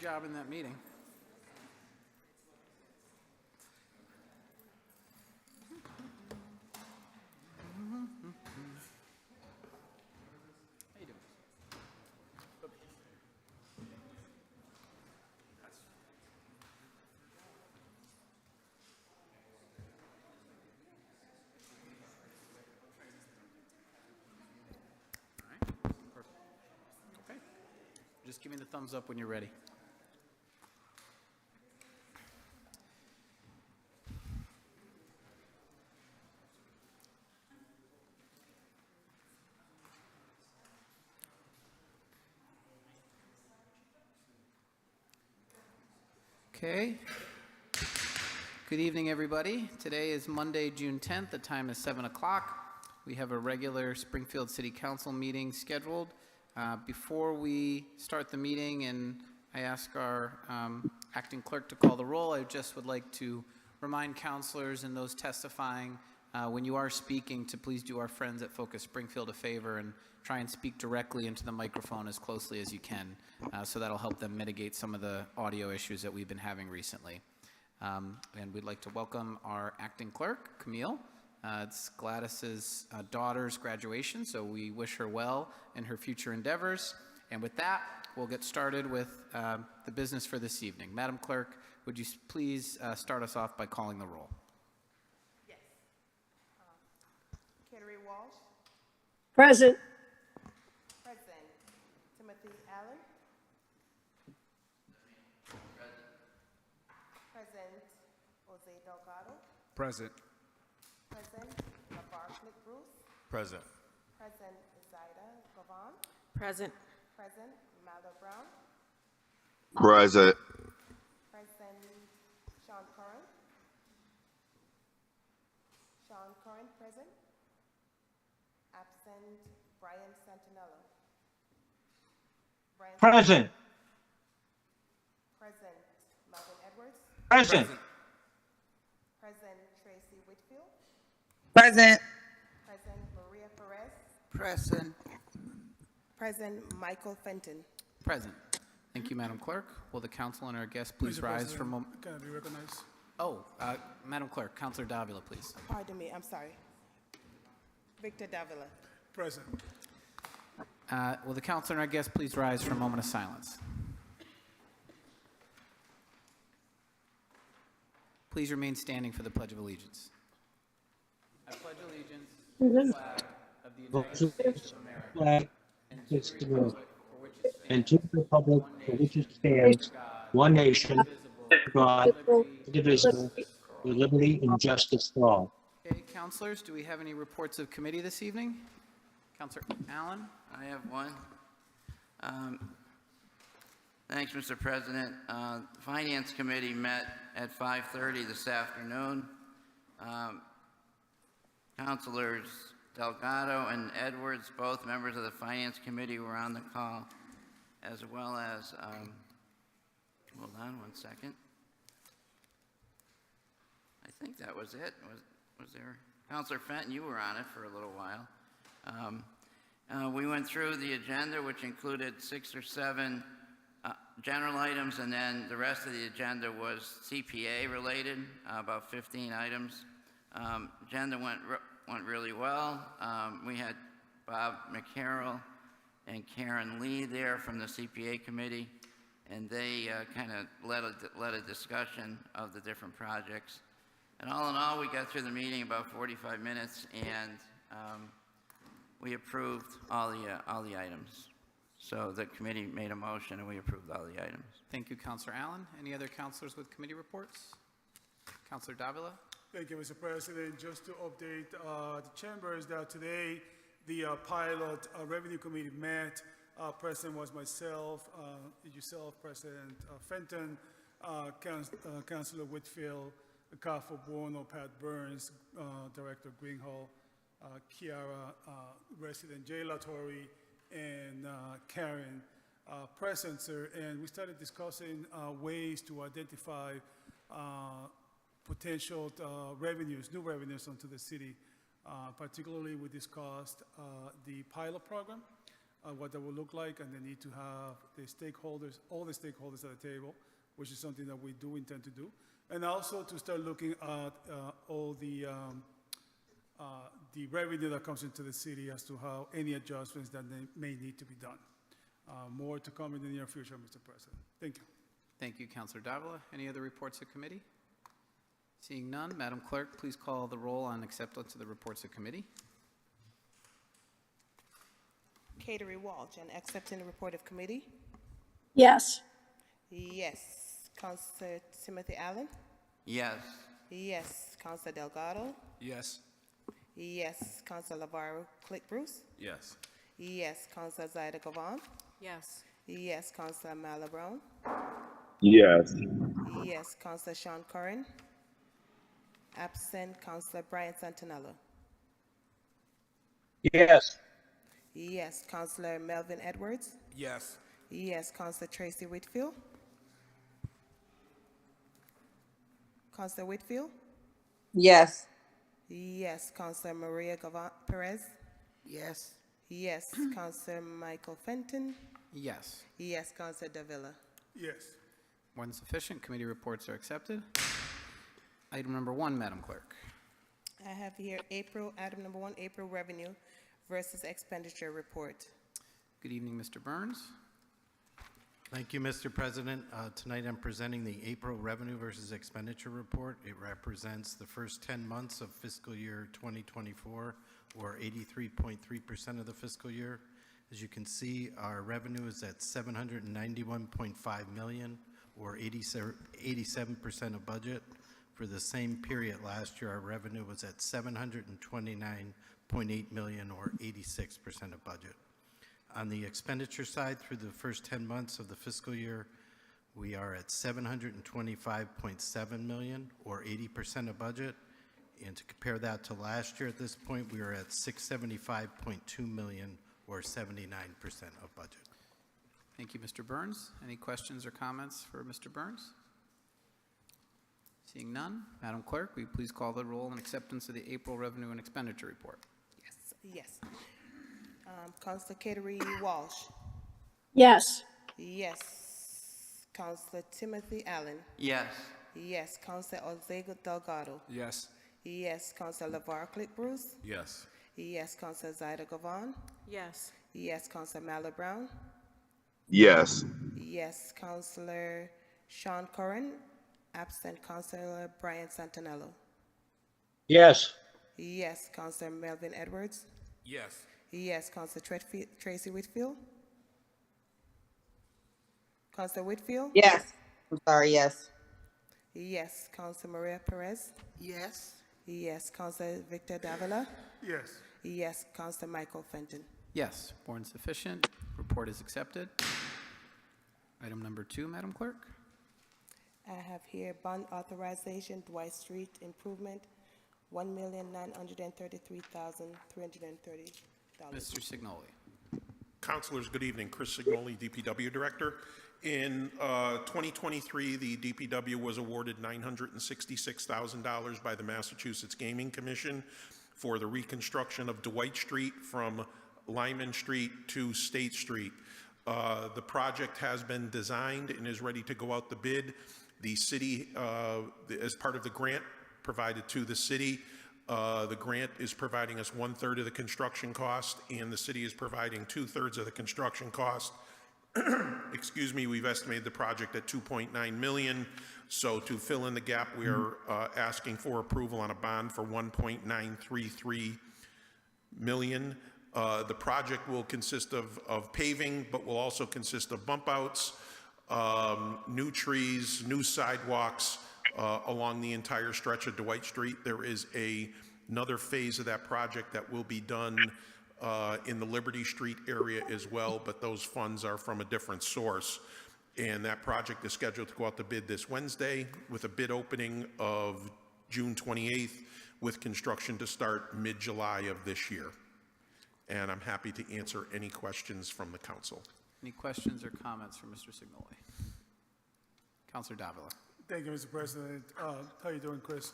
job in that meeting. How you doing? All right. Perfect. Okay. Just give me the thumbs up when you're ready. Okay. Good evening, everybody. Today is Monday, June 10th. The time is 7 o'clock. We have a regular Springfield City Council meeting scheduled. Before we start the meeting and I ask our acting clerk to call the roll, I just would like to remind councilors and those testifying when you are speaking to please do our friends at Focus Springfield a favor and try and speak directly into the microphone as closely as you can, so that'll help them mitigate some of the audio issues that we've been having recently. And we'd like to welcome our acting clerk, Camille. It's Gladys's daughter's graduation, so we wish her well in her future endeavors. And with that, we'll get started with the business for this evening. Madam Clerk, would you please start us off by calling the roll? Yes. Kittery Walsh. Present. Present. Timothy Allen. Present. Jose Delgado. Present. Present. LaBar Flick Bruce. Present. Present. Zaida Gavon. Present. Present. Maldo Brown. Present. Present. Sean Curran. Sean Curran present. Absent. Brian Santinello. Brian Present. Present. Melvin Edwards. Present. Present. Tracy Whitfield. Present. Present. Maria Perez. Present. Present. Michael Fenton. Present. Thank you, Madam Clerk. Will the council and our guests please Mr. rise for a President, moment? Can I be recognized? Oh, Madam Clerk, Councilor Davila, please. Pardon me, I'm sorry. Victor Davila. Present. Will the council and our guests please rise for a moment of silence? Please remain standing for the Pledge of Allegiance. I pledge allegiance to the flag of the United States of America Flag and to is the the republic for which it stands, and to the republic for which it stands, one nation, God, indivisible, with liberty and justice for all. Okay, councilors, do we have any reports of committee this evening? Councilor Allen? I have one. Thanks, Mr. President. The Finance Committee met at 5:30 this afternoon. Councilors Delgado and Edwards, both members of the Finance Committee, were on the call, as well as, hold on one second. I think that was it. Was there? Councilor Fenton, you were on it for a little while. We went through the agenda, which included 6 or 7 general items, and then the rest of the agenda was CPA related, about 15 items. Agenda went really well. We had Bob McCarroll and Karen Lee there from the CPA committee, and they kind of led a discussion of the different projects. And all in all, we got through the meeting about 45 minutes, and we approved all the items. So the committee made a motion, and we approved all the items. Thank you, Councilor Allen. Any other councilors with committee reports? Councilor Davila? Thank you, Mr. President. Just to update the chambers that today the pilot revenue committee met. President was myself, yourself, President Fenton, Councilor Whitfield, Kafo Buono, Pat Burns, Director Greenhall, Kiara, Resident Jay Latori, and Karen present, sir. And we started discussing ways to identify potential revenues, new revenues onto the city. Particularly, we discussed the pilot program, what that will look like, and they need to have the stakeholders, all the stakeholders at the table, which is something that we do intend to do. And also to start looking at all the revenue that comes into the city as to how any adjustments that may need to be done. More to come in the near future, Mr. President. Thank you. Thank you, Councilor Davila. Any other reports of committee? Seeing none, Madam Clerk, please call the roll on acceptance of the reports of committee. Catering Walsh, and accepting the report of committee. Yes. Yes. Councilor Timothy Allen. Yes. Yes. Councilor Delgado. Yes. Yes. Councilor LeVar Click Bruce. Yes. Yes. Councilor Zaida Gavon. Yes. Yes. Councilor Mala Brown. Yes. Yes. Councilor Sean Curran. Absent. Councilor Brian Santinello. Yes. Yes. Councilor Melvin Edwards. Yes. Yes. Councilor Tracy Whitfield. Councilor Whitfield. Yes. Yes. Councilor Maria Perez. Yes. Yes. Councilor Michael Fenton. Yes. Yes. Councilor Davila. Yes. When sufficient, committee reports are accepted. Item number 1, Madam Clerk. I have here item number 1, April revenue versus expenditure report. Good evening, Mr. Burns. Thank you, Mr. President. Tonight I'm presenting the April revenue versus expenditure report. It represents the first 10 months of fiscal year 2024, or 83.3% of the fiscal year. As you can see, our revenue is at $791.5 million, or 87% of budget. For the same period last year, our revenue was at $729.8 million, or 86% of budget. On the expenditure side, through the first 10 months of the fiscal year, we are at $725.7 million, or 80% of budget. And to compare that to last year at this point, we are at $675.2 million, or 79% of budget. Thank you, Mr. Burns. Any questions or comments for Mr. Burns? Seeing none, Madam Clerk, will you please call the roll on acceptance of the April revenue and expenditure report? Yes. Councilor Catering Walsh. Yes. Yes. Councilor Timothy Allen. Yes. Yes. Councilor Ozego Delgado. Yes. Yes. Councilor LeVar Click Bruce. Yes. Yes. Councilor Zaida Gavon. Yes. Yes. Councilor Mala Brown. Yes. Yes. Councilor Sean Curran. Absent. Councilor Brian Santinello. Yes. Yes. Councilor Melvin Edwards. Yes. Yes. Councilor Tracy Whitfield. Councilor Whitfield. Yes. I'm sorry, yes. Yes. Councilor Maria Perez. Yes. Yes. Councilor Victor Davila. Yes. Yes. Councilor Michael Fenton. Yes, more than sufficient. Report is accepted. Item number 2, Madam Clerk. I have here bond authorization, Dwight Street improvement, $1,933,330. Mr. Signoli. Councilors, good evening. Chris Signoli, DPW Director. In 2023, the DPW was awarded $966,000 by the Massachusetts Gaming Commission for the reconstruction of Dwight Street from Lyman Street to State Street. The project has been designed and is ready to go out the bid. The city, as part of the grant provided to the city, the grant is providing us 1/3 of the construction cost, and the city is providing 2/3 of the construction cost. Excuse me, we've estimated the project at $2.9 million. So to fill in the gap, we are asking for approval on a bond for $1.933 million. The project will consist of paving, but will also consist of bump outs, new trees, new sidewalks along the entire stretch of Dwight Street. There is another phase of that project that will be done in the Liberty Street area as well, but those funds are from a different source. And that project is scheduled to go out to bid this Wednesday with a bid opening of June 28th, with construction to start mid-July of this year. And I'm happy to answer any questions from the council. Any questions or comments for Mr. Signoli? Councilor Davila. Thank you, Mr. President. How you doing, Chris?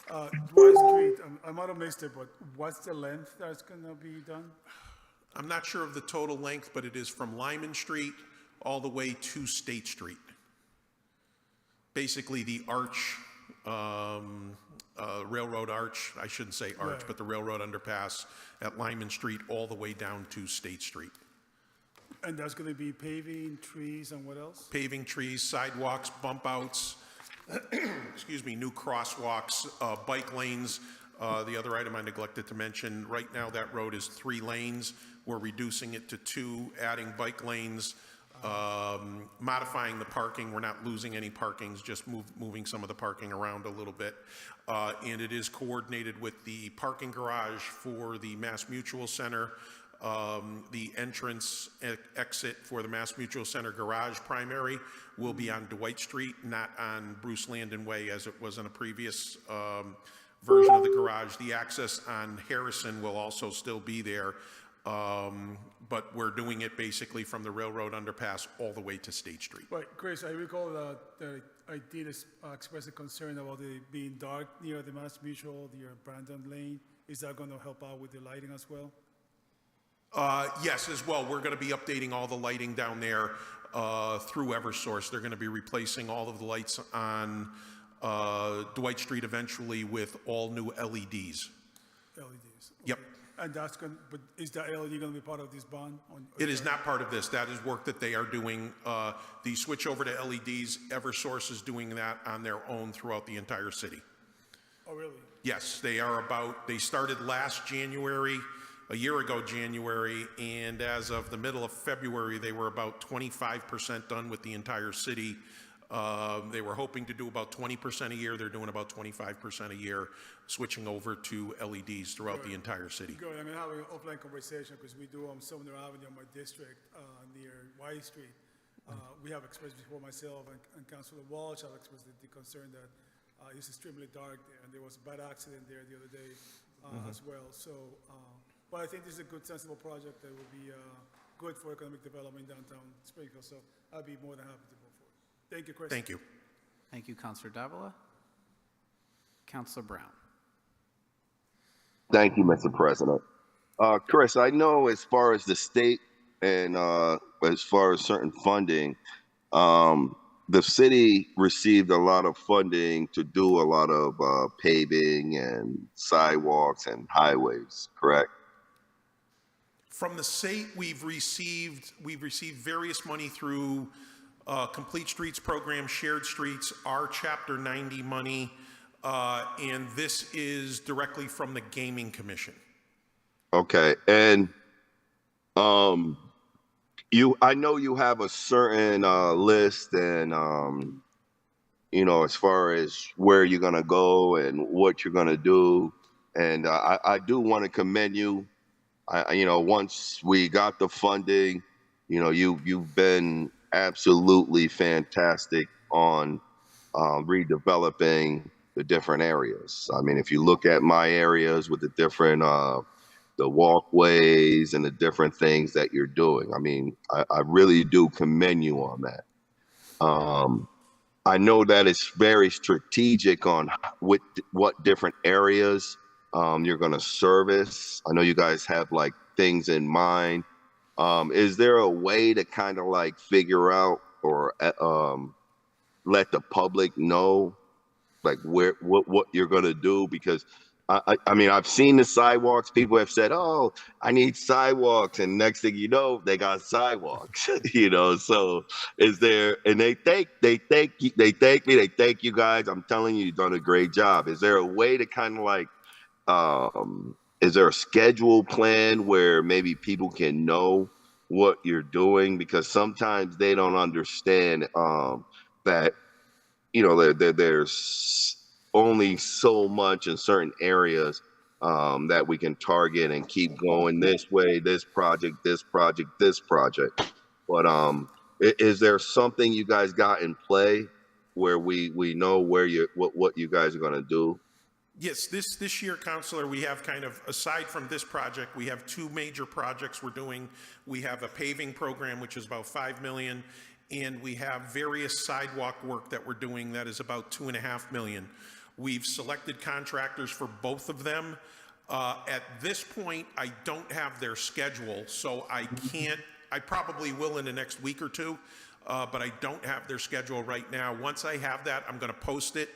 Dwight Street, I might have missed it, but what's the length that's going to be done? I'm not sure of the total length, but it is from Lyman Street all the way to State Street. Basically, the arch, railroad arch, I shouldn't say arch, Right. but the railroad underpass at Lyman Street all the way down to State Street. And that's going to be paving, trees, and what else? Paving, trees, sidewalks, bump outs, excuse me, new crosswalks, bike lanes. The other item I neglected to mention, right now that road is 3 lanes. We're reducing it to 2, adding bike lanes, modifying the parking. We're not losing any parkings, just moving some of the parking around a little bit. And it is coordinated with the parking garage for the Mass Mutual Center. The entrance exit for the Mass Mutual Center garage primary will be on Dwight Street, not on Bruce Landon Way as it was in a previous version of the garage. The access on Harrison will also still be there, but we're doing it basically from the railroad underpass all the way to State Street. Right, Chris, I recall that I did express a concern about it being dark near the Mass Mutual, near Brandon Lane. Is that going to help out with the lighting as well? Yes, as well. We're going to be updating all the lighting down there through Eversource. They're going to be replacing all of the lights on Dwight Street eventually with all new LEDs. LEDs. Yep. And that's going, but is that LED going to be part of this bond? It is not part of this. That is work that they are doing. The switch over to LEDs, Eversource is doing that on their own throughout the entire city. Oh, really? Yes, they started last January, a year ago January, and as of the middle of February, they were about 25% done with the entire city. They were hoping to do about 20% a year. They're doing about 25% a year, switching over to LEDs throughout the entire city. Good. I'm going to have an offline conversation because we do on Sumner Avenue in my district near White Street. We have expressed before myself and Councilor Walsh have expressed the concern that it's extremely dark there, and there was a bad accident there the other day as well. So, but I think this is a good, sensible project that will be good for economic development in downtown Springfield. So I'd be more than happy to vote for it. Thank you, Chris. Thank you. Thank you, Councilor Davila. Councilor Brown. Thank you, Mr. President. Chris, I know as far as the state and as far as certain funding, the city received a lot of funding to do a lot of paving and sidewalks and highways, correct? From the state, we've received various money through Complete Streets program, Shared Streets, our Chapter 90 money, and this is directly from the Gaming Commission. Okay, and I know you have a certain list and as far as where you're gonna go and what you're gonna do, and I do want to commend you. Once we got the funding, you've been absolutely fantastic on redeveloping the different areas. I mean, if you look at my areas with the different the walkways and the different things that you're doing, I mean, I really do commend you on that. I know that it's very strategic on what different areas you're going to service. I know you guys have like things in mind. Is there a way to kind of like figure out or let the public know like what you're going to do? Because I mean, I've seen the sidewalks. People have said, "Oh, I need sidewalks," and next thing you know, they got sidewalks. So is there? And they thank me. They thank you guys. I'm telling you, you've done a great job. Is there a way to kind of like? Is there a schedule plan where maybe people can know what you're doing? Because sometimes they don't understand that there's only so much in certain areas that we can target and keep going this way, this project. But is there something you guys got in play where we know where what you guys are going to do? Yes, this year, Councilor, we have kind of, aside from this project, we have 2 major projects we're doing. We have a paving program, which is about $5 million, and we have various sidewalk work that we're doing that is about $2.5 million. We've selected contractors for both of them. At this point, I don't have their schedule, so I can't, I probably will in the next week or two, but I don't have their schedule right now. Once I have that, I'm going to post it.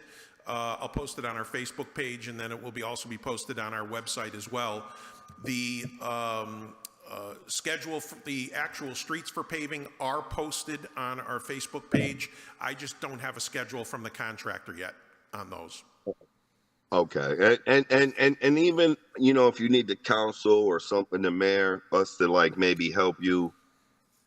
I'll post it on our Facebook page, and then it will also be posted on our website as well. The schedule for the actual streets for paving are posted on our Facebook page. I just don't have a schedule from the contractor yet on those. Okay, and even, you know, if you need the council or something, the mayor, us to like maybe help you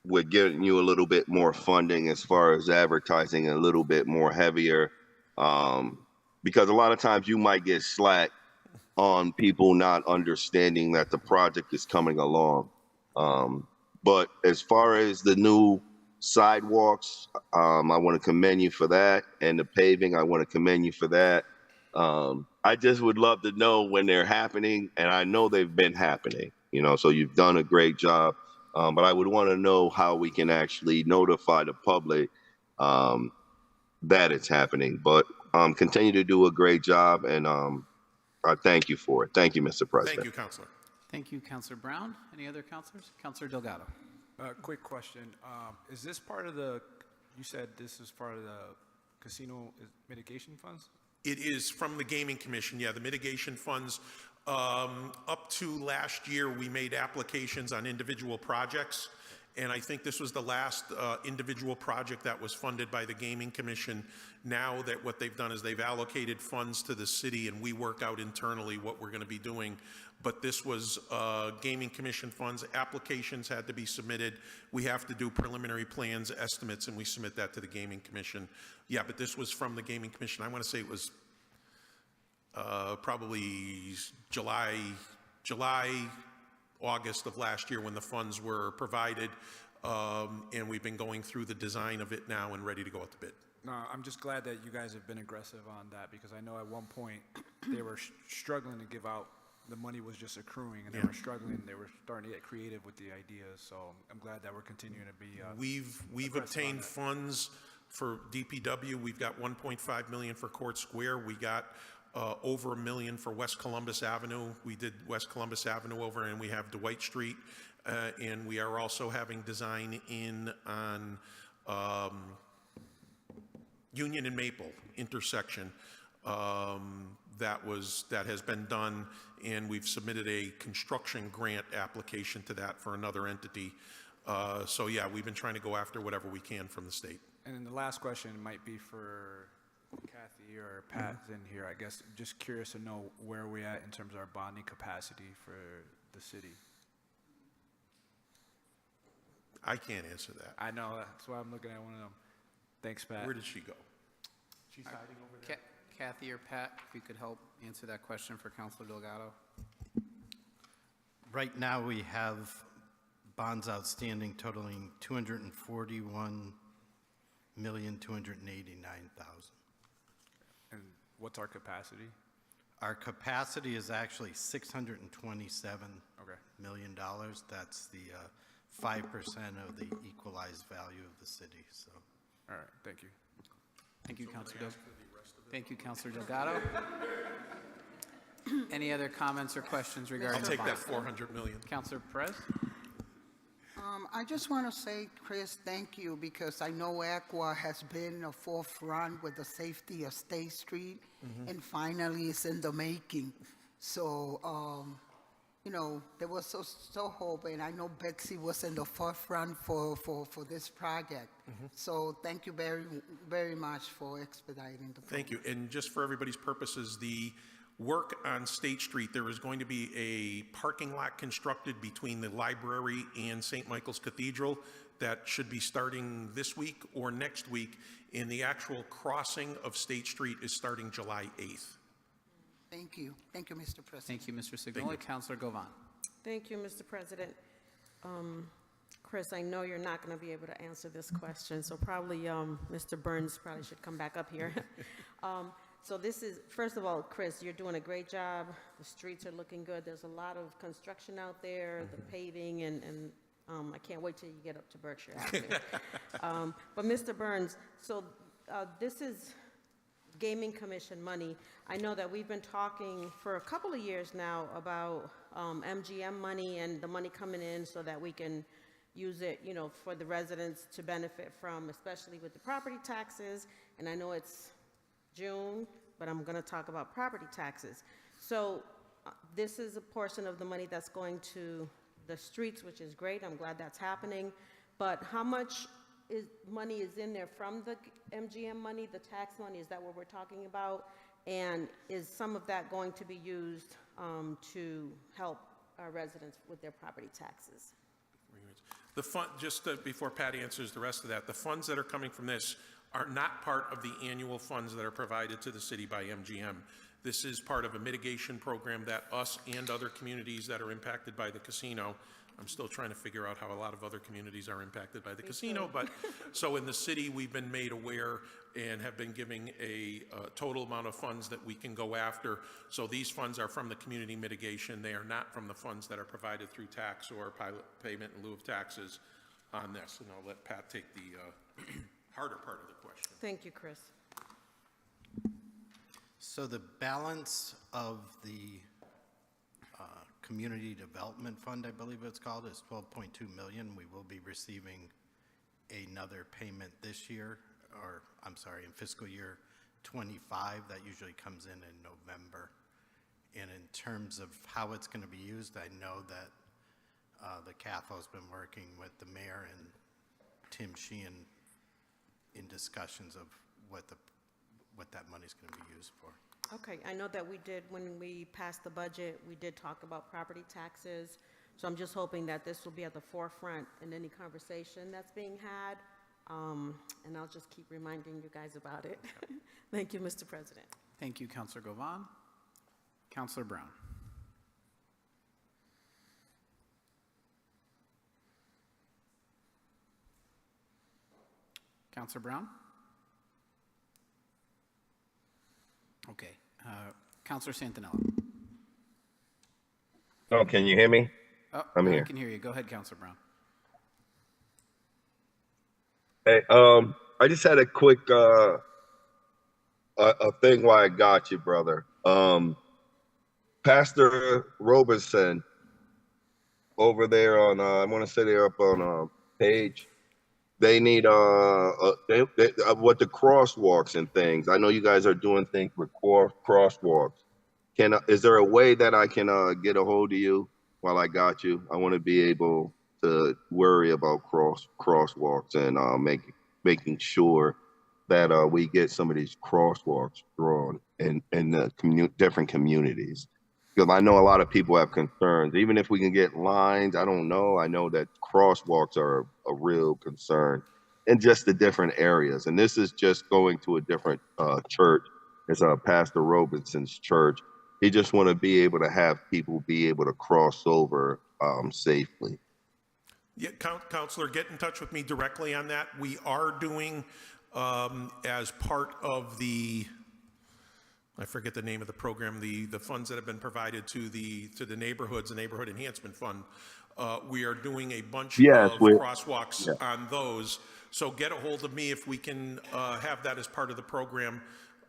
with getting you a little bit more funding as far as advertising, a little bit more heavier, because a lot of times you might get slack on people not understanding that the project is coming along. But as far as the new sidewalks, I want to commend you for that, and the paving, I want to commend you for that. I just would love to know when they're happening, and I know they've been happening, you know, so you've done a great job. But I would want to know how we can actually notify the public that it's happening. But continue to do a great job, and I thank you for it. Thank you, Mr. President. Thank you, Councilor. Thank you, Councilor Brown. Any other councilors? Councilor Delgado. Quick question. Is this part of the, you said this is part of the casino mitigation funds? It is from the Gaming Commission, yeah, the mitigation funds. Up to last year, we made applications on individual projects, and I think this was the last individual project that was funded by the Gaming Commission. Now that what they've done is they've allocated funds to the city, and we work out internally what we're going to be doing. But this was Gaming Commission funds. Applications had to be submitted. We have to do preliminary plans, estimates, and we submit that to the Gaming Commission. Yeah, but this was from the Gaming Commission. I want to say it was probably July, August of last year when the funds were provided, and we've been going through the design of it now and ready to go out to bid. No, I'm just glad that you guys have been aggressive on that, because I know at one point they were struggling to give out. The money was just accruing, and they were struggling. They were starting to get creative with the ideas. So I'm glad that we're continuing to be. We've obtained funds for DPW. We've got 1.5 million for Court Square. We got over $1 million for West Columbus Avenue. We did West Columbus Avenue over, and we have Dwight Street, and we are also having design in on Union and Maple intersection. That has been done, and we've submitted a construction grant application to that for another entity. So yeah, we've been trying to go after whatever we can from the state. And then the last question might be for Kathy or Pat in here. I guess just curious to know where we're at in terms of our bonding capacity for the city. I can't answer that. I know, that's why I'm looking at one of them. Thanks, Pat. Where did she go? She's hiding over there. Kathy or Pat, if you could help answer that question for Councilor Delgado. Right now, we have bonds outstanding totaling $241,289,000. And what's our capacity? Our capacity is actually $627 million. That's the 5% of the equalized value of the city. So, all right, thank you. Thank you, Councilor Delgado. Thank you, Councilor Delgado. Any other comments or questions regarding? I'll take that 400 million. Councilor Perez. I just want to say, Chris, thank you, because I know ECWA has been a forefront with the safety of State Street, and finally it's in the making. So, you know, there was so hope, and I know Betsy was in the forefront for this project. So thank you very, very much for expediting the project. Thank you. And just for everybody's purposes, the work on State Street, there is going to be a parking lot constructed between the library and St. Michael's Cathedral that should be starting this week or next week, and the actual crossing of State Street is starting July 8th. Thank you. Thank you, Mr. President. Thank you, Mr. Signoli. Councilor Govan. Thank you, Mr. President. Chris, I know you're not going to be able to answer this question, so probably Mr. Burns probably should come back up here. So this is, first of all, Chris, you're doing a great job. The streets are looking good. There's a lot of construction out there, the paving, and I can't wait till you get up to Berkshire Avenue. But Mr. Burns, so this is Gaming Commission money. I know that we've been talking for a couple of years now about MGM money and the money coming in so that we can use it, you know, for the residents to benefit from, especially with the property taxes. And I know it's June, but I'm going to talk about property taxes. So this is a portion of the money that's going to the streets, which is great. I'm glad that's happening. But how much money is in there from the MGM money, the tax money? Is that what we're talking about? And is some of that going to be used to help our residents with their property taxes? The fund, just before Pat answers the rest of that, the funds that are coming from this are not part of the annual funds that are provided to the city by MGM. This is part of a mitigation program that us and other communities that are impacted by the casino, I'm still trying to figure out how a lot of other communities are impacted by the casino, but so in the city, we've been made aware and have been giving a total amount of funds that we can go after. So these funds are from the community mitigation. They are not from the funds that are provided through tax or pilot payment in lieu of taxes on this. And I'll let Pat take the harder part of the question. Thank you, Chris. So the balance of the Community Development Fund, I believe it's called, is 12.2 million. We will be receiving another payment this year, or I'm sorry, in fiscal year 25. That usually comes in November. And in terms of how it's going to be used, I know that the CAFO's been working with the mayor and Tim Sheehan in discussions of what that money's going to be used for. Okay, I know that we did, when we passed the budget, we did talk about property taxes. So I'm just hoping that this will be at the forefront in any conversation that's being had. And I'll just keep reminding you guys about it. Thank you, Mr. President. Thank you, Councilor Govan. Councilor Brown. Councilor Brown? Okay. Councilor Santinella. Oh, can you hear me? Oh, I'm I here. can hear you. Go ahead, Councilor Brown. Hey, I just had a quick a thing why I got you, brother. Pastor Robertson over there on I want to say they're up on page. They need what the crosswalks and things. I know you guys are doing things with crosswalks. Is there a way that I can get a hold of you while I got you? I want to be able to worry about crosswalks and making sure that we get some of these crosswalks drawn in the different communities. Because I know a lot of people have concerns. Even if we can get lines, I don't know. I know that crosswalks are a real concern in just the different areas. And this is just going to a different church. It's Pastor Robinson's church. He just want to be able to have people be able to cross over safely. Yeah, Counselor, get in touch with me directly on that. We are doing, as part of the, I forget the name of the program, the funds that have been provided to the neighborhoods, the Neighborhood Enhancement Fund. We are doing a bunch of crosswalks on those. So get a hold of me if we can have that as part of the program.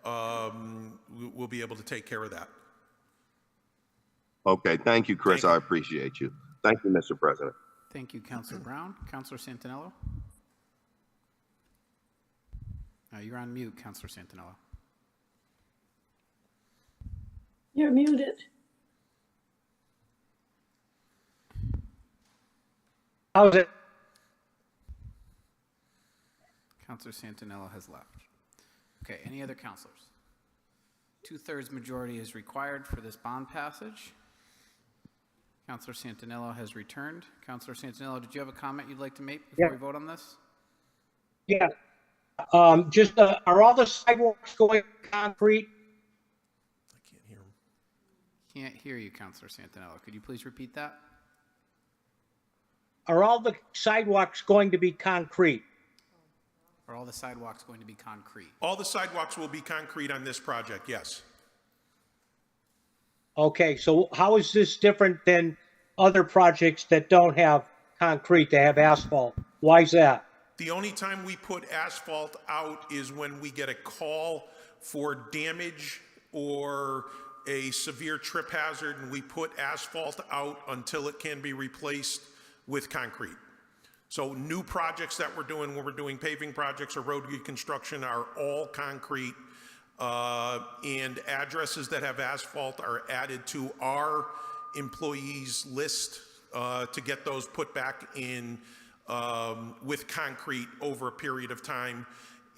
We'll be able to take care of that. Okay, thank you, Chris. I appreciate you. Thank you, Mr. President. Thank you, Councilor Brown. Councilor Santinello? You're on mute, Councilor Santinello. You're muted. How's it? Councilor Santinello has left. Okay, any other councilors? 2/3 majority is required for this bond passage. Councilor Santinello has returned. Councilor Santinello, did you have a comment you'd like to make before we vote on this? Yeah. Are all the sidewalks going concrete? I can't hear him. Can't hear you, Councilor Santinello. Could you please repeat that? Are all the sidewalks going to be concrete? Are all the sidewalks going to be concrete? All the sidewalks will be concrete on this project, yes. Okay, so how is this different than other projects that don't have concrete, they have asphalt? Why is that? The only time we put asphalt out is when we get a call for damage or a severe trip hazard, and we put asphalt out until it can be replaced with concrete. So new projects that we're doing, when we're doing paving projects or road reconstruction, are all concrete. And addresses that have asphalt are added to our employees list to get those put back in with concrete over a period of time.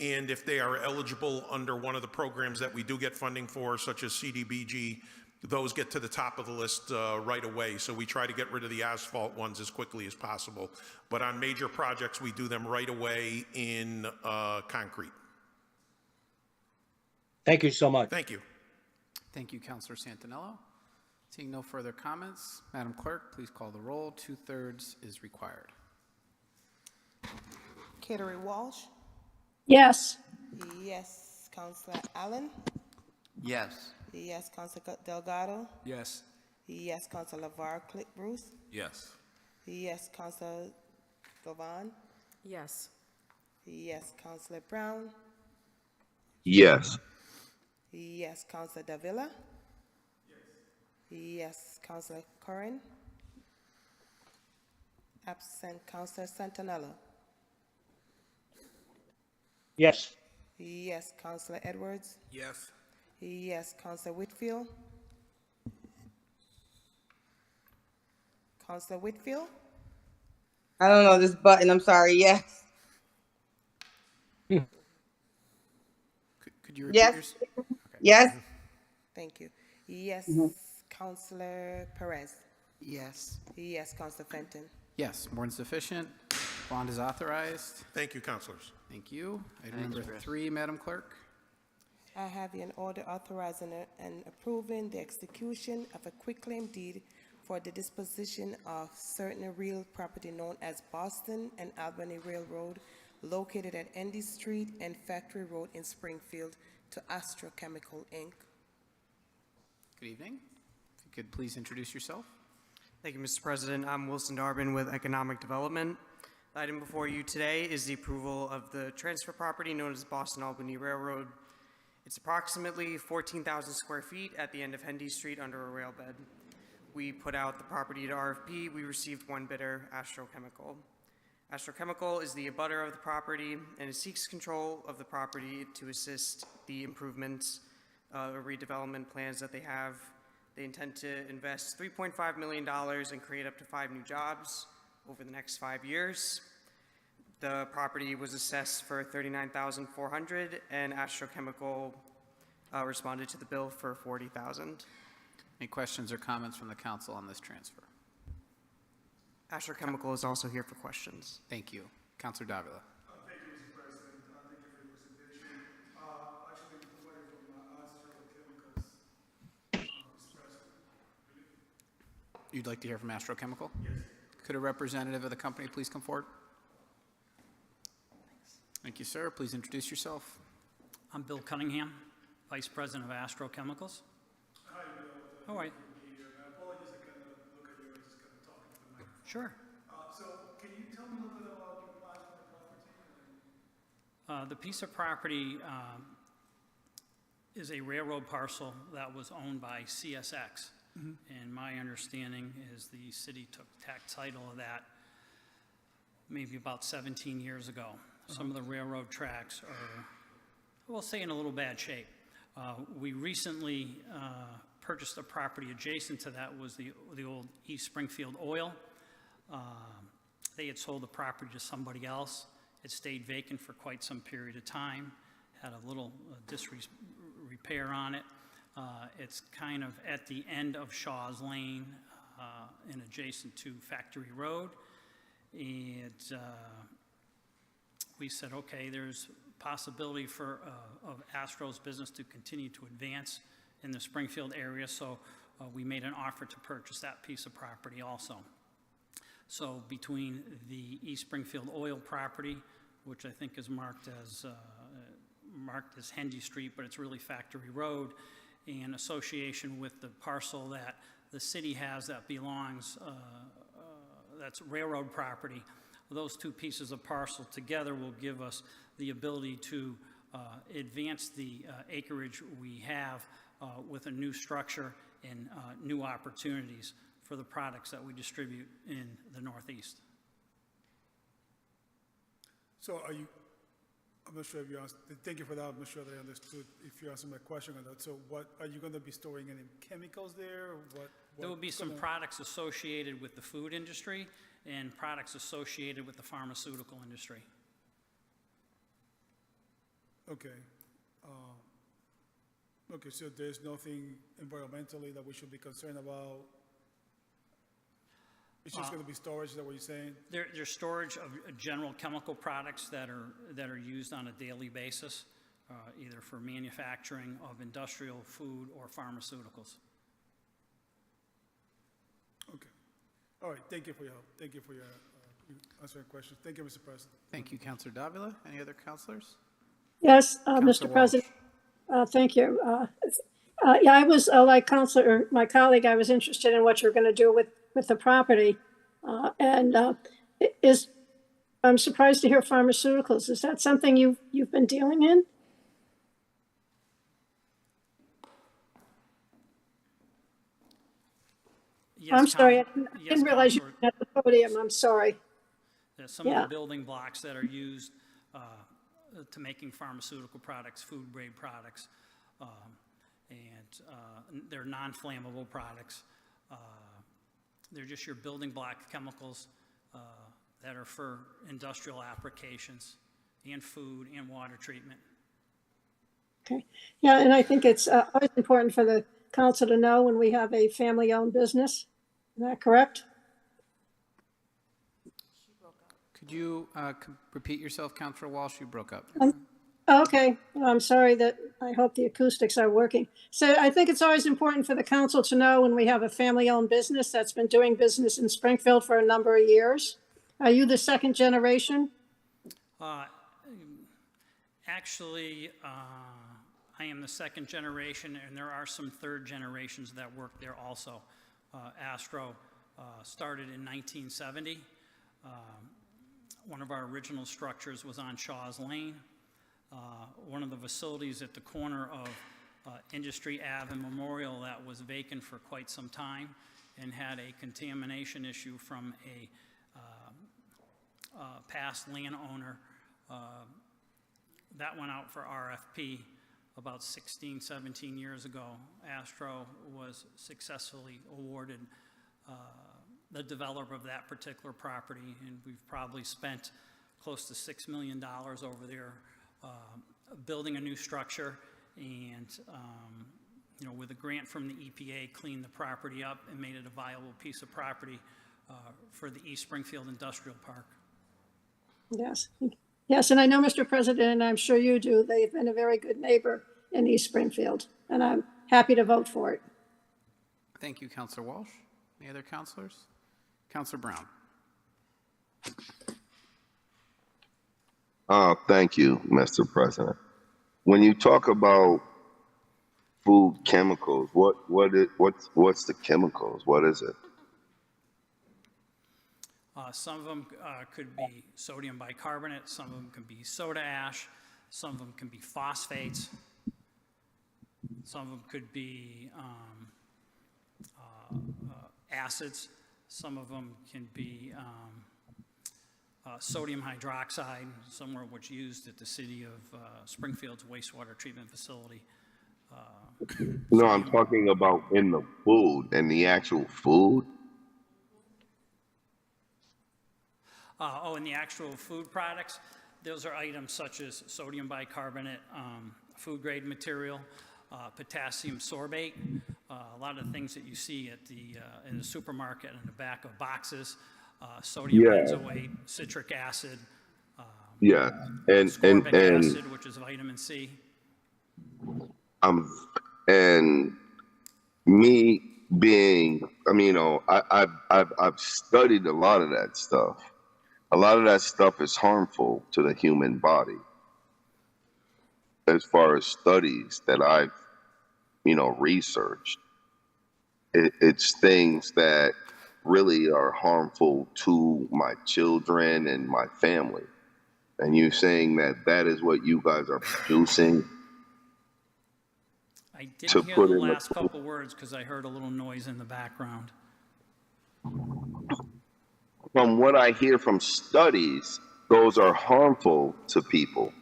And if they are eligible under one of the programs that we do get funding for, such as CDBG, those get to the top of the list right away. So we try to get rid of the asphalt ones as quickly as possible. But on major projects, we do them right away in concrete. Thank you so much. Thank you. Thank you, Councilor Santinello. Seeing no further comments, Madam Clerk, please call the roll. 2/3 is required. Catering Walsh? Yes. Yes. Councillor Allen? Yes. Yes. Councillor Delgado? Yes. Yes. Councillor LeVar Bruce? Yes. Yes. Councillor Govan? Yes. Yes. Councillor Brown? Yes. Yes. Councillor Davila? Yes. Councillor Curran? Absent. Councillor Santinello? Yes. Yes. Councillor Edwards? Yes. Yes. Councillor Whitfield? Councillor Whitfield? I don't know this button. I'm sorry. Yes. Could you repeat Yes. yours? Yes. Thank you. Yes. Councillor Perez? Yes. Yes. Councillor Fenton? Yes, more than sufficient. Bond is authorized. Thank you, councilors. Thank you. Item Thanks, number Chris. 3, Madam Clerk. I have an order authorizing and approving the execution of a quitclaim deed for the disposition of certain real property known as Boston and Albany Railroad, located at Endy Street and Factory Road in Springfield, to Astra Chemical, Inc. Good evening. If you could please introduce yourself. Thank you, Mr. President. I'm Wilson Darbin with Economic Development. The item before you today is the approval of the transfer property known as Boston Albany Railroad. It's approximately 14,000 square feet at the end of Hendy Street under a rail bed. We put out the property to RFP. We received one bidder, Astro Chemical. Astro Chemical is the abutter of the property, and it seeks control of the property to assist the improvements or redevelopment plans that they have. They intend to invest $3.5 million and create up to 5 new jobs over the next 5 years. The property was assessed for $39,400, and Astro Chemical responded to the bill for $40,000. Any questions or comments from the council on this transfer? Astro Chemical is also here for questions. Thank you. Councilor Davila. Thank you, Mr. President. Thank you for your presentation. Actually, nobody from Astro Chemicals is present. You'd like to hear from Astro Chemical? Yes. Could a representative of the company please come forward? Thank you, sir. Please introduce yourself. I'm Bill Cunningham, Vice President of Astro Chemicals. Hi, Bill. All right. My apologies, I kind of look at you and just kind of talk into the microphone. Sure. So can you tell me a little bit about your plans for the property? The piece of property is a railroad parcel that was owned by CSX. And my understanding is the city took tax title of that maybe about 17 years ago. Some of the railroad tracks are, we'll say, in a little bad shape. We recently purchased a property adjacent to that, was the old East Springfield Oil. They had sold the property to somebody else. It stayed vacant for quite some period of time, had a little disrepair on it. It's kind of at the end of Shaw's Lane and adjacent to Factory Road. And we said, okay, there's possibility for of Astro's business to continue to advance in the Springfield area, so we made an offer to purchase that piece of property also. So between the East Springfield Oil property, which I think is marked as Hendy Street, but it's really Factory Road, in association with the parcel that the city has that belongs, that's railroad property, Those two pieces of parcel together will give us the ability to advance the acreage we have with a new structure and new opportunities for the products that we distribute in the Northeast. So are you, I'm not sure if you answered, thank you for that, I'm not sure that I understood if you answered my question on that. So what, are you going to be storing any chemicals there, or what? There will be some products associated with the food industry and products associated with the pharmaceutical industry. Okay. Okay, so there's nothing environmentally that we should be concerned about? It's just going to be storage, is that what you're saying? There's storage of general chemical products that are used on a daily basis, either for manufacturing of industrial, food, or pharmaceuticals. Okay. All right, thank you for your help. Thank you for your answering questions. Thank you, Mr. President. Thank you, Councilor Davila. Any other councilors? Yes, Councilor Mr. President. Thank you. Yeah, I was, like Councilor, my colleague, I was interested in what you're going to do with the property. I'm surprised to hear pharmaceuticals. Is that something you've been dealing in? Yes, I'm sorry, I yes, didn't realize you Counselor. were at the podium. I'm sorry. There's some of Yeah. the building blocks that are used to making pharmaceutical products, food-grade products, and they're non-flammable products. They're just your building block chemicals that are for industrial applications and food and water treatment. Okay. Yeah, and I think it's always important for the council to know when we have a family-owned business. Is that correct? Could you repeat yourself, Councilor Walsh? You broke up. Okay, well, I'm sorry that, I hope the acoustics are working. So I think it's always important for the council to know when we have a family-owned business that's been doing business in Springfield for a number of years. Are you the second generation? Actually, I am the second generation, and there are some third generations that work there also. Astro started in 1970. One of our original structures was on Shaw's Lane. One of the facilities at the corner of Industry Ave and Memorial that was vacant for quite some time and had a contamination issue from a past landowner. That went out for RFP about 16, 17 years ago. Astro was successfully awarded the developer of that particular property, and we've probably spent close to $6 million over there building a new structure, and you know, with a grant from the EPA, cleaned the property up and made it a viable piece of property for the East Springfield Industrial Park. Yes. Yes, and I know, Mr. President, and I'm sure you do, they've been a very good neighbor in East Springfield, and I'm happy to vote for it. Thank you, Councilor Walsh. Any other councilors? Councilor Brown. Thank you, Mr. President. When you talk about food chemicals, what's the chemicals? What is it? Some of them could be sodium bicarbonate, some of them can be soda ash, some of them can be phosphates, some of them could be acids, some of them can be sodium hydroxide, somewhere which used at the city of Springfield's wastewater treatment facility. No, I'm talking about in the food, in the actual food. In the actual food products, those are items such as sodium bicarbonate, food-grade material, potassium sorbate, a lot of things that you see at in the supermarket in the back of boxes, sodium benzoate, citric acid, Yeah, ascorbic acid, which is vitamin C. And me being, I mean, you know, I've studied a lot of that stuff. A lot of that stuff is harmful to the human body. As far as studies that I've, you know, researched, it's things that really are harmful to my children and my family. And you saying that that is what you guys are producing I to didn't hear put the in the last couple words because I heard a little noise in the background. from what I hear from studies, those are harmful to people.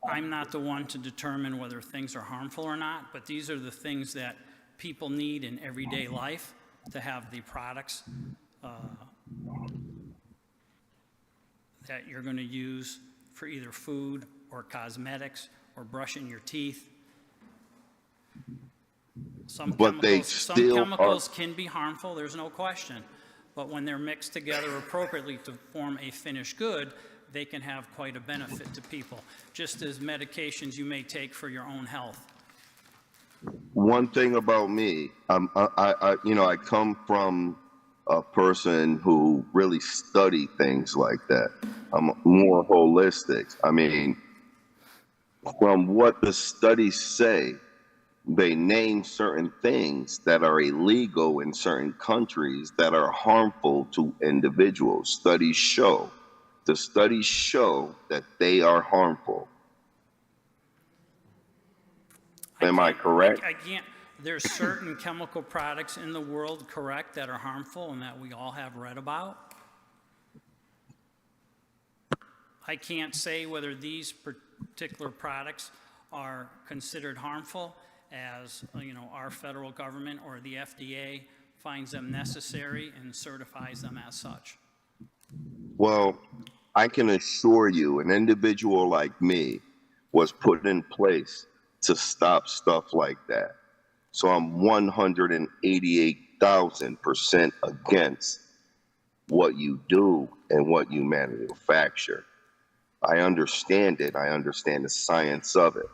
I'm not the one to determine whether things are harmful or not, but these are the things that people need in everyday life to have the products that you're going to use for either food or cosmetics or brushing your teeth. Some But they still chemicals can be harmful, there's no question. But when they're mixed together appropriately to form a finished good, they can have quite a benefit to people, just as medications you may take for your own health. One thing about me, I come from a person who really study things like that. I'm more holistic. I mean, from what the studies say, they name certain things that are illegal in certain countries that are harmful to individuals. The studies show that they are harmful. Am I correct? I can't, there's certain chemical products in the world, correct, that are harmful and that we all have read about. I can't say whether these particular products are considered harmful as, our federal government or the FDA finds them necessary and certifies them as such. Well, I can assure you an individual like me was put in place to stop stuff like that. So I'm 188,000% against what you do and what you manufacture. I understand it. I understand the science of it.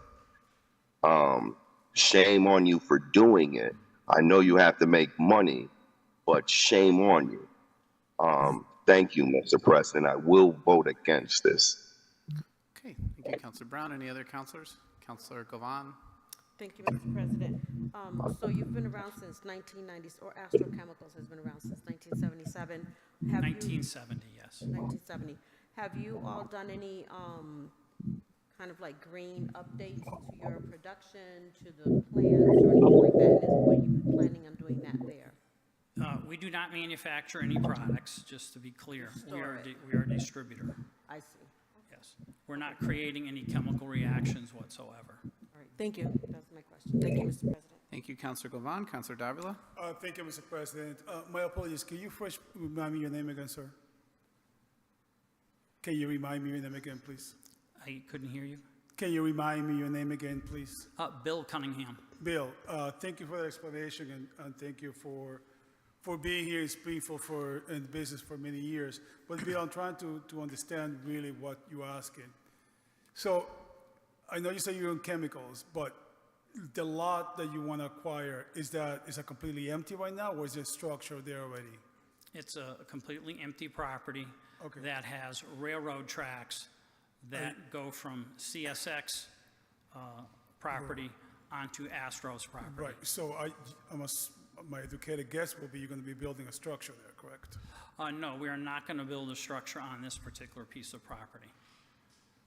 Shame on you for doing it. I know you have to make money, but shame on you. Thank you, Mr. President. I will vote against this. Okay, thank you, Councilor Brown. Any other councilors? Councilor Govan? Thank you, Mr. President. So you've been around since 1990, or Astro Chemicals has been around since 1977. 1970, yes. 1970. Have you all done any kind of like green updates to your production, to the plants or anything like that? And what are you planning on doing that there? We do not manufacture any products, just to be clear. We are a distributor. I see. Yes. We're not creating any chemical reactions whatsoever. All right, thank you. That's my question. Thank you, Mr. President. Thank you, Councilor Govan. Councilor Davila? Thank you, Mr. President. My apologies. Can you first remind me your name again, sir? Can you remind me your name again, please? I couldn't hear you. Can you remind me your name again, please? Bill Cunningham. Bill, thank you for the explanation, and thank you for being here in Springfield in business for many years. But Bill, I'm trying to understand really what you're asking. So I know you say you're in chemicals, but the lot that you want to acquire, is it completely empty right now, or is there structure there already? It's a completely empty property that has railroad tracks that go from CSX property onto Astro's property. Right. So my educated guess will be you're going to be building a structure there, correct? No, we are not going to build a structure on this particular piece of property.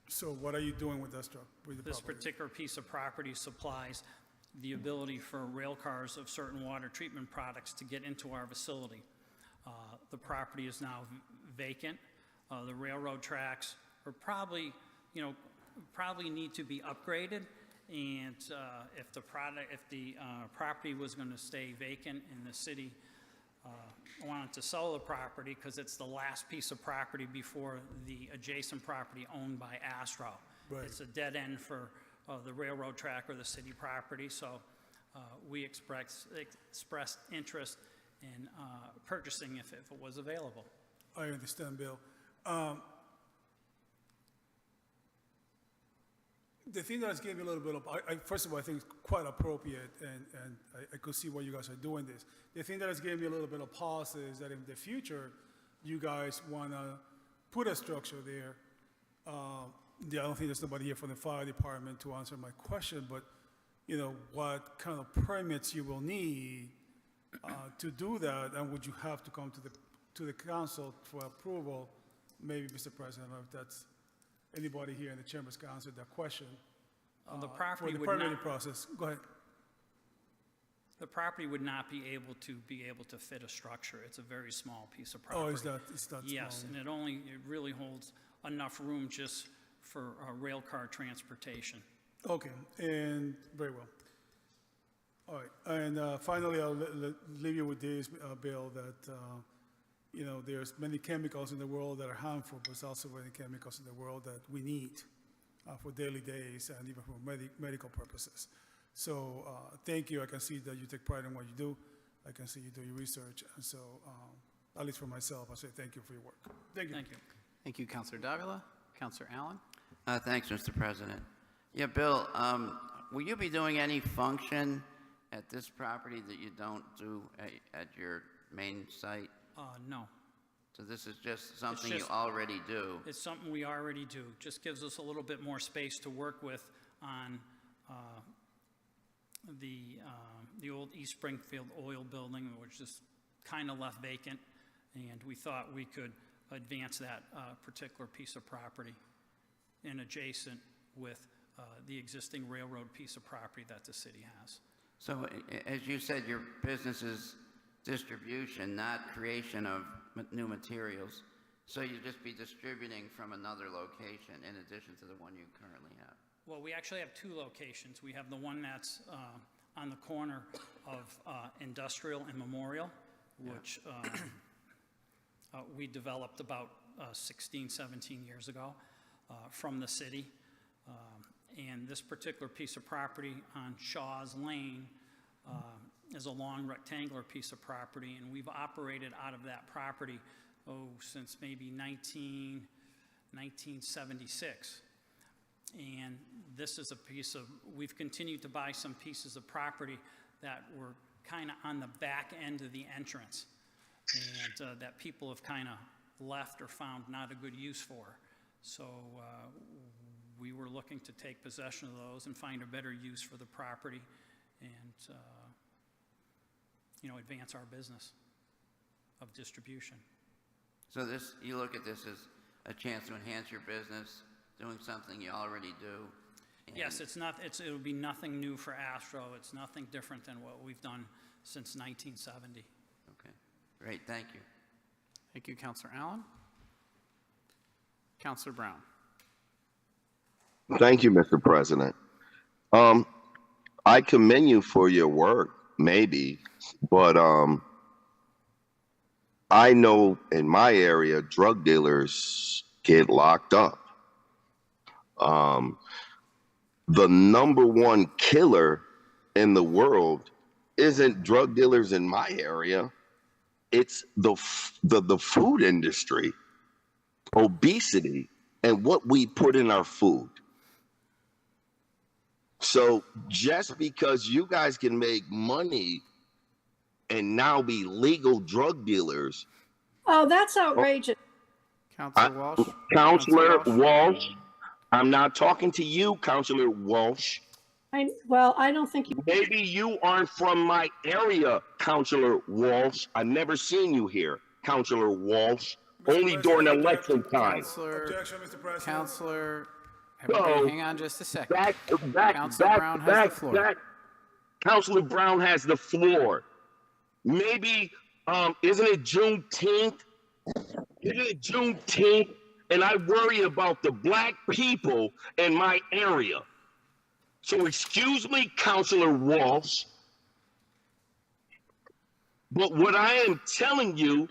So what are you doing with that structure? This particular piece of property supplies the ability for rail cars of certain water treatment products to get into our facility. The property is now vacant. The railroad tracks are probably need to be upgraded. And if the property was going to stay vacant and the city wanted to sell the property because it's the last piece of property before the adjacent property owned by Astro. Right. It's a dead end for the railroad track or the city property. So we expressed interest in purchasing if it was available. I understand, Bill. The thing that's giving me a little bit of, first of all, I think it's quite appropriate, and I could see why you guys are doing this. The thing that has given me a little bit of pause is that in the future, you guys want to put a structure there. I don't think there's nobody here from the fire department to answer my question, but what kind of permits you will need to do that, and would you have to come to the council for approval? Maybe, Mr. President, I don't know if that's anybody here in the chambers can answer that question. The For property the would permitting not, process. Go ahead. the property would not be able to fit a structure. It's a very small piece of Oh, property. it's that Yes, small? and it really holds enough room just for rail car transportation. Okay, and very well. All right, and finally, I'll leave you with this, Bill, that, there's many chemicals in the world that are harmful, but there's also many chemicals in the world that we need for daily days and even for medical purposes. So thank you. I can see that you take pride in what you do. I can see you do your research. And so, at least for myself, I say thank you for your work. Thank you. Thank you. Thank you, Councilor Davila. Councilor Allen? Thanks, Mr. President. Yeah, Bill, will you be doing any function at this property that you don't do at your main site? No. So this is just something you just- already do? It's something we already do. Just gives us a little bit more space to work with on the old East Springfield oil building, which is kind of left vacant, and we thought we could advance that particular piece of property and adjacent with the existing railroad piece of property that the city has. So as you said, your business is distribution, not creation of new materials. So you'd just be distributing from another location in addition to the one you currently have? Well, we actually have two locations. We have the one that's on the corner of Industrial and Memorial, which we developed about 16, 17 years ago from the city. And this particular piece of property on Shaw's Lane is a long rectangular piece of property, and we've operated out of that property, since maybe 1976. And this is a piece of, we've continued to buy some pieces of property that were kind of on the back end of the entrance, and that people have kind of left or found not a good use for. So we were looking to take possession of those and find a better use for the property and, advance our business of distribution. So this, you look at this as a chance to enhance your business, doing something you already do? Yes, it would be nothing new for Astro. It's nothing different than what we've done since 1970. Okay, great, thank you. Thank you, Councilor Allen. Councilor Brown? Thank you, Mr. President. I commend you for your work, maybe, but I know in my area, drug dealers get locked up. The number one killer in the world isn't drug dealers in my area. It's the food industry, obesity, and what we put in our food. So just because you guys can make money and now be legal drug dealers. Oh, that's outrageous. Councilor Walsh? Councilor Walsh, I'm not talking to you, Councilor Walsh. I don't think you. Maybe you aren't from my area, Councilor Walsh. I've never seen you here, Councilor Walsh. Only during election time. Objection, Mr. President. Councilor, everybody hang on just a second. Councilor Brown has the floor. Councilor Brown has the floor. Maybe, isn't it Juneteenth? Isn't it Juneteenth? And I worry about the black people in my area. So excuse me, Councilor Walsh, but what I am telling you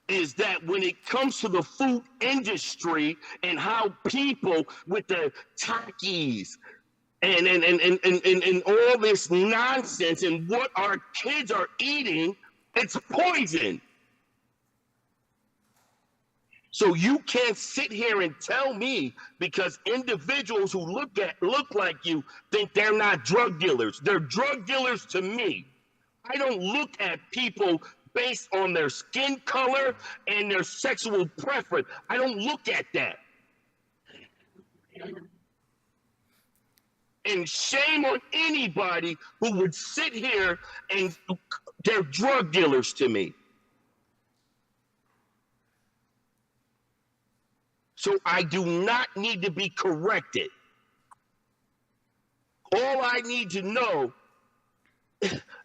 is that when it comes to the food industry and how people with the Takis and all this nonsense and what our kids are eating, it's poison. So you can't sit here and tell me because individuals who look like you think they're not drug dealers. They're drug dealers to me. I don't look at people based on their skin color and their sexual preference. I don't look at that. And And shame on anybody who would sit here and they're drug dealers to me. So I do not need to be corrected. All I need to know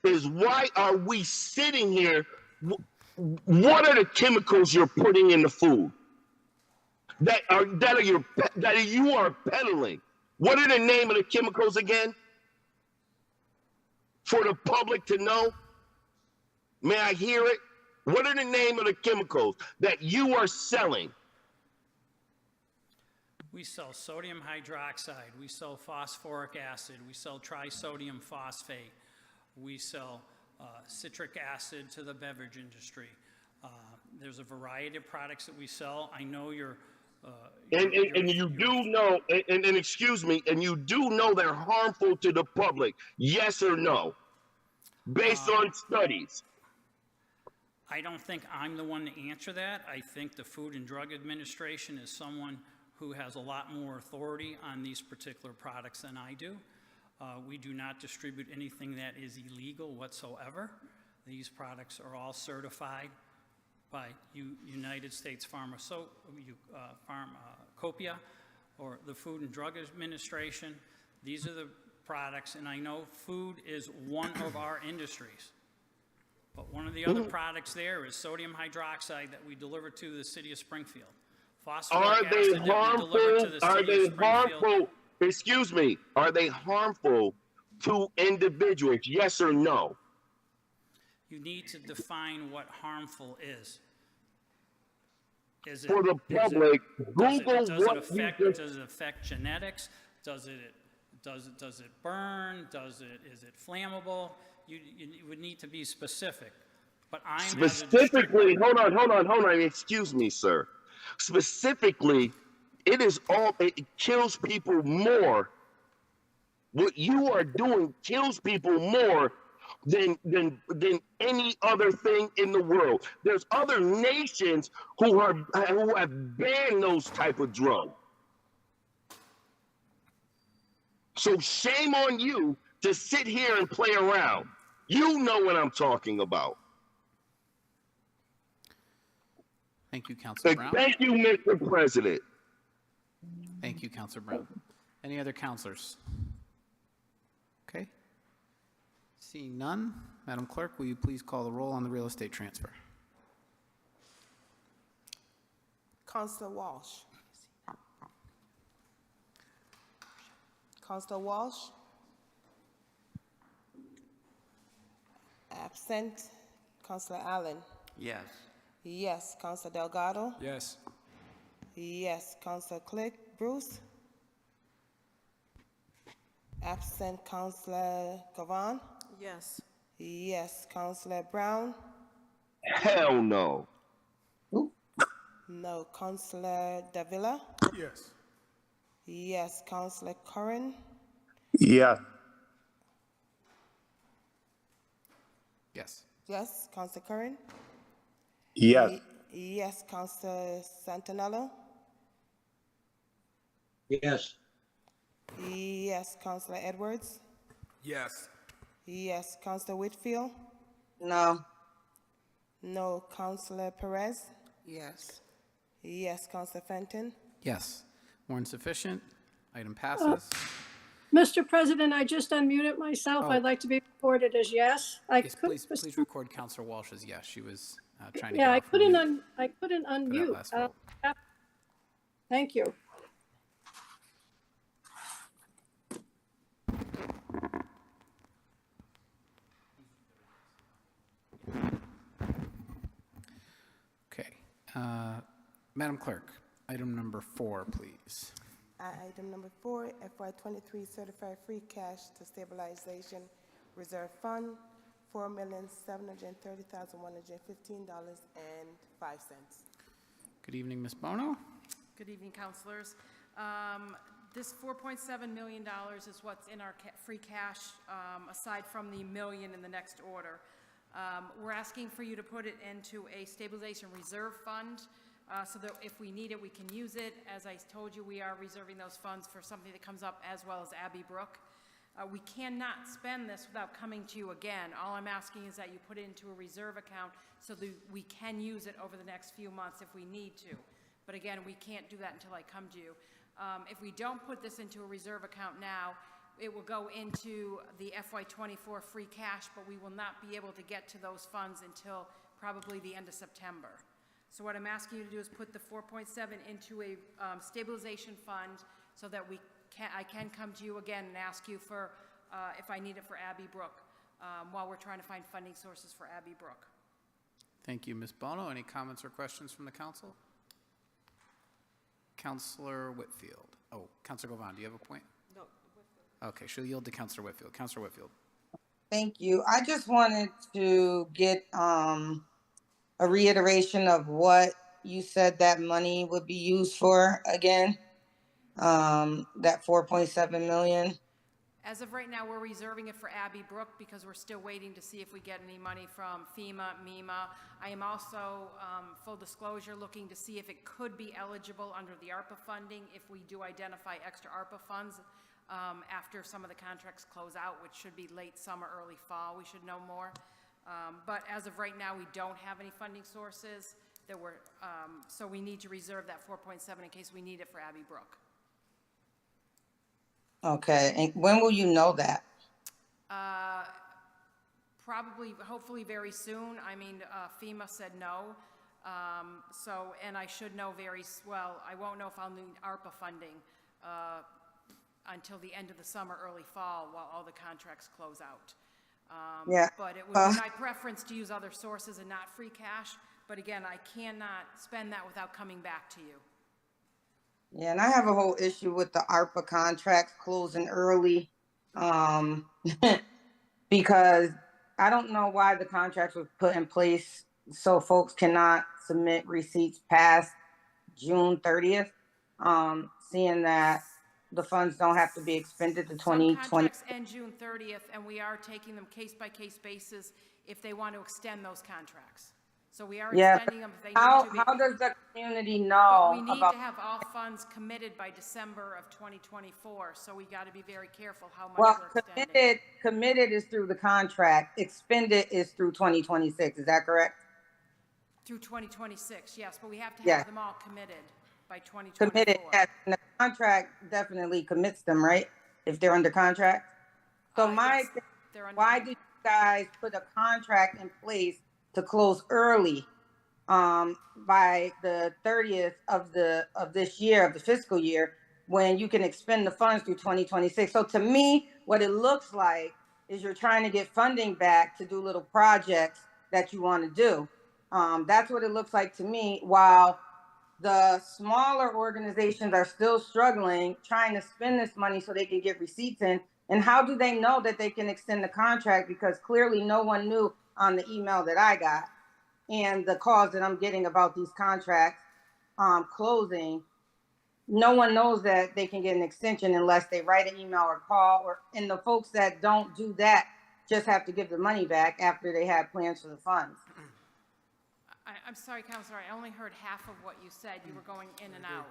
is why are we sitting here? What are the chemicals you're putting in the food that you are peddling? What are the name of the chemicals again? For the public to know? May I hear it? What are the name of the chemicals that you are selling? We sell sodium hydroxide, we sell phosphoric acid, we sell trisodium phosphate, we sell citric acid to the beverage industry. There's a variety of products that we sell. I know you're... and you do know, and excuse me, and you do know they're harmful to the public, yes or no? Based on studies. I don't think I'm the one to answer that. I think the Food and Drug Administration is someone who has a lot more authority on these particular products than I do. We do not distribute anything that is illegal whatsoever. These products are all certified by United States Pharmacopoeia or the Food and Drug Administration. These are the products, and I know food is one of our industries. But one of the other products there is sodium hydroxide that we deliver to the city of Springfield. Are they harmful? Are they harmful? Excuse me. Are they harmful to individuals? Yes or no? You need to define what harmful is. For the public, Google what does it affect genetics? Does it burn? Is it flammable? You would need to be specific. But I'm specifically. Hold on. Excuse me, sir. Specifically, it kills people more. What you are doing kills people more than any other thing in the world. There's other nations who have banned those type of drugs. So shame on you to sit here and play around. You know what I'm talking about. Thank you, Councilor Brown. Thank you, Mr. President. Thank you, Councilor Brown. Any other councilors? Okay. Seeing none, Madam Clerk, will you please call the roll on the real estate transfer? Councilor Walsh. Councilor Walsh. Absent. Councilor Allen. Yes. Yes. Councilor Delgado. Yes. Yes. Councilor Bruce. Absent. Councilor Gavan. Yes. Yes. Councilor Brown. Hell no. No. Councilor Davila. Yes. Yes. Councilor Curran. Yeah. Yes. Yes. Councilor Curran. Yes. Yes. Councilor Santinello. Yes. Yes. Councilor Edwards. Yes. Yes. Councilor Whitfield. No. No. Councilor Perez. Yes. Yes. Councilor Fenton. Yes. More than sufficient. Item passes. Mr. President, I just unmuted myself. Oh. I'd like to be recorded as yes. Yes, please record Councilor Walsh as yes. She was trying to Yeah, get I off of mute. couldn't last unmute. vote. Thank you. Okay. Madam Clerk, item number 4, please. Item number 4, FY23 certified free cash to stabilization reserve fund, $4,730,115.05. Good evening, Ms. Bono. Good evening, councilors. This $4.7 million is what's in our free cash, aside from the million in the next order. We're asking for you to put it into a stabilization reserve fund so that if we need it, we can use it. As I told you, we are reserving those funds for something that comes up as well as Abbey Brook. We cannot spend this without coming to you again. All I'm asking is that you put it into a reserve account so that we can use it over the next few months if we need to. But again, we can't do that until I come to you. If we don't put this into a reserve account now, it will go into the FY24 free cash, but we will not be able to get to those funds until probably the end of September. So what I'm asking you to do is put the 4.7 into a stabilization fund so that I can come to you again and ask you for, if I need it for Abbey Brook, while we're trying to find funding sources for Abbey Brook. Thank you, Ms. Bono. Any comments or questions from the council? Councilor Whitfield. Oh, Councilor Govan, do you have a point? No. Okay, she'll yield to Councilor Whitfield. Councilor Whitfield. Thank you. I just wanted to get a reiteration of what you said that money would be used for again. That 4.7 million. As of right now, we're reserving it for Abbey Brook because we're still waiting to see if we get any money from FEMA, MEMA. I am also, full disclosure, looking to see if it could be eligible under the ARPA funding if we do identify extra ARPA funds after some of the contracts close out, which should be late summer, early fall. We should know more. But as of right now, we don't have any funding sources that were, so we need to reserve that 4.7 in case we need it for Abbey Brook. Okay, and when will you know that? Probably, hopefully very soon. I mean, FEMA said no. And I should know well, I won't know if I'll need ARPA funding until the end of the summer, early fall, while all the contracts close out. Yeah. But it would be my preference to use other sources and not free cash. But again, I cannot spend that without coming back to you. Yeah, and I have a whole issue with the ARPA contracts closing early, because I don't know why the contracts were put in place so folks cannot submit receipts past June 30th, seeing that the funds don't have to be expended to 2020. Some contracts end June 30th, and we are taking them case-by-case basis if they want to extend those contracts. So we are extending them if they need to be. How does the community know? But we need to have all funds committed by December of 2024, so we got to be very careful how much we're extending. Committed is through the contract. Expended is through 2026. Is that correct? Through 2026, yes, but we have to have them all committed by 2024. Committed, yes. And the contract definitely commits them, right? If they're under contract. So why did you guys put a contract in place to close early by the 30th of this year, of the fiscal year, when you can expend the funds through 2026? So to me, what it looks like is you're trying to get funding back to do little projects that you want to do. That's what it looks like to me, while the smaller organizations are still struggling, trying to spend this money so they can get receipts in. And how do they know that they can extend the contract? Because clearly no one knew on the email that I got and the calls that I'm getting about these contracts closing. No one knows that they can get an extension unless they write an email or call, and the folks that don't do that just have to give the money back after they have plans for the funds. I'm sorry, Counselor, I only heard half of what you said. You were going in and out.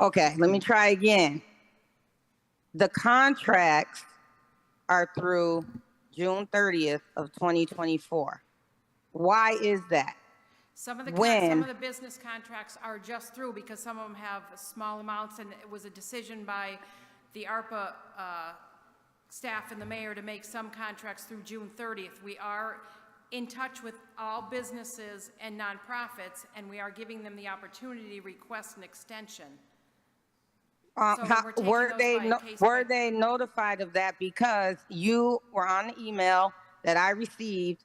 Okay, let me try again. The contracts are through June 30th of 2024. Why is that? Some of the business contracts are just through because some of them have small amounts, and it was a decision by the ARPA staff and the mayor to make some contracts through June 30th. We are in touch with all businesses and nonprofits, and we are giving them the opportunity to request an extension. Were they notified of that? Because you were on the email that I received,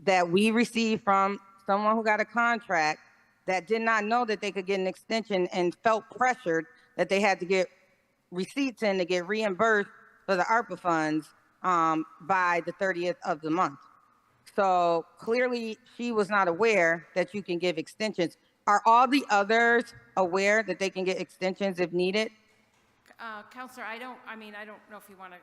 that we received from someone who got a contract, that did not know that they could get an extension and felt pressured that they had to get receipts in to get reimbursed for the ARPA funds by the 30th of the month. So clearly she was not aware that you can give extensions. Are all the others aware that they can get extensions if needed? Counselor, I don't know if you want to.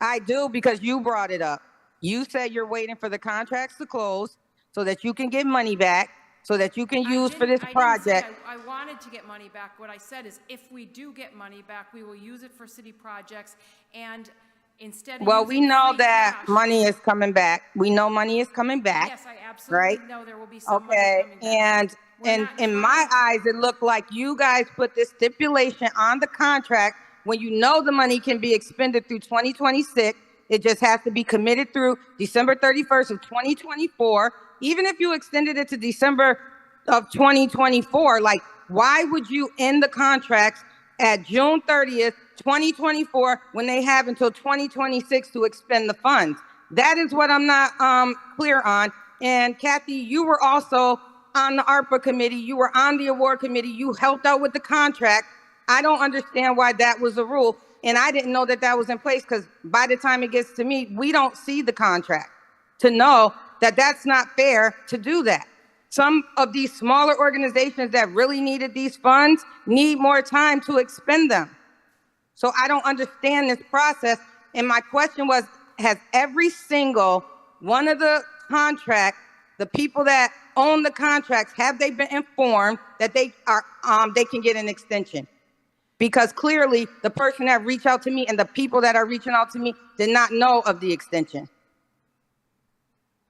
I do, because you brought it up. You said you're waiting for the contracts to close so that you can get money back. so that you can use for this I didn't project. say I wanted to get money back. What I said is if we do get money back, we will use it for city projects, and instead of Well, we using know free that cash- money is coming back. We know money is coming back. Yes, I absolutely Right? know there will be some money Okay, coming back. and in my eyes, it looked like you guys put this stipulation on the contract when you know the money can be expended through 2026. It just has to be committed through December 31st of 2024. Even if you extended it to December of 2024, like, why would you end the contracts at June 30th, 2024, when they have until 2026 to expend the funds? That is what I'm not clear on. And Kathy, you were also on the ARPA committee. You were on the award committee. You helped out with the contract. I don't understand why that was a rule. And I didn't know that that was in place, because by the time it gets to me, we don't see the contract to know that that's not fair to do that. Some of these smaller organizations that really needed these funds need more time to expend them. So I don't understand this process. And my question was, has every single one of the contracts, the people that own the contracts, have they been informed that they can get an extension? Because clearly the person that reached out to me and the people that are reaching out to me did not know of the extension.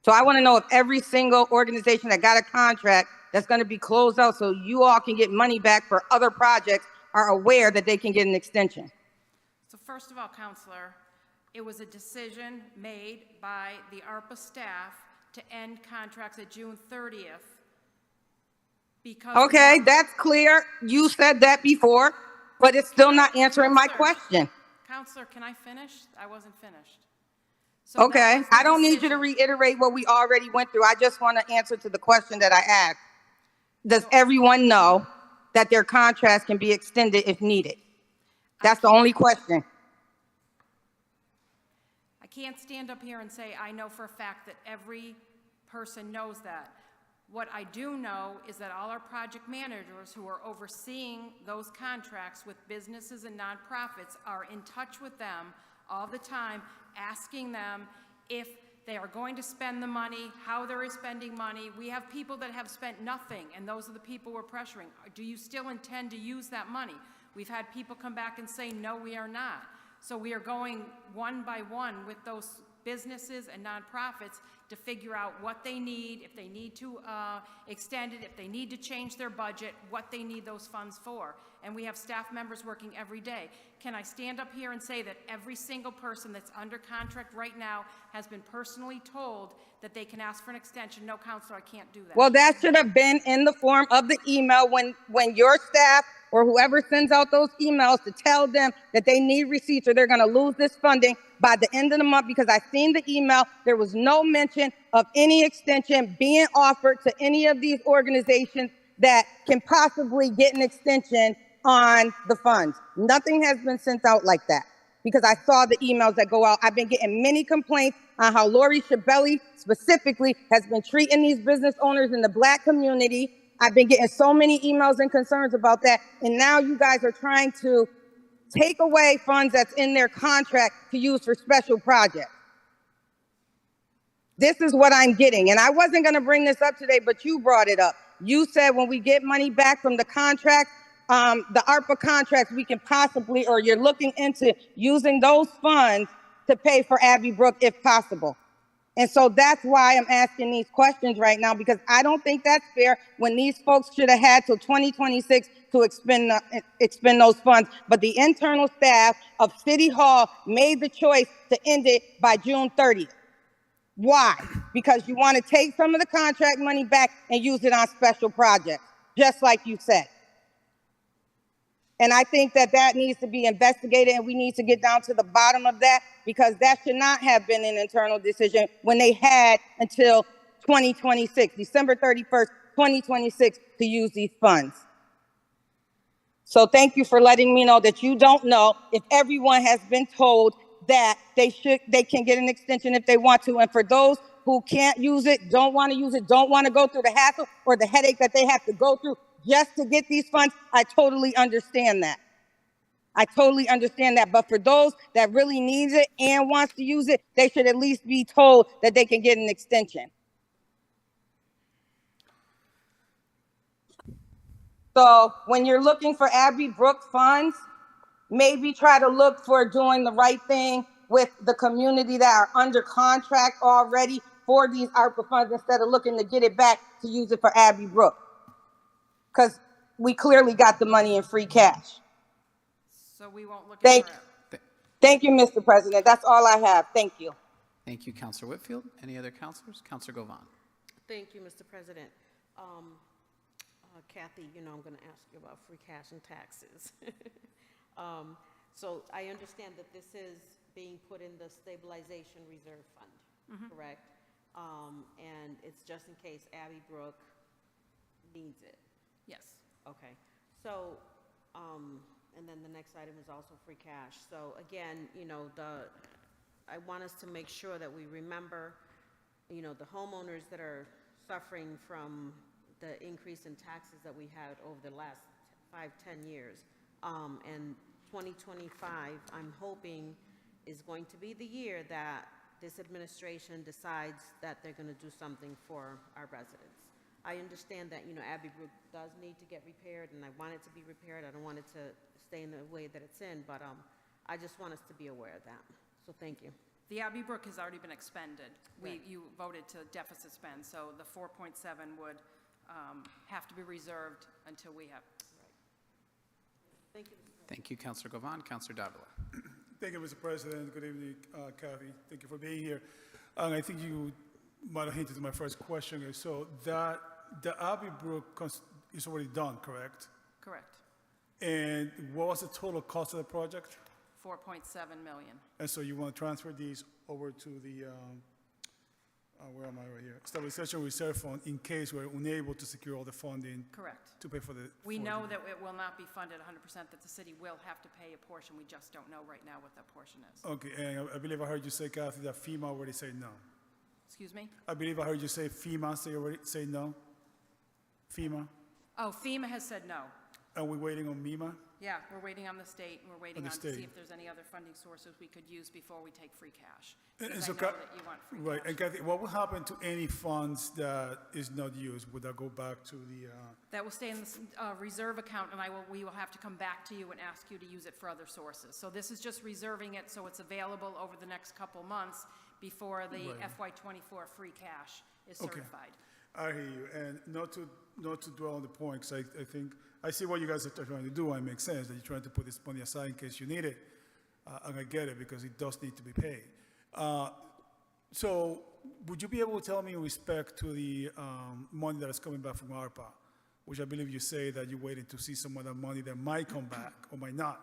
So I want to know if every single organization that got a contract that's going to be closed out so you all can get money back for other projects are aware that they can get an extension. So first of all, Counselor, it was a decision made by the ARPA staff to end contracts at June 30th. Because okay, that's clear. You said that before, but it's still not answering my question. Counselor, can I finish? I wasn't finished. Okay, I don't need you to reiterate what we already went through. I just want to answer to the question that I asked. Does everyone know that their contracts can be extended if needed? That's the only question. I can't stand up here and say I know for a fact that every person knows that. What I do know is that all our project managers who are overseeing those contracts with businesses and nonprofits are in touch with them all the time, asking them if they are going to spend the money, how they're spending money. We have people that have spent nothing, and those are the people we're pressuring. Do you still intend to use that money? We've had people come back and say, no, we are not. So we are going one by one with those businesses and nonprofits to figure out what they need, if they need to extend it, if they need to change their budget, what they need those funds for. And we have staff members working every day. Can I stand up here and say that every single person that's under contract right now has been personally told that they can ask for an extension? No, Counselor, I can't do that. Well, that should have been in the form of the email when your staff or whoever sends out those emails to tell them that they need receipts or they're going to lose this funding by the end of the month, because I've seen the email. There was no mention of any extension being offered to any of these organizations that can possibly get an extension on the funds. Nothing has been sent out like that, because I saw the emails that go out. I've been getting many complaints on how Lori Shabelli specifically has been treating these business owners in the Black community. I've been getting so many emails and concerns about that. And now you guys are trying to take away funds that's in their contract to use for special projects. This is what I'm getting. And I wasn't going to bring this up today, but you brought it up. You said when we get money back from the contract, the ARPA contracts, we can possibly, or you're looking into using those funds to pay for Abbey Brook if possible. And so that's why I'm asking these questions right now, because I don't think that's fair when these folks should have had till 2026 to expend those funds. But the internal staff of City Hall made the choice to end it by June 30th. Why? Because you want to take some of the contract money back and use it on special projects, just like you said. And I think that that needs to be investigated, and we need to get down to the bottom of that, because that should not have been an internal decision when they had until 2026, December 31st, 2026, to use these funds. So thank you for letting me know that you don't know if everyone has been told that they can get an extension if they want to. And for those who can't use it, don't want to use it, don't want to go through the hassle or the headache that they have to go through just to get these funds, I totally understand that. I totally understand that. But for those that really needs it and wants to use it, they should at least be told that they can get an extension. So when you're looking for Abbey Brook funds, maybe try to look for doing the right thing with the community that are under contract already for these ARPA funds instead of looking to get it back to use it for Abbey Brook. Because we clearly got the money in free cash. So we won't look Thank at Thank you, Mr. President. That's all I have. Thank you. Thank you, Councilor Whitfield. Any other councilors? Councilor Govan. Thank you, Mr. President. Kathy, you know I'm going to ask you about free cash and taxes. So I understand that this is being put in the stabilization reserve fund, correct? And it's just in case Abbey Brook needs it. Yes. Okay. So, and then the next item is also free cash. So again, you know, I want us to make sure that we remember, you know, the homeowners that are suffering from the increase in taxes that we had over the last 5-10 years. And 2025, I'm hoping, is going to be the year that this administration decides that they're going to do something for our residents. I understand that, you know, Abbey Brook does need to get repaired, and I want it to be repaired. I don't want it to stay in the way that it's in, but I just want us to be aware of that. So thank you. The Abbey Brook has already been expended. Right. You voted to deficit spend, so the 4.7 would have to be reserved until we have. Thank you. Thank you, Councilor Govan. Councilor Davila. Thank you, Mr. President. Good evening, Kathy. Thank you for being here. And I think you might have hinted to my first question. So that the Abbey Brook is already done, correct? Correct. And what was the total cost of the project? 4.7 million. And so you want to transfer these over to the, where am I right here? Stabilization Reserve Fund in case we're unable to secure all the funding. Correct. To pay for the. We know that it will not be funded 100%, that the city will have to pay a portion. We just don't know right now what that portion is. Okay, and I believe I heard you say, Kathy, that FEMA already said no. Excuse me? I believe I heard you say FEMA say no? FEMA? Oh, FEMA has said no. And we're waiting on MEMA? Yeah, we're waiting on the state, and we're waiting On on the to see state. if there's any other funding sources we could use before we take free cash. And Because so I know Ka- that you want free Right, cash. and Kathy, what will happen to any funds that is not used? Would that go back to the, That will stay in the reserve account, and we will have to come back to you and ask you to use it for other sources. So this is just reserving it so it's available over the next couple months before the Right. FY24 free cash is Okay. certified. I hear you, and not to dwell on the point, because I think, I see what you guys are trying to do, and it makes sense that you're trying to put this money aside in case you need it, and I get it, because it does need to be paid. So, would you be able to tell me in respect to the money that is coming back from ARPA, which I believe you say that you're waiting to see some of that money that might come back or might not?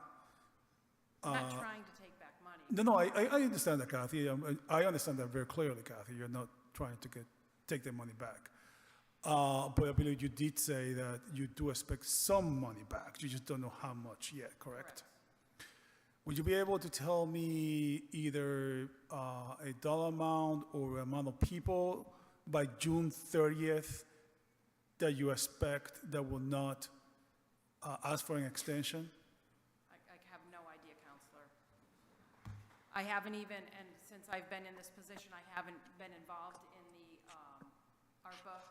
I'm not trying to take back money. No, I understand that, Kathy. I understand that very clearly, Kathy. You're not trying to take the money back. But I believe you did say that you do expect some money back. You just don't know how much yet, correct? Would you be able to tell me either a dollar amount or amount of people by June 30th that you expect that will not ask for an extension? I have no idea, Counselor. I haven't even, and since I've been in this position, I haven't been involved in the ARPA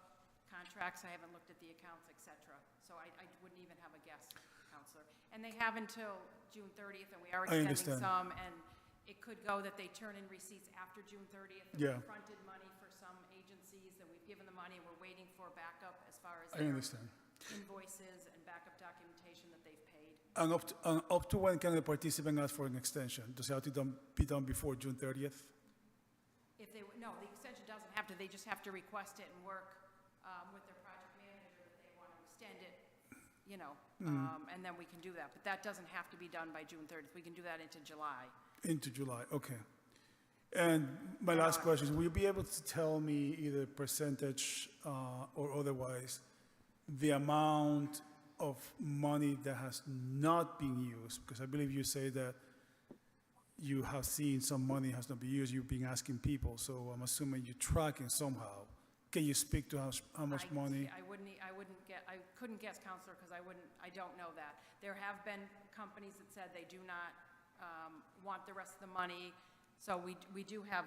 contracts. I haven't looked at the accounts, et cetera. So I wouldn't even have a guess, Counselor. And they have until June 30th, and we are I extending understand. some, and it could go that they turn in receipts after June 30th. And Yeah. we fronted money for some agencies, that we've given the money, and we're waiting for backup as far as I their understand. invoices and backup documentation that they've paid. And up to when can the participant ask for an extension? Does it have to be done before June 30th? If they, no, the extension doesn't have to, they just have to request it and work with their project manager that they want to extend it, you know, and then we can do that. But that doesn't have to be done by June 30th. We can do that into July. Into July, okay. And my last question is, will you be able to tell me either percentage or otherwise the amount of money that has not been used? Because I believe you say that you have seen some money has not been used. You've been asking people, so I'm assuming you're tracking somehow. Can you speak to how much money? I couldn't guess, Counselor, because I don't know that. There have been companies that said they do not want the rest of the money. So we do have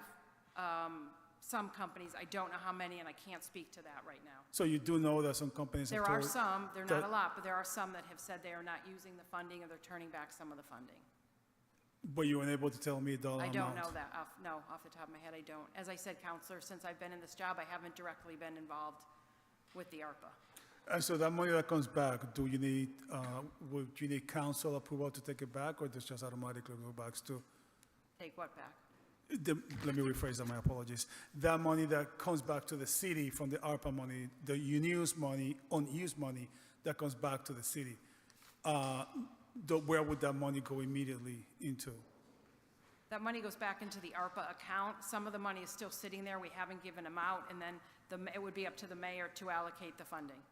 some companies. I don't know how many, and I can't speak to that right now. So you do know that some companies have There are told some, they're that- not a lot, but there are some that have said they are not using the funding or they're turning back some of the funding. But you weren't able to tell me a dollar I amount? don't know that, off the top of my head, I don't. As I said, Counselor, since I've been in this job, I haven't directly been involved with the ARPA. And so that money that comes back, do you need, would you need council approval to take it back, or does it just automatically go back to? Take what back? Let me rephrase that, my apologies. That money that comes back to the city from the ARPA money, the unused money that comes back to the city, where would that money go immediately into? That money goes back into the ARPA account. Some of the money is still sitting there. We haven't given them out, and then it would be up to the mayor to allocate the funding.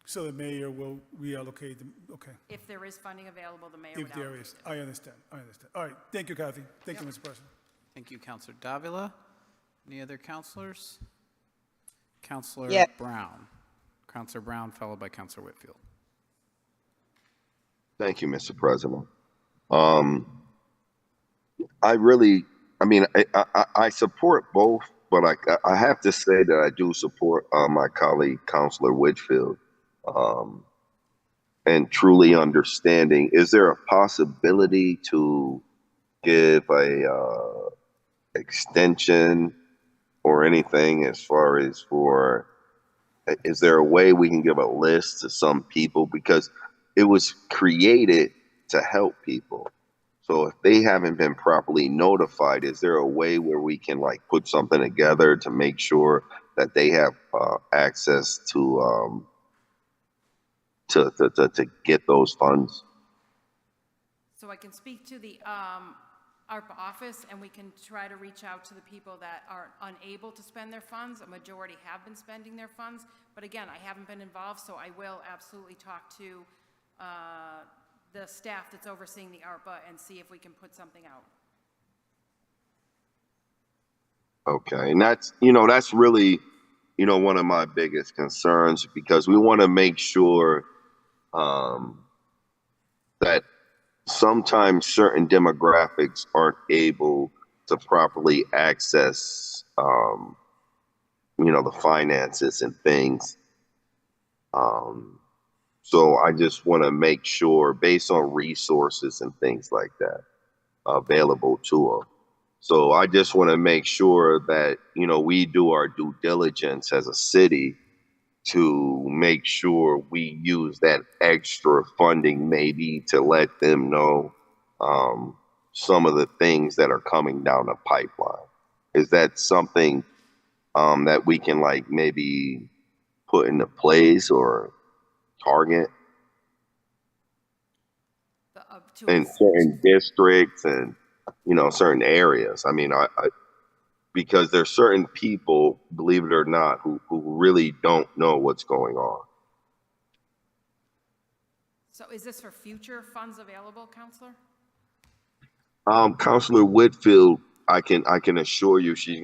So the mayor will reallocate them, okay. If there is funding available, the mayor would If allocate there is, it. I understand. All right, thank you, Kathy. Thank you, Mr. President. Thank you, Counselor Davila. Any other counselors? Counselor Yes. Brown. Counselor Brown, followed by Counselor Whitfield. Thank you, Mr. President. I support both, but I have to say that I do support my colleague, Counselor Whitfield, and truly understanding. Is there a possibility to give a extension or anything as far as is there a way we can give a list to some people? Because it was created to help people. So if they haven't been properly notified, is there a way where we can put something together to make sure that they have access to get those funds? So I can speak to the ARPA office, and we can try to reach out to the people that are unable to spend their funds. A majority have been spending their funds, but again, I haven't been involved, so I will absolutely talk to the staff that's overseeing the ARPA and see if we can put something out. Okay, and that's really, one of my biggest concerns, because we want to make sure that sometimes certain demographics aren't able to properly access, the finances and things. So I just want to make sure, based on resources and things like that available to them. So I just want to make sure that, we do our due diligence as a city to make sure we use that extra funding maybe to let them know some of the things that are coming down the pipeline. Is that something that we can maybe put into place or target in certain districts and, certain areas? I mean, because there's certain people, believe it or not, who really don't know what's going on. So is this for future funds available, Counselor? Counselor Whitfield, I can assure you she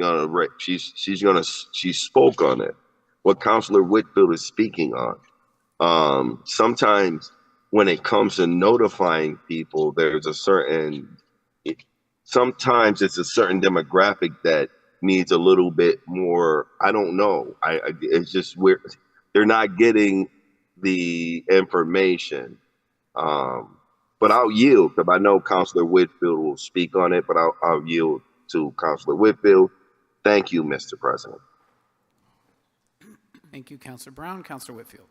spoke on it. What Counselor Whitfield is speaking on. Sometimes when it comes to notifying people, sometimes it's a certain demographic that needs a little bit more. I don't know. It's just they're not getting the information. But I'll yield, because I know Counselor Whitfield will speak on it, but I'll yield to Counselor Whitfield. Thank you, Mr. President. Thank you, Counselor Brown. Counselor Whitfield.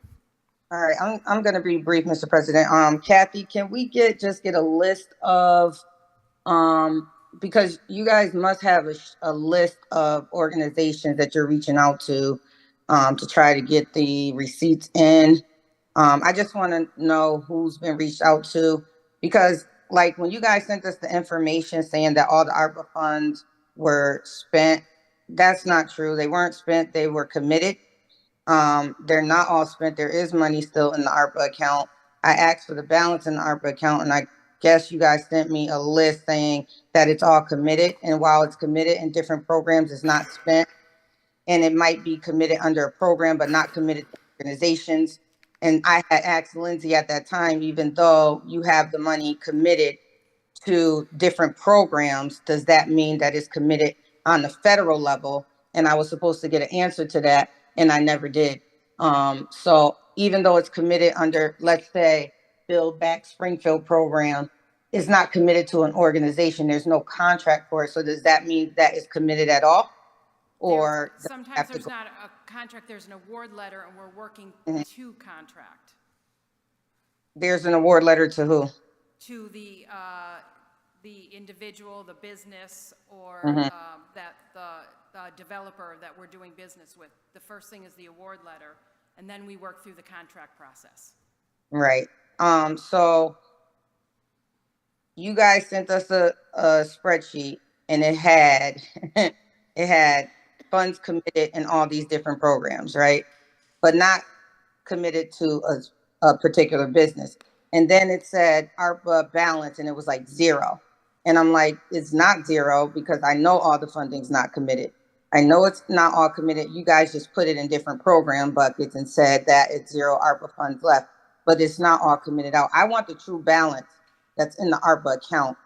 All right, I'm going to be brief, Mr. President. Kathy, can we get a list of, because you guys must have a list of organizations that you're reaching out to try to get the receipts in. I just want to know who's been reached out to, because when you guys sent us the information saying that all the ARPA funds were spent, that's not true. They weren't spent. They were committed. They're not all spent. There is money still in the ARPA account. I asked for the balance in the ARPA account, and I guess you guys sent me a list saying that it's all committed. And while it's committed in different programs, it's not spent. And it might be committed under a program, but not committed to organizations. And I had asked Lindsay at that time, even though you have the money committed to different programs, does that mean that it's committed on the federal level? and I was supposed to get an answer to that, and I never did. So even though it's committed under, let's say, Build Back Springfield program, it's not committed to an organization. There's no contract for it. So does that mean that it's committed at all? Or does it Sometimes have to there's go- not a contract, there's an award letter, and we're working Mhm. to contract, There's an award letter to who? to the individual, the business, or Mhm. that the developer that we're doing business with. The first thing is the award letter, and then we work through the contract process. Right. So you guys sent us a spreadsheet, and it had it had funds committed in all these different programs, right? But not committed to a particular business. And then it said ARPA balance, and it was like 0. And I'm like, it's not 0 because I know all the funding's not committed. I know it's not all committed. You guys just put it in different program buckets and said that it's 0 ARPA funds left, but it's not all committed out. I want the true balance that's in the ARPA account.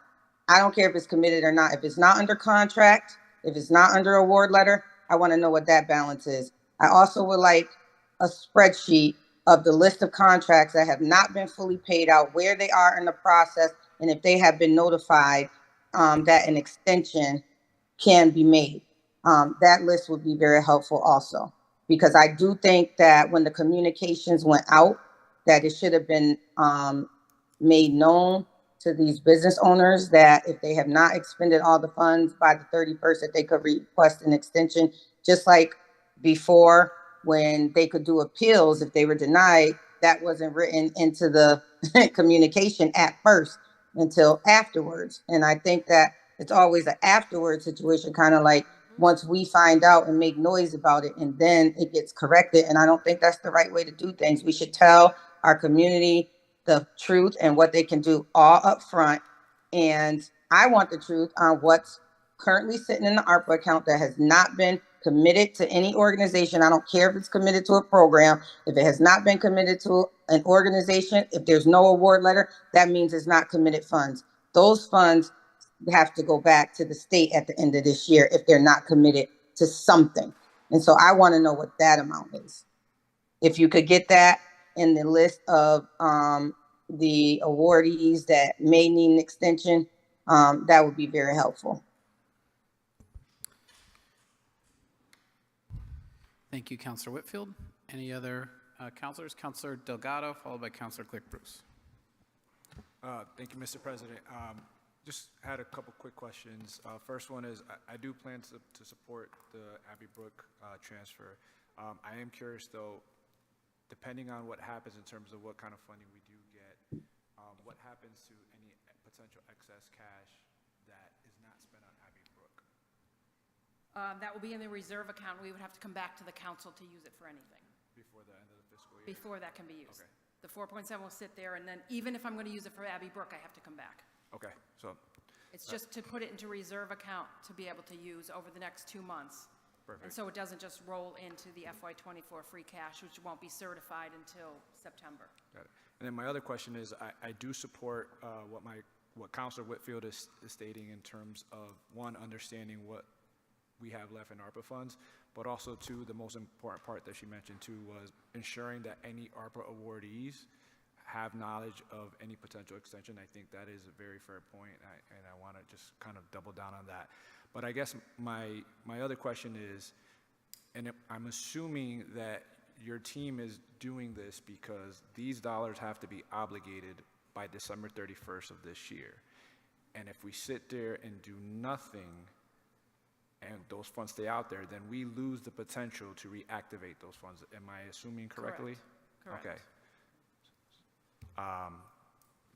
I don't care if it's committed or not. If it's not under contract, if it's not under award letter, I want to know what that balance is. I also would like a spreadsheet of the list of contracts that have not been fully paid out, where they are in the process, and if they have been notified that an extension can be made. That list would be very helpful also, because I do think that when the communications went out, that it should have been made known to these business owners that if they have not expended all the funds by the 31st, that they could request an extension, just like before when they could do appeals if they were denied. That wasn't written into the communication at first until afterwards. And I think that it's always an afterward situation, kind of like once we find out and make noise about it, and then it gets corrected. And I don't think that's the right way to do things. We should tell our community the truth and what they can do all up front. And I want the truth on what's currently sitting in the ARPA account that has not been committed to any organization. I don't care if it's committed to a program. If it has not been committed to an organization, if there's no award letter, that means it's not committed funds. Those funds have to go back to the state at the end of this year if they're not committed to something. And so I want to know what that amount is. If you could get that in the list of the awardees that may need an extension, that would be very helpful. Thank you, Councilor Whitfield. Any other councilors? Councilor Delgado, followed by Councilor Click Bruce. Thank you, Mr. President. Just had a couple quick questions. First one is, I do plan to support the Abbey Brook transfer. I am curious, though, depending on what happens in terms of what kind of funding we do get, what happens to any potential excess cash that is not spent on Abbey Brook? That will be in the reserve account. We would have to come back to the council to use it for anything. Before the end of the fiscal year? Before that can be used. Okay. The 4.7 will sit there, and then even if I'm going to use it for Abbey Brook, I have to come back. Okay, so. It's just to put it into reserve account to be able to use over the next 2 months. Perfect. And so it doesn't just roll into the FY24 free cash, which won't be certified until September. Got it. And then my other question is, I do support what Councilor Whitfield is stating in terms of, one, understanding what we have left in ARPA funds, but also, two, the most important part that she mentioned, too, was ensuring that any ARPA awardees have knowledge of any potential extension. I think that is a very fair point, and I want to just kind of double down on that. But I guess my other question is, and I'm assuming that your team is doing this because these dollars have to be obligated by December 31st of this year. And if we sit there and do nothing and those funds stay out there, then we lose the potential to reactivate those funds. Am I assuming correctly? Correct. Okay.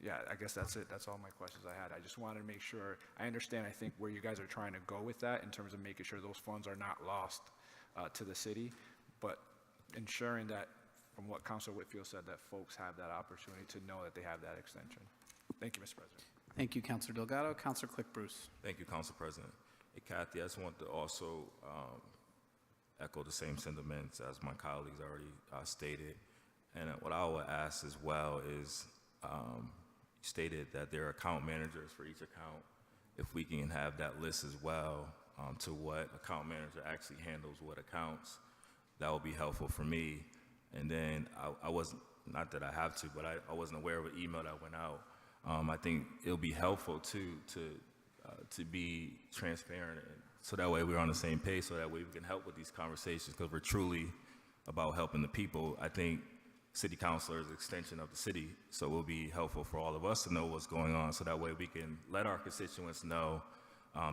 Yeah, I guess that's it. That's all my questions I had. I just wanted to make sure, I understand, I think, where you guys are trying to go with that in terms of making sure those funds are not lost to the city, but ensuring that, from what Councilor Whitfield said, that folks have that opportunity to know that they have that extension. Thank you, Mr. President. Thank you, Councilor Delgado. Councilor Click Bruce. Thank you, Council President. Hey, Kathy, I just want to also echo the same sentiments as my colleagues already stated. And what I would ask as well is, stated that there are account managers for each account. If we can have that list as well, to what account manager actually handles what accounts. That would be helpful for me. And then I wasn't, not that I have to, but I wasn't aware of an email that went out. I think it'll be helpful to be transparent, and so that way we're on the same page, so that way we can help with these conversations, because we're truly about helping the people. I think city councilor is an extension of the city, so it will be helpful for all of us to know what's going on, so that way we can let our constituents know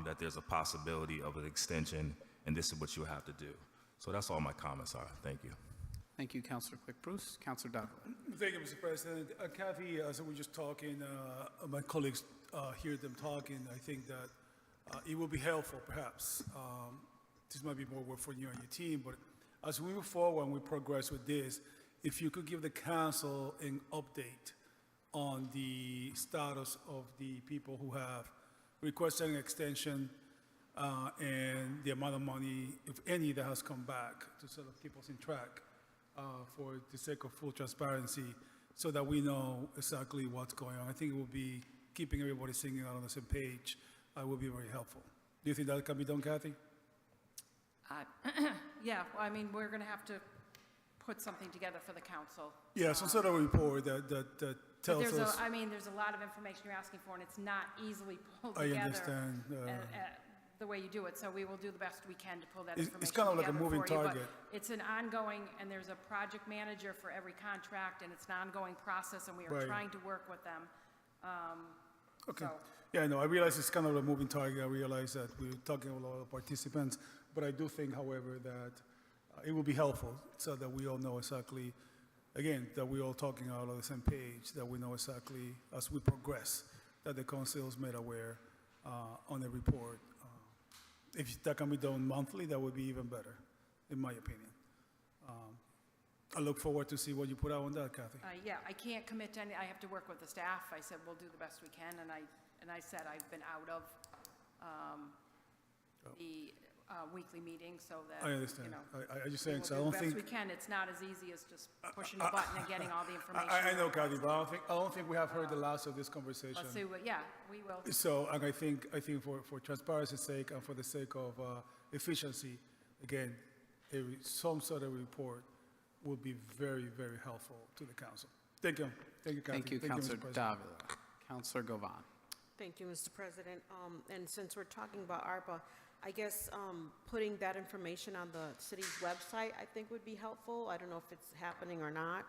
that there's a possibility of an extension, and this is what you have to do. So that's all my comments are. Thank you. Thank you, Councilor Quick Bruce. Councilor Davila. Thank you, Mr. President. Kathy, as we were just talking, my colleagues hear them talking. I think that it will be helpful, perhaps. This might be more work for you and your team, but as we move forward and we progress with this, if you could give the council an update on the status of the people who have requested an extension and the amount of money, if any, that has come back, to sort of keep us in track for the sake of full transparency, so that we know exactly what's going on. I think it will be keeping everybody singing out on the same page. Will be very helpful. Do you think that can be done, Kathy? Yeah, well, I mean, we're going to have to put something together for the council. Yeah, some sort of report that tells but us. I mean, there's a lot of information you're asking for, and it's not easily pulled I together. understand. The way you do it, so we will do the best we can to pull that It's information kind of like a together moving for you, but target. it's an ongoing, and there's a project manager for every contract, and it's an ongoing process, and we are Right. trying to work with them. Okay. So, Yeah, no, I realize it's kind of a moving target. I realize that we're talking with a lot of participants, but I do think, however, that it will be helpful so that we all know exactly, again, that we're all talking out on the same page, that we know exactly as we progress, that the council is made aware on the report. If that can be done monthly, that would be even better, in my opinion. I look forward to see what you put out on that, Kathy. yeah, I can't commit to any, I have to work with the staff. I said, we'll do the best we can, and I said I've been out of the weekly meetings, so that, I understand. you know, I just we saying, will so I do don't the think. best we can. It's not as easy as just pushing a button and getting all the information. I know, Kathy, but I don't think we have heard the last of this conversation. Let's see what, yeah, we will. So, and I think for transparency's sake and for the sake of efficiency, again, some sort of report will be very, very helpful to the council. Thank you. Thank you, Kathy. Thank you, Mr. Councilor President. Davila. Councilor Govan. Thank you, Mr. President. And since we're talking about ARPA, I guess putting that information on the city's website, I think would be helpful. I don't know if it's happening or not,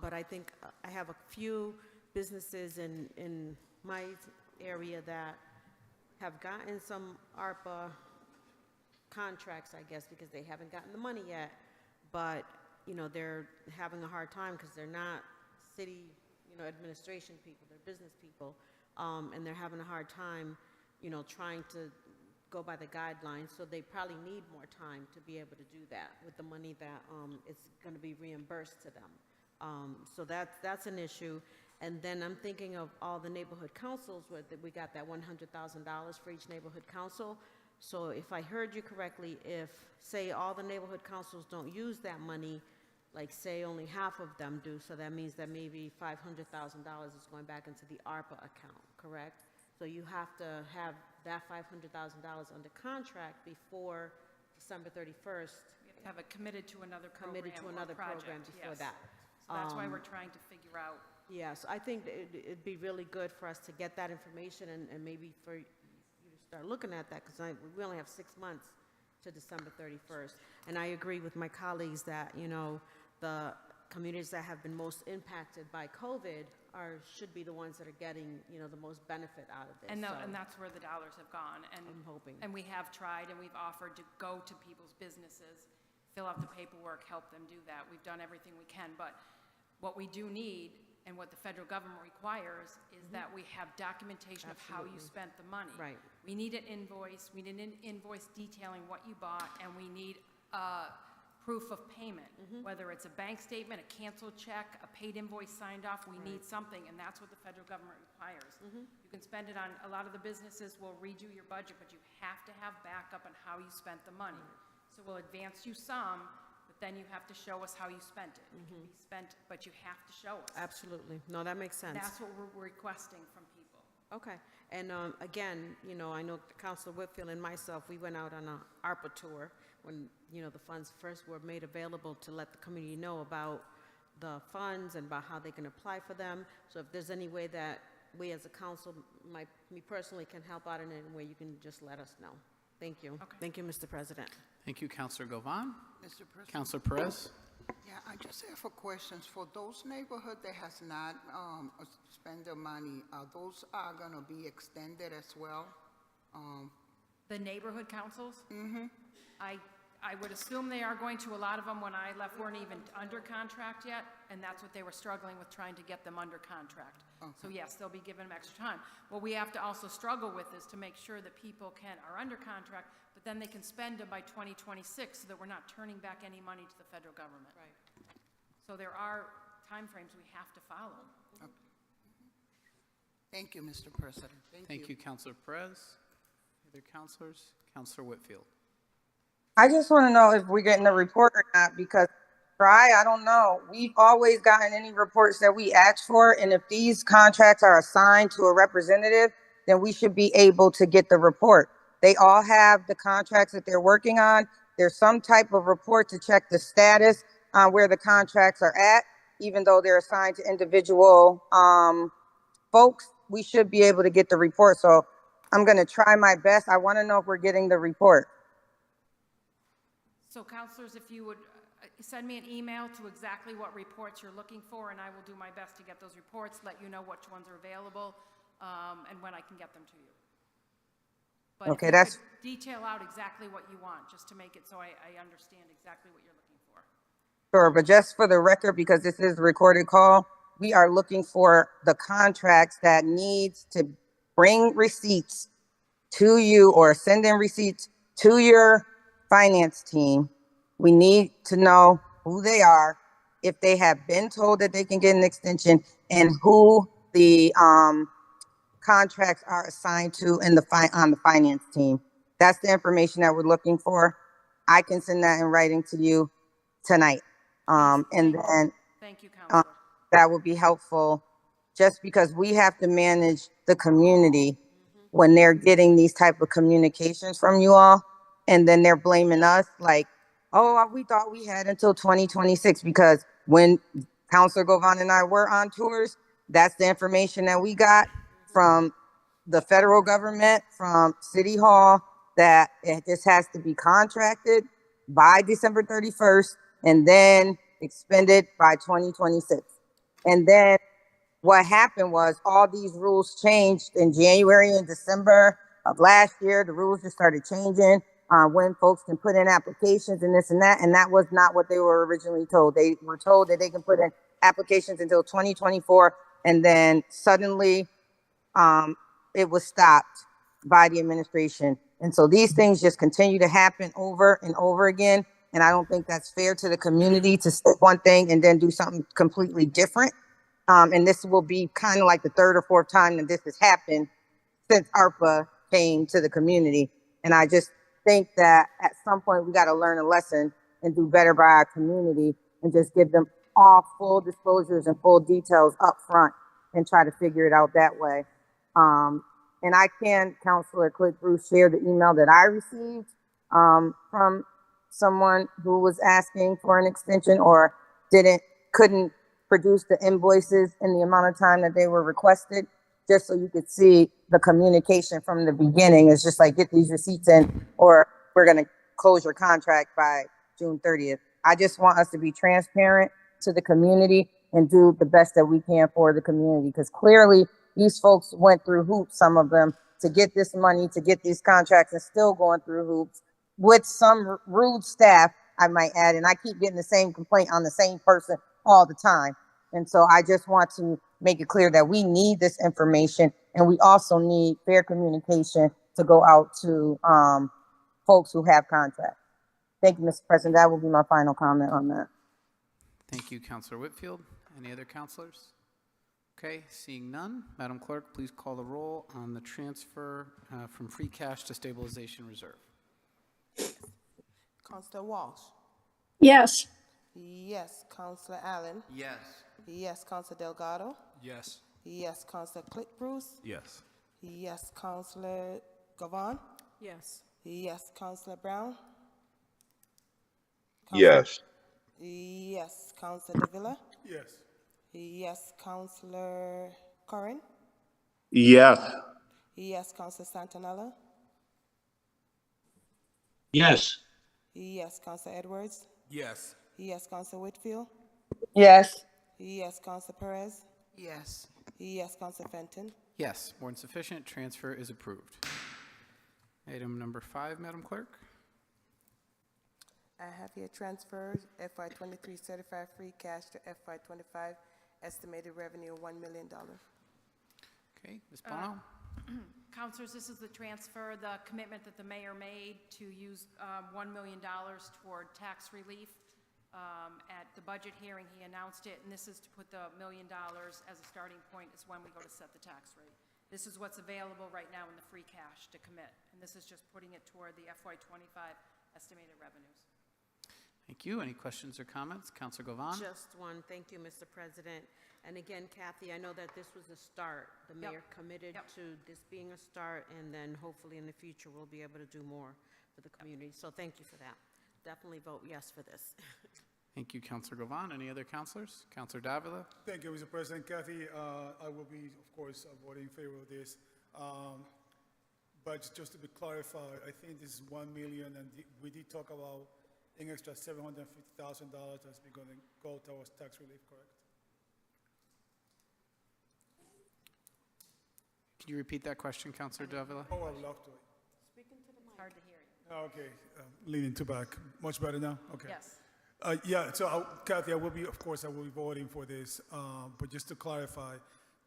but I think I have a few businesses in my area that have gotten some ARPA contracts, I guess, because they haven't gotten the money yet, but, you know, they're having a hard time because they're not city, you know, administration people, they're business people, and they're having a hard time, you know, trying to go by the guidelines, so they probably need more time to be able to do that with the money that is going to be reimbursed to them. So that's an issue. And then I'm thinking of all the neighborhood councils where we got that $100,000 for each neighborhood council. So if I heard you correctly, if, say, all the neighborhood councils don't use that money, like, say, only half of them do, so that means that maybe $500,000 is going back into the ARPA account, correct? So you have to have that $500,000 under contract before December 31st. We have to have it committed to another program Committed to or another project, program before yes. that. So that's why we're trying to figure out. Yes, I think it'd be really good for us to get that information and maybe for you to start looking at that, because we only have 6 months to December 31st. And I agree with my colleagues that, you know, the communities that have been most impacted by COVID should be the ones that are getting, you know, the most benefit out of this. And, So and that's where the dollars have gone. And I'm hoping. And we have tried, and we've offered to go to people's businesses, fill out the paperwork, help them do that. We've done everything we can, but what we do need, and what the federal government requires, is that we have documentation of how you Absolutely. spent the money. Right. We need an invoice, we need an invoice detailing what you bought, and we need proof of payment, whether it's a bank statement, a canceled check, a paid invoice signed off, we need something, and that's what the federal government requires. You can spend it on, a lot of the businesses will redo your budget, but you have to have backup on how you spent the money. So we'll advance you some, but then you have to show us how you spent it. It can be spent, but you have to show us. Absolutely. No, that makes sense. That's what we're requesting from people. Okay, and again, you know, I know Councilor Whitfield and myself, we went out on a ARPA tour when, you know, the funds first were made available to let the community know about the funds and about how they can apply for them. So if there's any way that we as a council, me personally, can help out in any way, you can just let us know. Thank you. Okay. Thank you, Mr. President. Thank you, Councilor Govan. Mr. President. Councilor Perez. Yeah, I just have a question. For those neighborhood that has not spent their money, those are gonna be extended as well? The neighborhood councils? I would assume they are going to. A lot of them, when I left, weren't even under contract yet, and that's what they were struggling with, trying to get them under contract. So yes, they'll be given them extra time. What we have to also struggle with is to make sure that people are under contract, but then they can spend them by 2026, so that we're not turning back any money to the federal government. Right. So there are timeframes we have to follow. Okay. Thank you, Mr. President. Thank you, Councilor Perez. Other councilors? Councilor Whitfield. I just want to know if we're getting a report or not, because I don't know. We've always gotten any reports that we asked for, and if these contracts are assigned to a representative, then we should be able to get the report. They all have the contracts that they're working on. There's some type of report to check the status on where the contracts are at, even though they're assigned to individual folks. We should be able to get the report. So I'm going to try my best. I want to know if we're getting the report. So councilors, if you would send me an email to exactly what reports you're looking for, and I will do my best to get those reports, let you know which ones are available, and when I can get them to you. But Okay, if you that's could detail out exactly what you want, just to make it so I understand exactly what you're looking for. sure. But just for the record, because this is a recorded call, we are looking for the contracts that needs to bring receipts to you or send in receipts to your finance team. We need to know who they are, if they have been told that they can get an extension, and who the contracts are assigned to in on the finance team. That's the information that we're looking for. I can send that in writing to you tonight. And then Thank you, Councilor. that would be helpful, just because we have to manage the community when they're getting these type of communications from you all, and then they're blaming us like, oh, we thought we had until 2026, because when Councilor Govan and I were on tours, that's the information that we got from the federal government, from City Hall, that this has to be contracted by December 31st and then expended by 2026. And then what happened was all these rules changed in January and December of last year. The rules just started changing when folks can put in applications and this and that was not what they were originally told. They were told that they can put in applications until 2024, and then suddenly it was stopped by the administration. And so these things just continue to happen over and over again, and I don't think that's fair to the community to say one thing and then do something completely different. And this will be kind of like the third or fourth time that this has happened since ARPA came to the community. And I just think that at some point we got to learn a lesson and do better by our community and just give them all full disclosures and full details up front and try to figure it out that way. And I can, Councilor Click Bruce, share the email that I received from someone who was asking for an extension or couldn't produce the invoices in the amount of time that they were requested, just so you could see the communication from the beginning. It's just like, get these receipts in or we're going to close your contract by June 30th. I just want us to be transparent to the community and do the best that we can for the community, because clearly these folks went through hoops, some of them, to get this money, to get these contracts, and still going through hoops with some rude staff, I might add. And I keep getting the same complaint on the same person all the time. And so I just want to make it clear that we need this information, and we also need fair communication to go out to folks who have contracts. Thank you, Mr. President. That will be my final comment on that. Thank you, Councilor Whitfield. Any other councilors? Okay, seeing none, Madam Clerk, please call the roll on the transfer from free cash to stabilization reserve. Councilor Walsh. Yes. Yes. Councilor Allen. Yes. Yes. Councilor Delgado. Yes. Yes. Councilor Click Bruce. Yes. Yes, Counselor Gavon. Yes. Yes, Counselor Brown. Yes. Yes, Counselor Davila. Yes. Yes, Counselor Curran. Yes. Yes, Counselor Santanella. Yes. Yes, Counselor Edwards. Yes. Yes, Counselor Whitfield. Yes. Yes, Counselor Perez. Yes. Yes, Counselor Fenton. Yes, more than sufficient. Transfer is approved. Item number 5, Madam Clerk. I have here transfers FY23 certified free cash to FY25 estimated revenue of $1 million. Okay, Ms. Bono. Councilors, this is the transfer, the commitment that the mayor made to use $1 million toward tax relief. At the budget hearing, he announced it, and this is to put the $1 million as a starting point is when we go to set the tax rate. This is what's available right now in the free cash to commit, and this is just putting it toward the FY25 estimated revenues. Thank you. Any questions or comments? Councilor Govan? Just one. Thank you, Mr. President. And again, Kathy, I know that this was a start. The mayor committed to this being a start, and then hopefully in the future we'll be able to do more for the community. So thank you for that. Definitely vote yes for this. Thank you, Councilor Govan. Any other councilors? Councilor Davila? Thank you, Mr. President. Kathy, I will be, of course, voting in favor of this. But just to be clarified, I think this is $1 million, and we did talk about an extra $750,000 that's going to go towards tax relief, correct? Can you repeat that question, Councilor Davila? Oh, I would love to. Speaking to the mic. Hard to hear you. Oh, okay, leaning to back. Much better now? Okay. Yes. Yeah, so Kathy, I will be, of course, I will be voting for this. But just to clarify,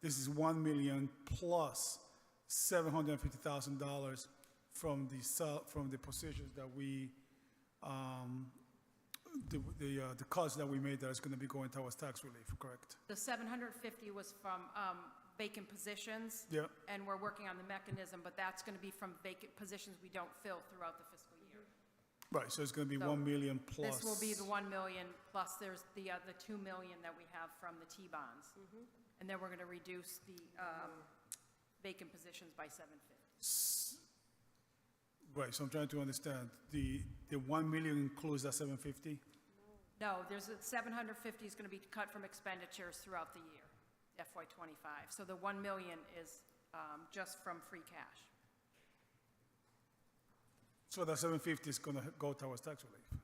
this is $1 million plus $750,000 from the positions that we, the cuts that we made that is going to be going towards tax relief, correct? The 750 was from vacant positions. Yeah. And we're working on the mechanism, but that's going to be from vacant positions we don't fill throughout the fiscal year. Right, so it's going to be So $1 million plus. This will be the 1 million plus there's the 2 million that we have from the T-bonds. And then we're going to reduce the vacant positions by 750. Right, so I'm trying to understand. The 1 million includes that 750? No, there's 750 is going to be cut from expenditures throughout the year, FY25. So the 1 million is just from free cash. So that 750 is going to go towards tax relief?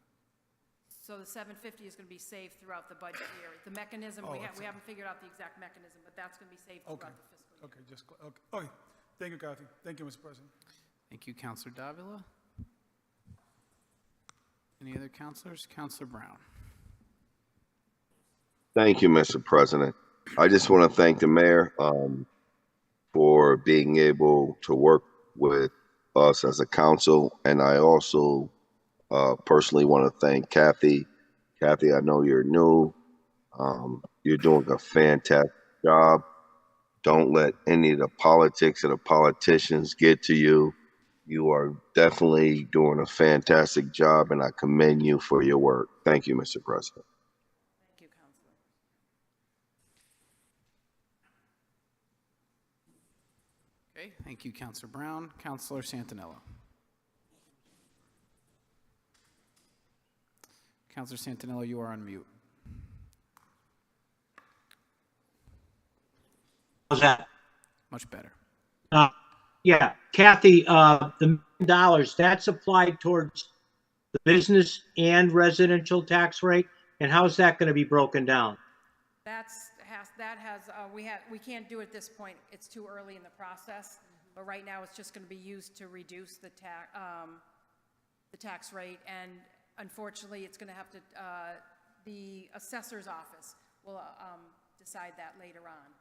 So the 750 is going to be saved throughout the budget year. The mechanism, we haven't figured out the exact mechanism, but that's going to be saved throughout the fiscal year. Okay, okay. Thank you, Kathy. Thank you, Mr. President. Thank you, Councilor Davila. Any other councilors? Councilor Brown. Thank you, Mr. President. I just want to thank the mayor for being able to work with us as a council. And I also personally want to thank Kathy. Kathy, I know you're new. You're doing a fantastic job. Don't let any of the politics or the politicians get to you. You are definitely doing a fantastic job, and I commend you for your work. Thank you, Mr. President. Thank you, Councilor. Okay, thank you, Councilor Brown. Councilor Santinello. Councilor Santinello, you are on mute. How's that? Much better. Yeah, Kathy, the $1 million, that's applied towards the business and residential tax rate, and how's that going to be broken down? We can't do it at this point. It's too early in the process. But right now, it's just going to be used to reduce the tax rate, and unfortunately, it's going to have to. The assessor's office will decide that later on.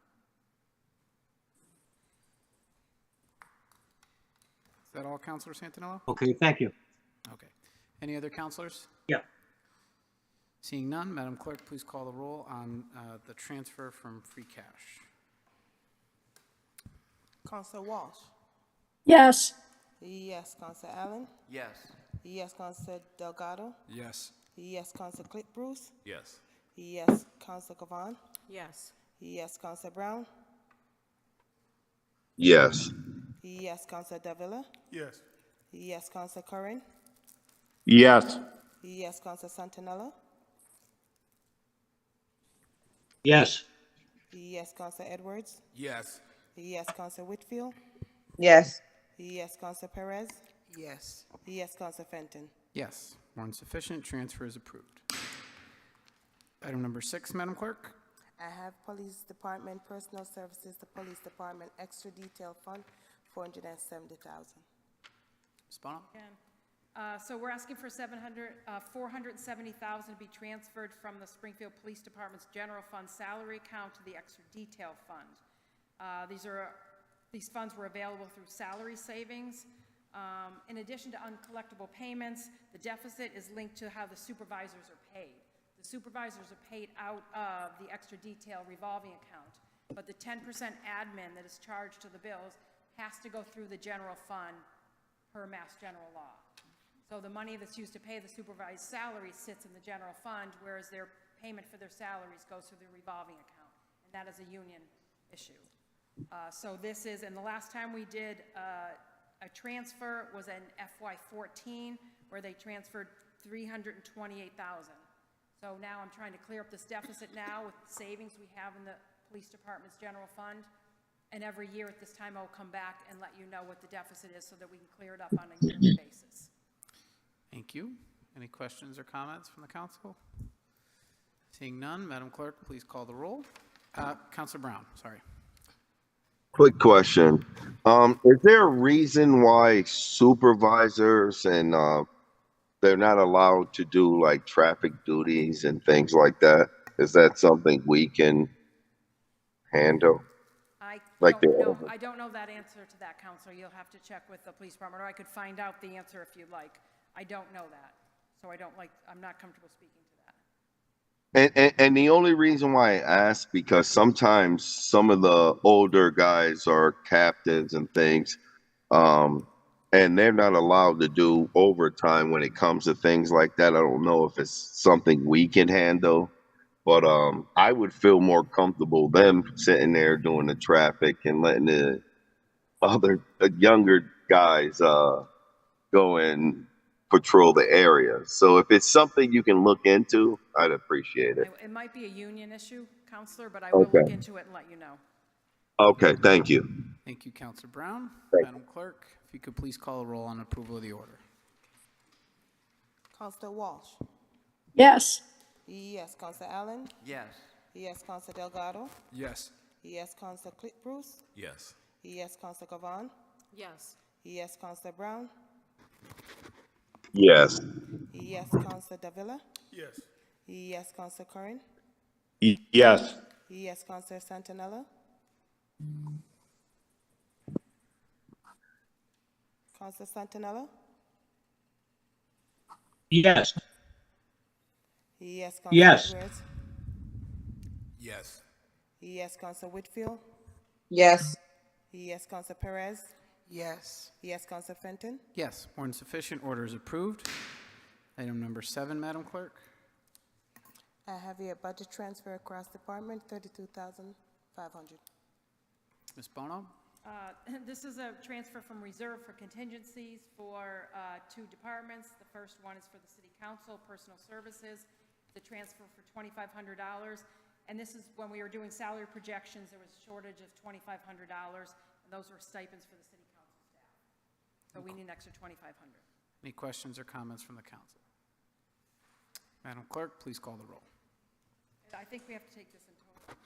Is that all, Councilor Santinello? Okay, thank you. Okay. Any other councilors? Yeah. Seeing none, Madam Clerk, please call the roll on the transfer from free cash. Counselor Walsh. Yes. Yes, Counselor Allen. Yes. Yes, Counselor Delgado. Yes. Yes, Counselor Cliff Bruce. Yes. Yes, Counselor Gavon. Yes. Yes, Counselor Brown. Yes. Yes, Council Davila. Yes. Yes, Council Curran. Yes. Yes, Council Santinella. Yes. Yes, Council Edwards. Yes. Yes, Council Whitfield. Yes. Yes, Council Perez. Yes. Yes, Council Fenton. Yes, more than sufficient. Transfer is approved. Item number 6, Madam Clerk. I have Police Department Personal Services, the Police Department Extra Detail Fund, $470,000. Ms. Bono? So we're asking for $470,000 to be transferred from the Springfield Police Department's general fund salary account to the extra detail fund. These funds were available through salary savings. In addition to uncollectible payments, the deficit is linked to how the supervisors are paid. The supervisors are paid out of the extra detail revolving account, but the 10% admin that is charged to the bills has to go through the general fund per Mass General Law. So the money that's used to pay the supervised salaries sits in the general fund, whereas their payment for their salaries goes through the revolving account, and that is a union issue. So this is, and the last time we did a transfer was in FY14, where they transferred $328,000. So now I'm trying to clear up this deficit now with the savings we have in the police department's general fund. And every year at this time, I'll come back and let you know what the deficit is so that we can clear it up on a yearly basis. Thank you. Any questions or comments from the council? Seeing none, Madam Clerk, please call the roll. Councilor Brown, sorry. Quick question. Is there a reason why supervisors and they're not allowed to do like traffic duties and things like that? Is that something we can handle? I Like don't know that answer to that, Counselor. You'll have to check with the police department, or I could find out the answer if you'd like. I don't know that, so I'm not comfortable speaking to that. And the only reason why I ask, because sometimes some of the older guys are captains and things, and they're not allowed to do overtime when it comes to things like that. I don't know if it's something we can handle, but I would feel more comfortable them sitting there doing the traffic and letting the younger guys go and patrol the area. So if it's something you can look into, I'd appreciate it. It might be a union issue, Counselor, but I will look into it and let you know. Okay, thank you. Thank you, Councilor Brown. Thank Madam Clerk, if you could please call a roll on approval of the order. Council Walsh. Yes. Yes, Council Allen. Yes. Yes, Council Delgado. Yes. Yes, Council Bruce. Yes. Yes, Council Gavon. Yes. Yes, Council Brown. Yes. Yes, Council Davila. Yes. Yes, Council Curran. Yes. Yes, Council Santinella. Council Santinella. Yes. Yes, Council Yes. Edwards. Yes. Yes, Council Whitfield. Yes. Yes, Council Perez. Yes. Yes, Council Fenton. Yes, more than sufficient. Order is approved. Item number 7, Madam Clerk. I have here budget transfer across department, $32,500. Ms. Bono? This is a transfer from reserve for contingencies for 2 departments. The first one is for the City Council, Personal Services, the transfer for $2,500. And this is when we were doing salary projections, there was a shortage of $2,500, and those were stipends for the City Council staff. So we need an extra $2,500. Any questions or comments from the council? Madam Clerk, please call the roll. I think we have to take this in total.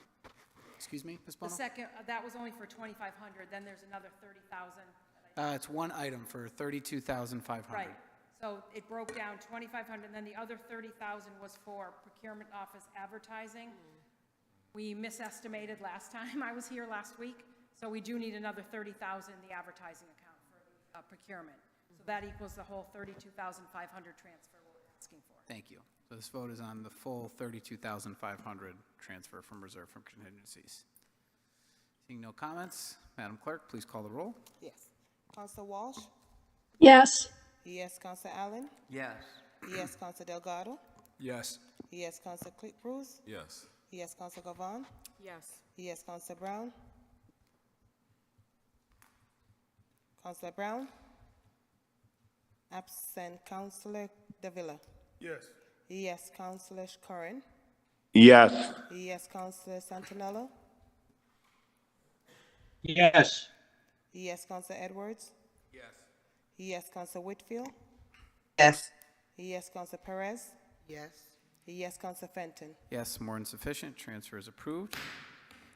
Excuse me, Ms. The Bono? second, that was only for $2,500, then there's another $30,000. It's one item for $32,500. Right, so it broke down 2,500, and then the other 30,000 was for procurement office advertising. We misestimated last time I was here last week, so we do need another 30,000 in the advertising account for procurement. So that equals the whole 32,500 transfer we're asking for. Thank you. So this vote is on the full $32,500 transfer from reserve from contingencies. Seeing no comments, Madam Clerk, please call the roll. Yes. Council Walsh. Yes. Yes, Council Allen. Yes. Yes, Council Delgado. Yes. Yes, Council Bruce. Yes. Yes, Council Gavon. Yes. Yes, Council Brown. Councillor Brown. Absent. Councillor Davila. Yes. Yes, Councillor Curran. Yes. Yes, Councillor Santinello. Yes. Yes, Councillor Edwards. Yes. Yes, Councillor Whitfield. Yes. Yes, Councillor Perez. Yes. Yes, Councillor Fenton. Yes, more than sufficient. Transfer is approved.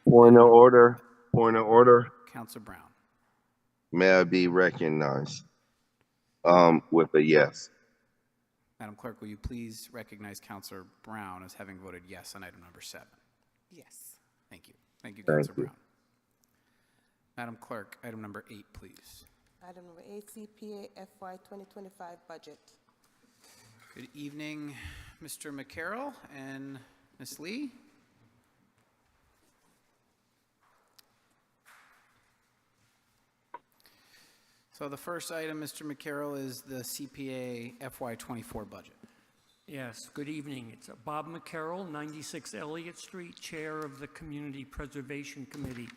Point of order. Point of order. Counselor Brown. May I be recognized? With a yes. Madam Clerk, will you please recognize Counselor Brown as having voted yes on item number 7? Yes. Thank you. Thank you, Thank Counselor you. Brown. Madam Clerk, item number 8, please. Item number 8, CPA FY 2025 budget. Good evening, Mr. McCarroll and Ms. Lee. So the first item, Mr. McCarroll, is the CPA FY24 budget. Yes, good evening. It's Bob McCarroll, 96 Elliott Street, Chair of the Community Preservation Committee.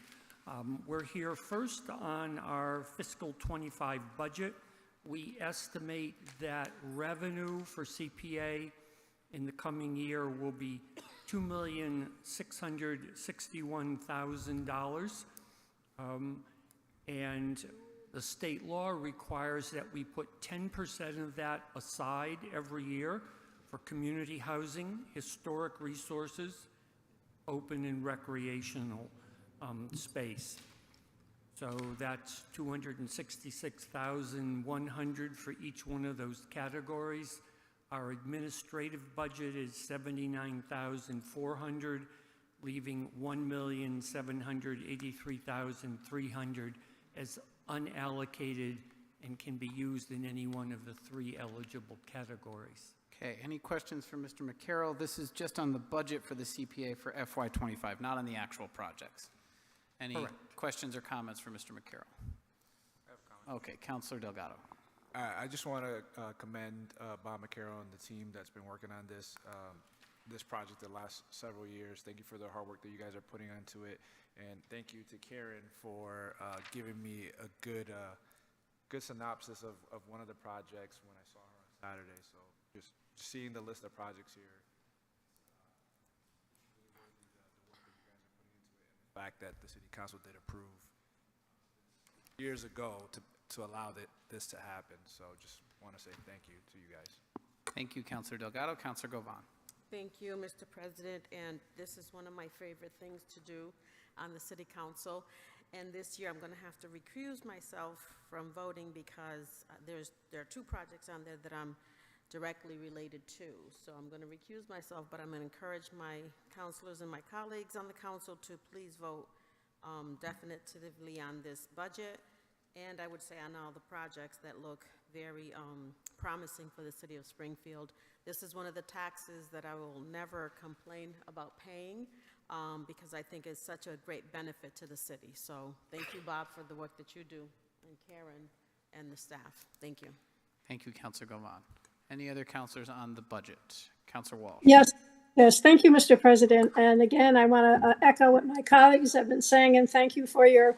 We're here first on our fiscal 25 budget. We estimate that revenue for CPA in the coming year will be $2,661,000. And the state law requires that we put 10% of that aside every year for community housing, historic resources, open and recreational space. So that's $266,100 for each one of those categories. Our administrative budget is $79,400, leaving $1,783,300 as unallocated and can be used in any one of the 3 eligible categories. Okay, any questions for Mr. McCarroll? This is just on the budget for the CPA for FY25, not on the actual projects. Any questions or comments for Mr. McCarroll? I have comments. Okay, Counselor Delgado. I just want to commend Bob McCarroll and the team that's been working on this project the last several years. Thank you for the hard work that you guys are putting into it, and thank you to Karen for giving me a good synopsis of one of the projects when I saw her on Saturday. So just seeing the list of projects here, the work that you guys are putting into it, and the fact that the City Council did approve years ago to allow this to happen. So just want to say thank you to you guys. Thank you, Counselor Delgado. Counselor Govan. Thank you, Mr. President, and this is one of my favorite things to do on the City Council. And this year, I'm going to have to recuse myself from voting because there are 2 projects on there that I'm directly related to. So I'm going to recuse myself, but I'm going to encourage my councilors and my colleagues on the council to please vote definitively on this budget. And I would say on all the projects that look very promising for the city of Springfield. This is one of the taxes that I will never complain about paying because I think it's such a great benefit to the city. So thank you, Bob, for the work that you do, and Karen and the staff. Thank you. Thank you, Counselor Govan. Any other counselors on the budget? Counselor Walsh. Yes, thank you, Mr. President. And again, I want to echo what my colleagues have been saying, and thank you for your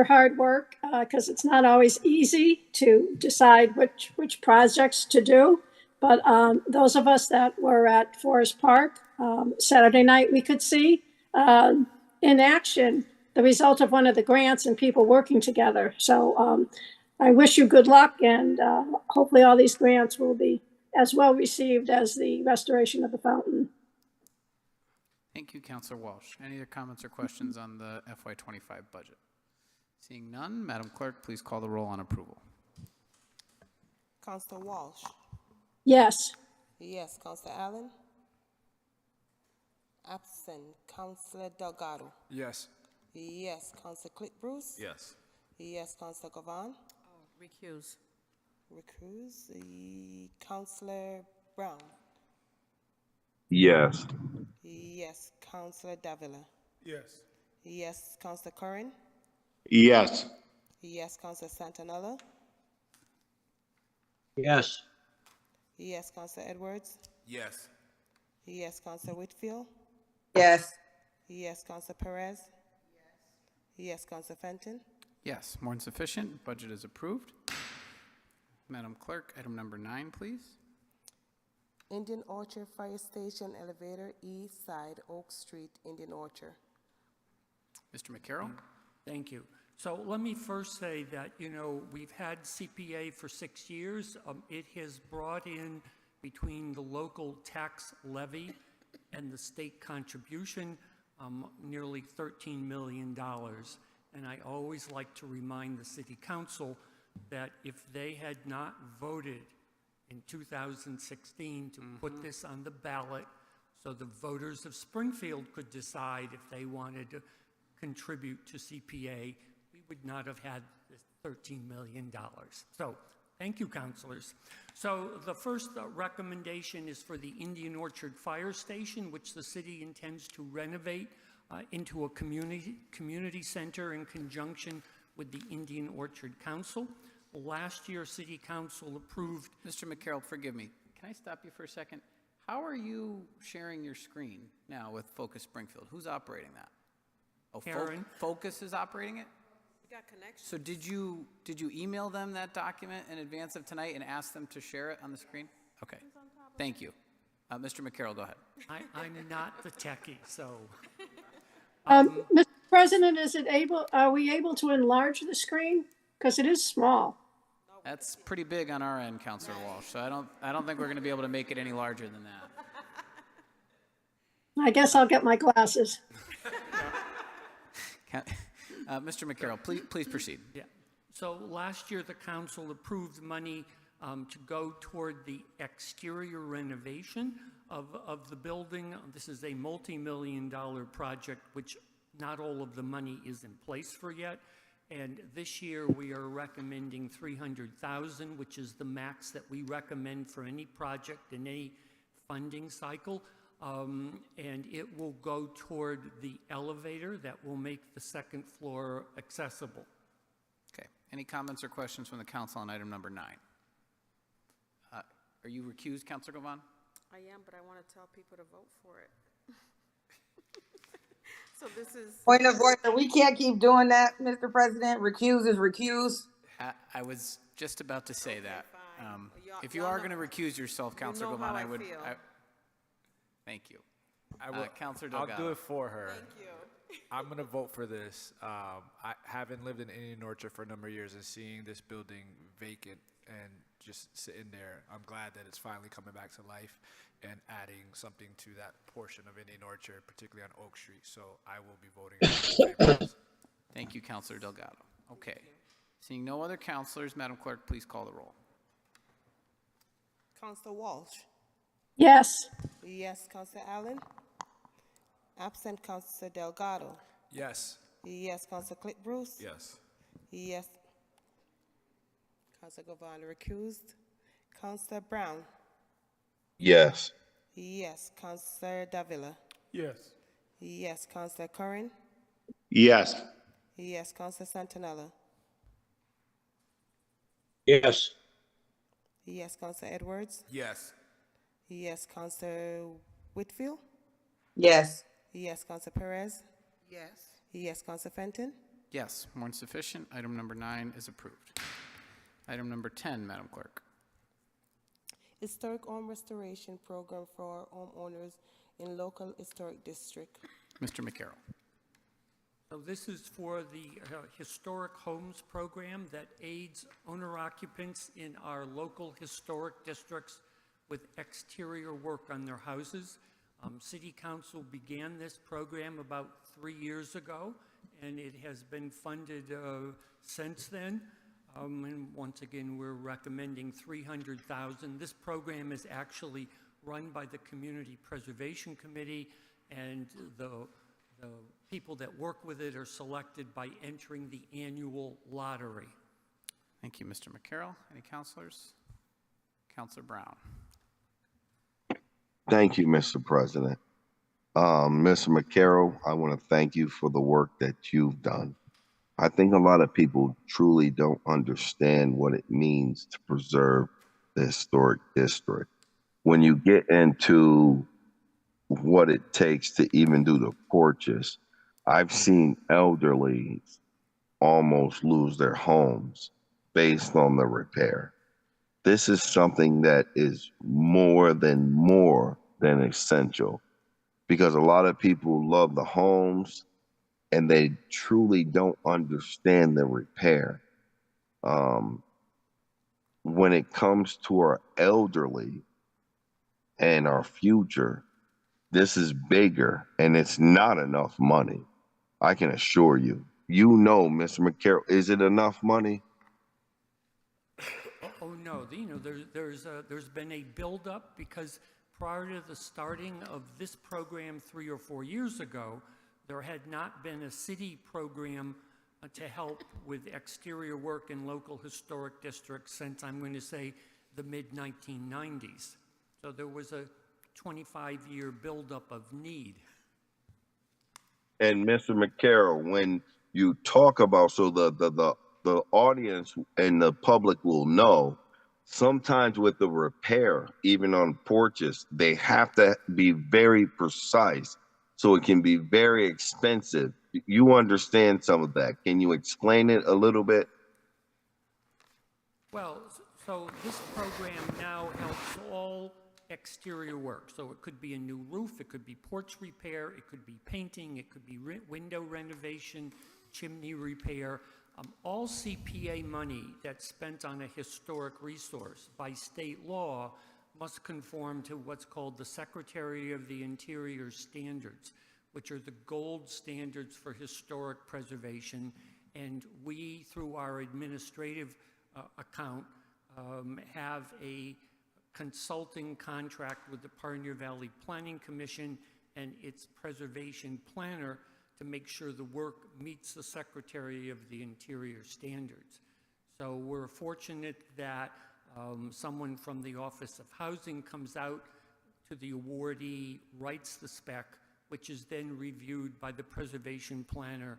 hard work, because it's not always easy to decide which projects to do. But those of us that were at Forest Park Saturday night, we could see in action the result of one of the grants and people working together. So I wish you good luck, and hopefully all these grants will be as well received as the restoration of the fountain. Thank you, Counselor Walsh. Any other comments or questions on the FY25 budget? Seeing none, Madam Clerk, please call the roll on approval. Councillor Walsh. Yes. Yes, Councillor Allen. Absent. Councillor Delgado. Yes. Yes, Councillor Cliff Bruce. Yes. Yes, Councillor Govan. Recuse. Recuse. Councillor Brown. Yes. Yes, Councillor Davila. Yes. Yes, Councillor Curran. Yes. Yes, Councillor Santinello. Yes. Yes, Councillor Edwards. Yes. Yes, Councillor Whitfield. Yes. Yes, Councillor Perez. Yes, Councillor Fenton. Yes, more than sufficient. Budget is approved. Madam Clerk, item number 9, please. Indian Orchard Fire Station Elevator, East Side, Oak Street, Indian Orchard. Mr. McCarroll? Thank you. So let me first say that, you know, we've had CPA for 6 years. It has brought in, between the local tax levy and the state contribution, nearly $13 million. And I always like to remind the city council that if they had not voted in 2016 to put this on the ballot so the voters of Springfield could decide if they wanted to contribute to CPA, we would not have had this $13 million. So thank you, councilors. So the first recommendation is for the Indian Orchard Fire Station, which the city intends to renovate into a community center in conjunction with the Indian Orchard Council. Last year, City Council approved... Mr. McCarroll, forgive me. Can I stop you for a second? How are you sharing your screen now with Focus Springfield? Who's operating that? Oh, Karen. Focus is operating it? We got connection. So did you email them that document in advance of tonight and ask them to share it on the screen? Okay. Thank you. Mr. McCarroll, go ahead. I'm not the techie, so... Mr. President, are we able to enlarge the screen? Because it is small. That's pretty big on our end, Councilor Walsh. So I don't think we're going to be able to make it any larger than that. I guess I'll get my glasses. Mr. McCarroll, please proceed. Yeah. So last year, the council approved money to go toward the exterior renovation of the building. This is a multi-million-dollar project, which not all of the money is in place for yet. And this year, we are recommending $300,000, which is the max that we recommend for any project in any funding cycle. And it will go toward the elevator that will make the second floor accessible. Okay. Any comments or questions from the council on item number 9? Are you recused, Councilor Govan? I am, but I want to tell people to vote for it. So this is... Point of order. We can't keep doing that, Mr. President. Recuse is recuse. I was just about to say that. If you y'all are know- going to recuse yourself, Councilor know Govan, how I I would... feel. Thank you. I will, Councilor I'll Delgado. do it for her. Thank you. I'm going to vote for this. I haven't lived in Indian Orchard for a number of years, and seeing this building vacant and just sitting there, I'm glad that it's finally coming back to life and adding something to that portion of Indian Orchard, particularly on Oak Street. So I will be voting in favor of this. Thank you, Councilor Delgado. Okay. Seeing no other councilors, Madam Clerk, please call the roll. Councilor Walsh. Yes. Yes, Councilor Allen. Absent Councilor Delgado. Yes. Yes, Councilor Cliff Bruce. Yes. Yes. Councilor Govan recused. Councilor Brown. Yes. Yes, Councilor Davila. Yes. Yes, Councilor Curran. Yes. Yes, Councilor Santinella. Yes. Yes, Councilor Edwards. Yes. Yes, Councilor Whitfield. Yes. Yes, Councilor Perez. Yes. Yes, Councilor Fenton. Yes, more than sufficient. Item number 9 is approved. Item number 10, Madam Clerk. Historic Home Restoration Program for homeowners in local historic district. Mr. McCarroll. So this is for the Historic Homes Program that aids owner-occupants in our local historic districts with exterior work on their houses. City Council began this program about 3 years ago, and it has been funded since then. And once again, we're recommending $300,000. This program is actually run by the Community Preservation Committee, and the people that work with it are selected by entering the annual lottery. Thank you, Mr. McCarroll. Any councilors? Councilor Brown. Thank you, Mr. President. Mr. McCarroll, I want to thank you for the work that you've done. I think a lot of people truly don't understand what it means to preserve the historic district. When you get into what it takes to even do the porches, I've seen elderly almost lose their homes based on the repair. This is something that is more than essential, because a lot of people love the homes and they truly don't understand the repair. When it comes to our elderly and our future, this is bigger and it's not enough money. I can assure you. You know, Mr. McCarroll, is it enough money? Oh, no, there's been a buildup because prior to the starting of this program 3 or 4 years ago, there had not been a city program to help with exterior work in local historic districts since, I'm going to say, the mid-1990s. So there was a 25-year buildup of need. And Mr. McCarroll, when you talk about, so the audience and the public will know, sometimes with the repair, even on porches, they have to be very precise. So it can be very expensive. You understand some of that. Can you explain it a little bit? Well, so this program now helps all exterior work. So it could be a new roof, it could be porch repair, it could be painting, it could be window renovation, chimney repair. All CPA money that's spent on a historic resource by state law must conform to what's called the Secretary of the Interior standards, which are the gold standards for historic preservation. And we, through our administrative account, have a consulting contract with the Pioneer Valley Planning Commission and its preservation planner to make sure the work meets the Secretary of the Interior standards. So we're fortunate that someone from the Office of Housing comes out to the awardee, writes the spec, which is then reviewed by the preservation planner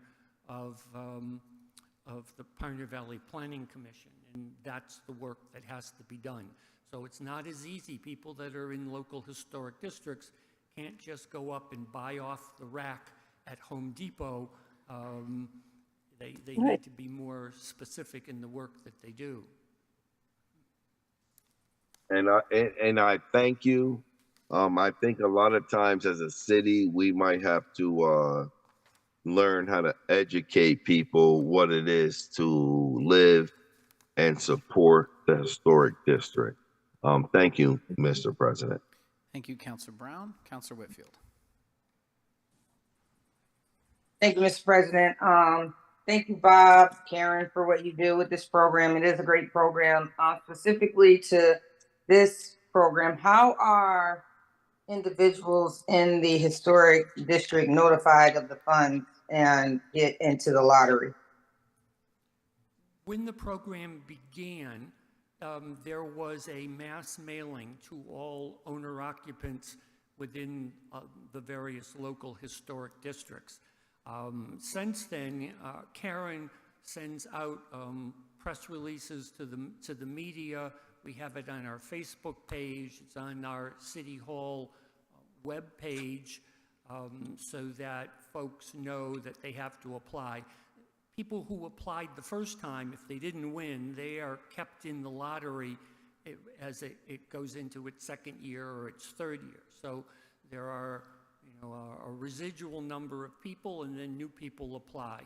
of the Pioneer Valley Planning Commission, and that's the work that has to be done. So it's not as easy. People that are in local historic districts can't just go up and buy off the rack at Home Depot. They need to be more specific in the work that they do. And I thank you. I think a lot of times as a city, we might have to learn how to educate people what it is to live and support the historic district. Thank you, Mr. President. Thank you, Councilor Brown. Councilor Whitfield. Thank you, Mr. President. Thank you, Bob, Karen, for what you do with this program. It is a great program. Specifically to this program, how are individuals in the historic district notified of the funds and get into the lottery? When the program began, there was a mass mailing to all owner-occupants within the various local historic districts. Since then, Karen sends out press releases to the media. We have it on our Facebook page. It's on our City Hall web page, so that folks know that they have to apply. People who applied the first time, if they didn't win, they are kept in the lottery as it goes into its second year or its third year. So there are, a residual number of people, and then new people apply.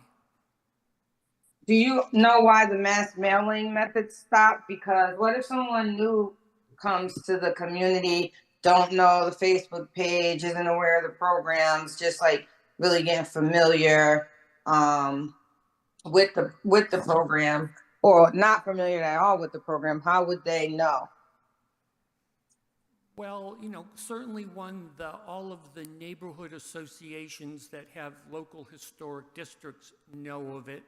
Do you know why the mass mailing method stopped? Because what if someone new comes to the community, don't know the Facebook page, isn't aware of the programs, just like really getting familiar with the program, or not familiar at all with the program? How would they know? Well, certainly all of the neighborhood associations that have local historic districts know of it,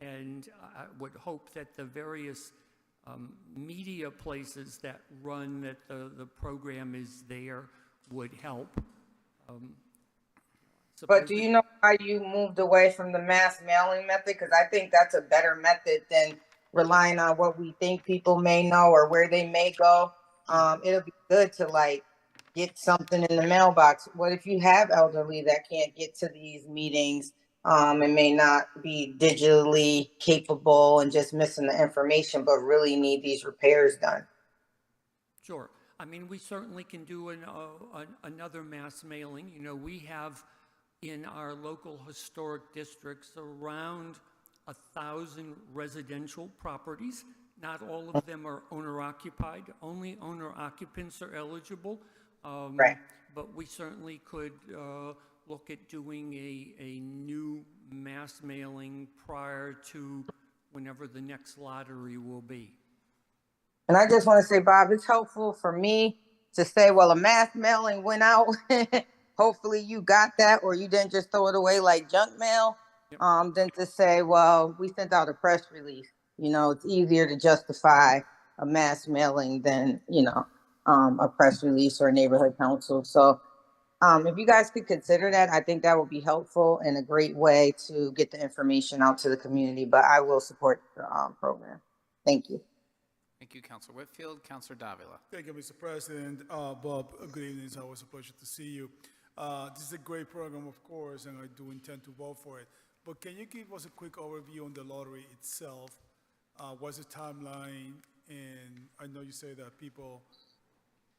and I would hope that the various media places that run that the program is there would help. But do you know why you moved away from the mass mailing method? Because I think that's a better method than relying on what we think people may know or where they may go. It'll be good to get something in the mailbox. What if you have elderly that can't get to these meetings? and may not be digitally capable and just missing the information, but really need these repairs done. Sure. I mean, we certainly can do another mass mailing. You know, we have in our local historic districts around 1,000 residential properties. Not all of them are owner occupied. Only owner occupants are eligible. Right. But we certainly could look at doing a new mass mailing prior to whenever the next lottery will be. And I just want to say, Bob, it's helpful for me to say, well, a mass mailing went out. Hopefully you got that, or you didn't just throw it away like junk mail. Than to say, well, we sent out a press release. You know, it's easier to justify a mass mailing than, a press release or a neighborhood council. So if you guys could consider that, I think that would be helpful and a great way to get the information out to the community. But I will support the program. Thank you. Thank you, Councilor Whitfield. Councilor Davila. Thank you, Mr. President. Bob, good evening. It's always a pleasure to see you. This is a great program, of course, and I do intend to vote for it. But can you give us a quick overview on the lottery itself? What's the timeline? And I know you say that people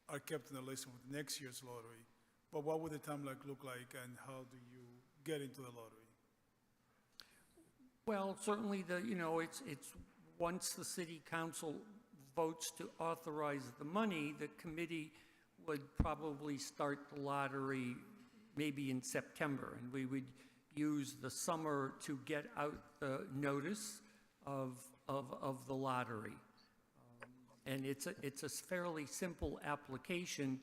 are kept on the list with next year's lottery, but what would the timeline look like, and how do you get into the lottery? Well, certainly it's once the city council votes to authorize the money, the committee would probably start the lottery maybe in September, and we would use the summer to get out the notice of the lottery. And it's a fairly simple application,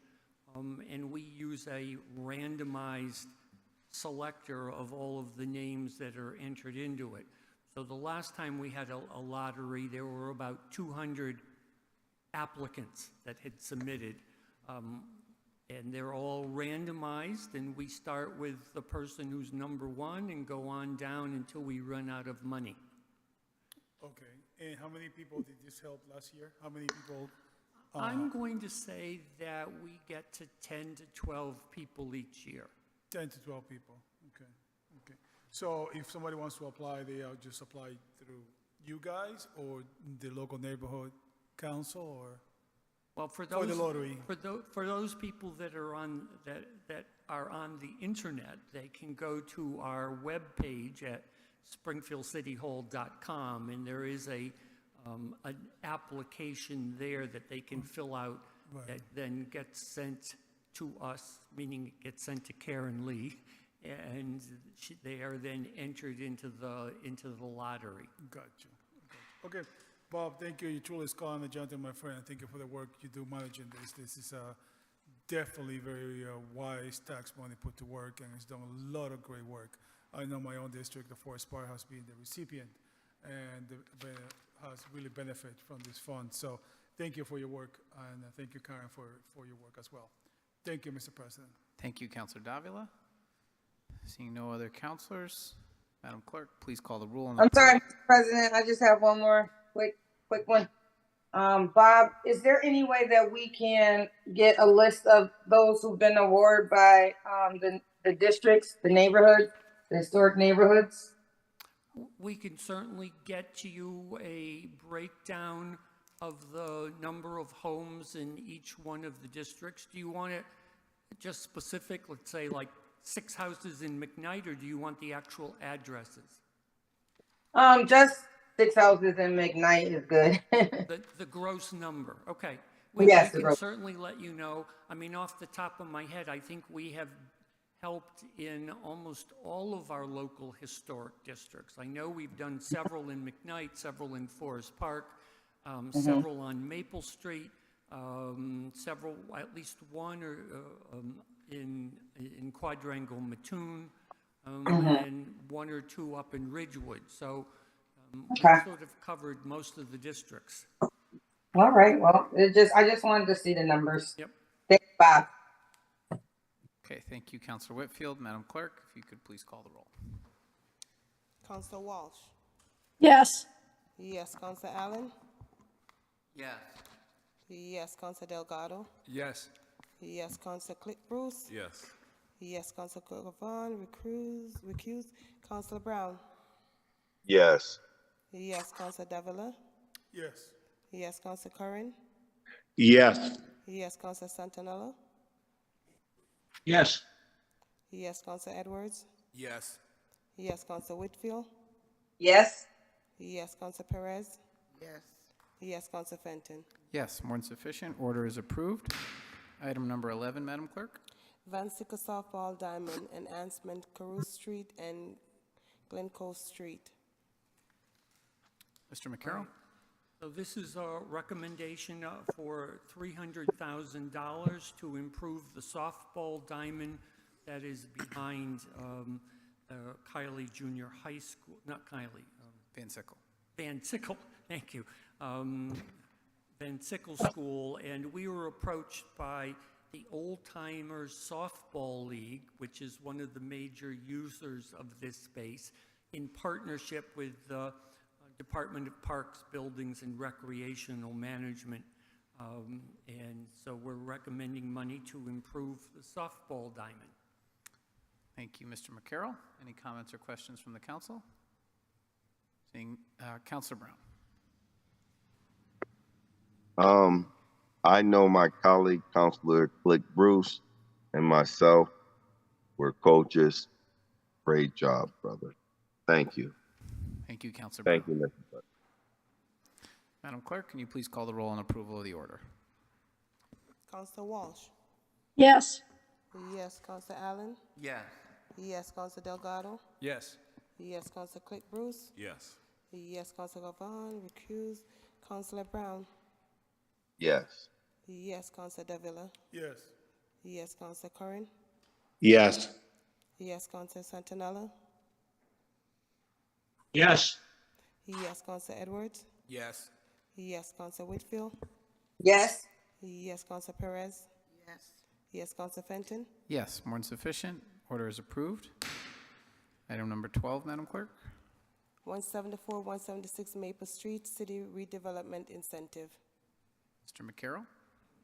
and we use a randomized selector of all of the names that are entered into it. So the last time we had a lottery, there were about 200 applicants that had submitted. And they're all randomized, and we start with the person who's number one and go on down until we run out of money. Okay. And how many people did this help last year? How many people? I'm going to say that we get to 10 to 12 people each year. 10 to 12 people. Okay. Okay. So if somebody wants to apply, they just apply through you guys or the local neighborhood council, or? Well, for the lottery. For those people that are on the internet, they can go to our webpage at springfieldcityhall.com, and there is an application there that they can fill out. Right. That then gets sent to us, meaning it gets sent to Karen Lee, and they are then entered into the lottery. Gotcha. Okay. Bob, thank you. You truly scholar and a gentleman, my friend. Thank you for the work you do managing this. This is definitely very wise tax money put to work, and it's done a lot of great work. I know my own district, the Forest Park, has been the recipient and has really benefited from this fund. So thank you for your work, and thank you, Karen, for your work as well. Thank you, Mr. President. Thank you, Councilor Davila. Seeing no other councilors, Madam Clerk, please call the rule on the. I'm sorry, Mr. President. I just have one more quick one. Bob, is there any way that we can get a list of those who've been awarded by the districts, the neighborhoods, the historic neighborhoods? We can certainly get to you a breakdown of the number of homes in each one of the districts. Do you want it just specific, let's say like 6 houses in McKnight, or do you want the actual addresses? Just 6 houses in McKnight is good. the gross number, okay. Yes, we can certainly let you know. I mean, off the top of my head, I think we have helped in almost all of our local historic districts. I know we've done several in McKnight, several in Forest Park, several on Maple Street, several, at least one or in Quadrangle Mattoon, and 1 or 2 up in Ridgewood. So we sort of covered most of the districts. All right. Well, I just wanted to see the numbers. Yep. Thanks, Bob. Okay, thank you, Councilor Whitfield. Madam Clerk, if you could please call the roll. Councilor Walsh. Yes. Yes, Councilor Allen. Yes. Yes, Councilor Delgado. Yes. Yes, Councilor Bruce. Yes. Yes, Council Gavon, recuse. Council Brown. Yes. Yes, Council Davila. Yes. Yes, Council Curran. Yes. Yes, Council Santinella. Yes. Yes, Council Edwards. Yes. Yes, Council Whitfield. Yes. Yes, Council Perez. Yes. Yes, Council Fenton. Yes, more than sufficient. Order is approved. Item number 11, Madam Clerk. Van Sickle Softball Diamond, enhancement Carew Street and Glencoe Street. Mr. McCarroll. So this is a recommendation for $300,000 to improve the softball diamond that is behind Kiley Junior High School, not Kiley. Van Sickle. Van Sickle, thank you. Van Sickle School, and we were approached by the Old Timers Softball League, which is one of the major users of this space, in partnership with the Department of Parks, Buildings, and Recreational Management. And so we're recommending money to improve the softball diamond. Thank you, Mr. McCarroll. Any comments or questions from the council? Seeing Councilor Brown. I know my colleague, Councilor Click Bruce, and myself were coaches. Great job, brother. Thank you. Thank you, Councilor Brown. Thank you, Mr. President. Madam Clerk, can you please call the roll on approval of the order? Council Walsh. Yes. Yes, Council Allen. Yes. Yes, Council Delgado. Yes. Yes, Council Click Bruce. Yes. Yes, Council Gavon, recuse. Councilor Brown. Yes. Yes, Council Davila. Yes. Yes, Council Curran. Yes. Yes, Council Santinella. Yes. Yes, Council Edwards. Yes. Yes, Council Whitfield. Yes. Yes, Council Perez. Yes. Yes, Council Fenton. Yes, more than sufficient. Order is approved. Item number 12, Madam Clerk. 174, 176 Maple Street, City Redevelopment Incentive. Mr. McCarroll.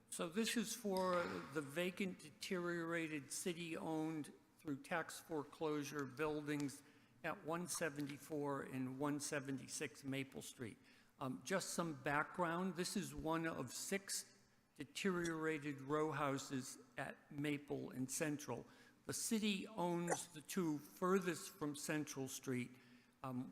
So this is for the vacant, deteriorated, city-owned through tax foreclosure buildings at 174 and 176 Maple Street. Just some background, this is one of 6 deteriorated row houses at Maple and Central. The city owns the 2 furthest from Central Street.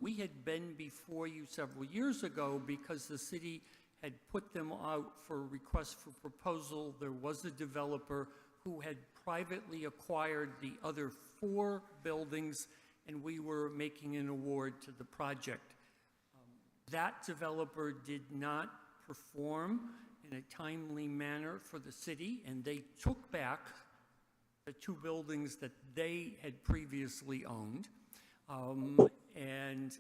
We had been before you several years ago because the city had put them out for request for proposal. There was a developer who had privately acquired the other 4 buildings, and we were making an award to the project. That developer did not perform in a timely manner for the city, and they took back the 2 buildings that they had previously owned. And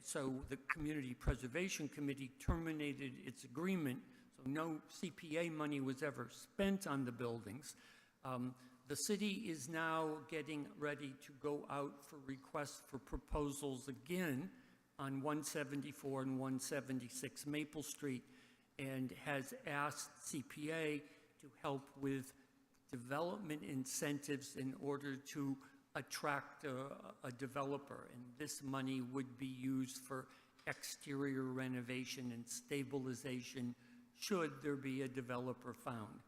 so the Community Preservation Committee terminated its agreement, so no CPA money was ever spent on the buildings. The city is now getting ready to go out for requests for proposals again on 174 and 176 Maple Street, and has asked CPA to help with development incentives in order to attract a developer, and this money would be used for exterior renovation and stabilization should there be a developer found.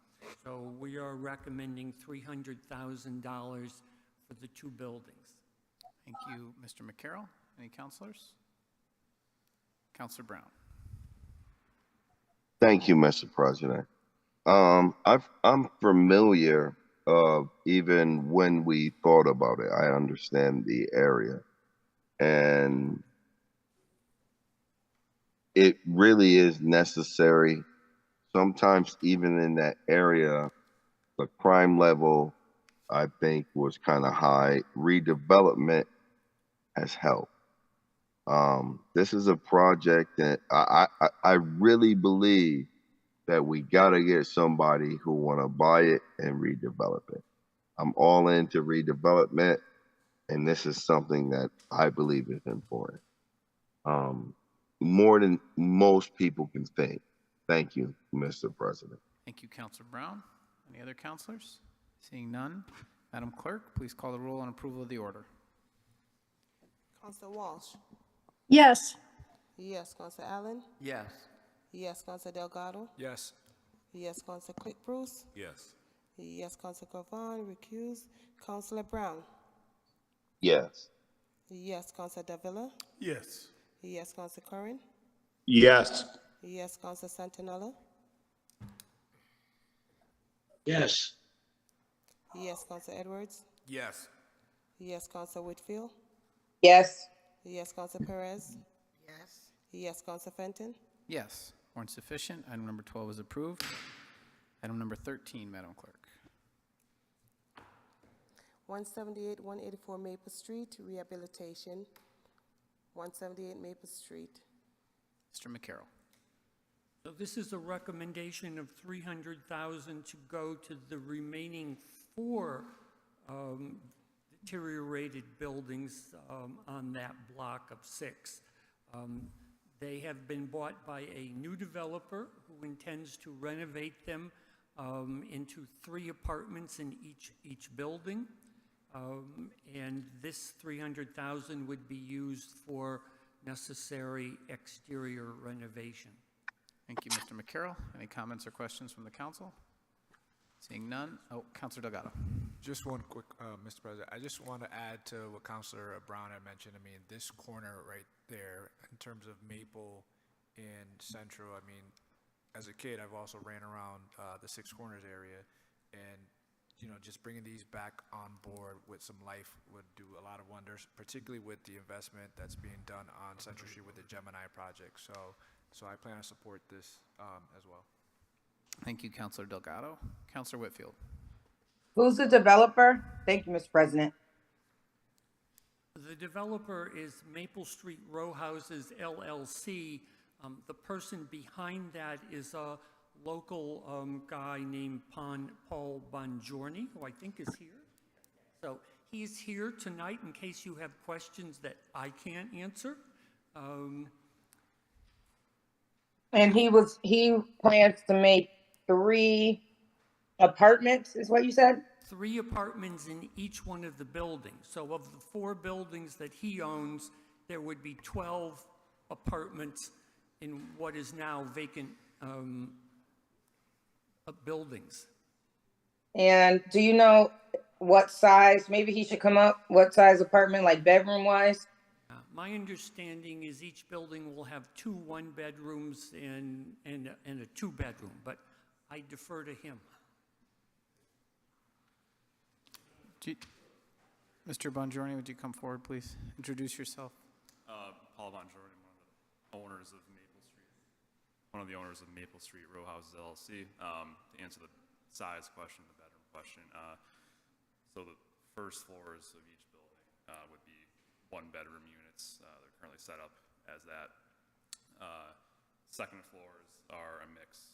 So we are recommending $300,000 for the 2 buildings. Thank you, Mr. McCarroll. Any councilors? Councilor Brown. Thank you, Mr. President. I'm familiar even when we thought about it. I understand the area, and it really is necessary. Sometimes even in that area, the crime level, I think, was kind of high. Redevelopment has helped. This is a project that I really believe that we got to get somebody who want to buy it and redevelop it. I'm all into redevelopment, and this is something that I believe is important. More than most people can think. Thank you, Mr. President. Thank you, Councilor Brown. Any other councilors? Seeing none. Madam Clerk, please call the roll on approval of the order. Counselor Walsh? Yes. Yes. Counselor Allen? Yes. Yes. Counselor Delgado? Yes. Yes. Counselor Bruce? Yes. Yes. Counselor Cravon, recuse. Counselor Brown? Yes. Yes. Counselor Davila? Yes. Yes. Counselor Curran? Yes. Yes. Counselor Santinella? Yes. Yes. Counselor Edwards? Yes. Yes. Counselor Whitfield? Yes. Yes. Counselor Perez? Yes. Yes. Counselor Fenton? Yes. Warrant sufficient. Item number 12 is approved. Item number 13, Madam Clerk. 178, 184 Maple Street, rehabilitation. 178 Maple Street. Mr. McCarroll. So this is a recommendation of $300,000 to go to the remaining 4 deteriorated buildings on that block of 6. They have been bought by a new developer who intends to renovate them into 3 apartments in each building. And this $300,000 would be used for necessary exterior renovation. Thank you, Mr. McCarroll. Any comments or questions from the council? Seeing none. Oh, Councilor Delgado. Just one quick, Mr. President. I just want to add to what Councilor Brown had mentioned. I mean, this corner right there, in terms of Maple and Central, I mean, as a kid, I've also ran around the Six Corners area, and you know, just bringing these back on board with some life would do a lot of wonders, particularly with the investment that's being done on Central Street with the Gemini project. So I plan to support this as well. Thank you, Councilor Delgado. Councilor Whitfield. Who's the developer? Thank you, Mr. President. The developer is Maple Street Row Houses LLC. The person behind that is a local guy named Paul Bongiorni, who I think is here. So he's here tonight in case you have questions that I can't answer. And he plans to make 3 apartments, is what you said? 3 apartments in each one of the buildings. So of the 4 buildings that he owns, there would be 12 apartments in what is now vacant buildings. And do you know what size, maybe he should come up, what size apartment, like bedroom wise? My understanding is each building will have 2 one-bedrooms and a 2-bedroom, but I defer to him. Mr. Bongiorni, would you come forward, please? Introduce yourself. Paul Bongiorni, one of the owners of Maple Street Row Houses LLC. To answer the size question, the bedroom question, so the first floors of each building would be 1-bedroom units. They're currently set up as that. Second floors are a mix.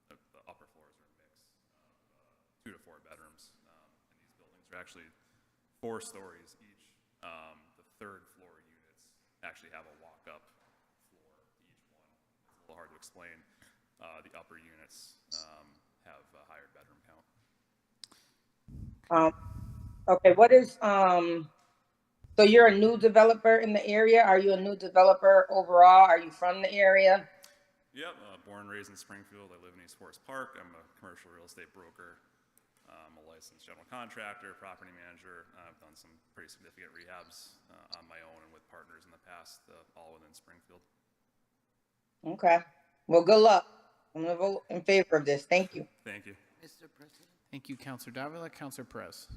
The upper floors are a mix of 2 to 4 bedrooms. And these buildings are actually 4 stories each. The third floor units actually have a walk-up floor to each one. It's a little hard to explain. The upper units have a higher bedroom count. Okay, what is, so you're a new developer in the area? Are you a new developer overall? Are you from the area? Yep, born and raised in Springfield. I live in East Forest Park. I'm a commercial real estate broker. I'm a licensed general contractor, property manager. I've done some pretty significant rehabs on my own and with partners in the past, all within Springfield. Okay, well, good luck. I'm gonna vote in favor of this. Thank you. Thank you. Mr. President, Thank you, Councilor Davila. Councilor Perez.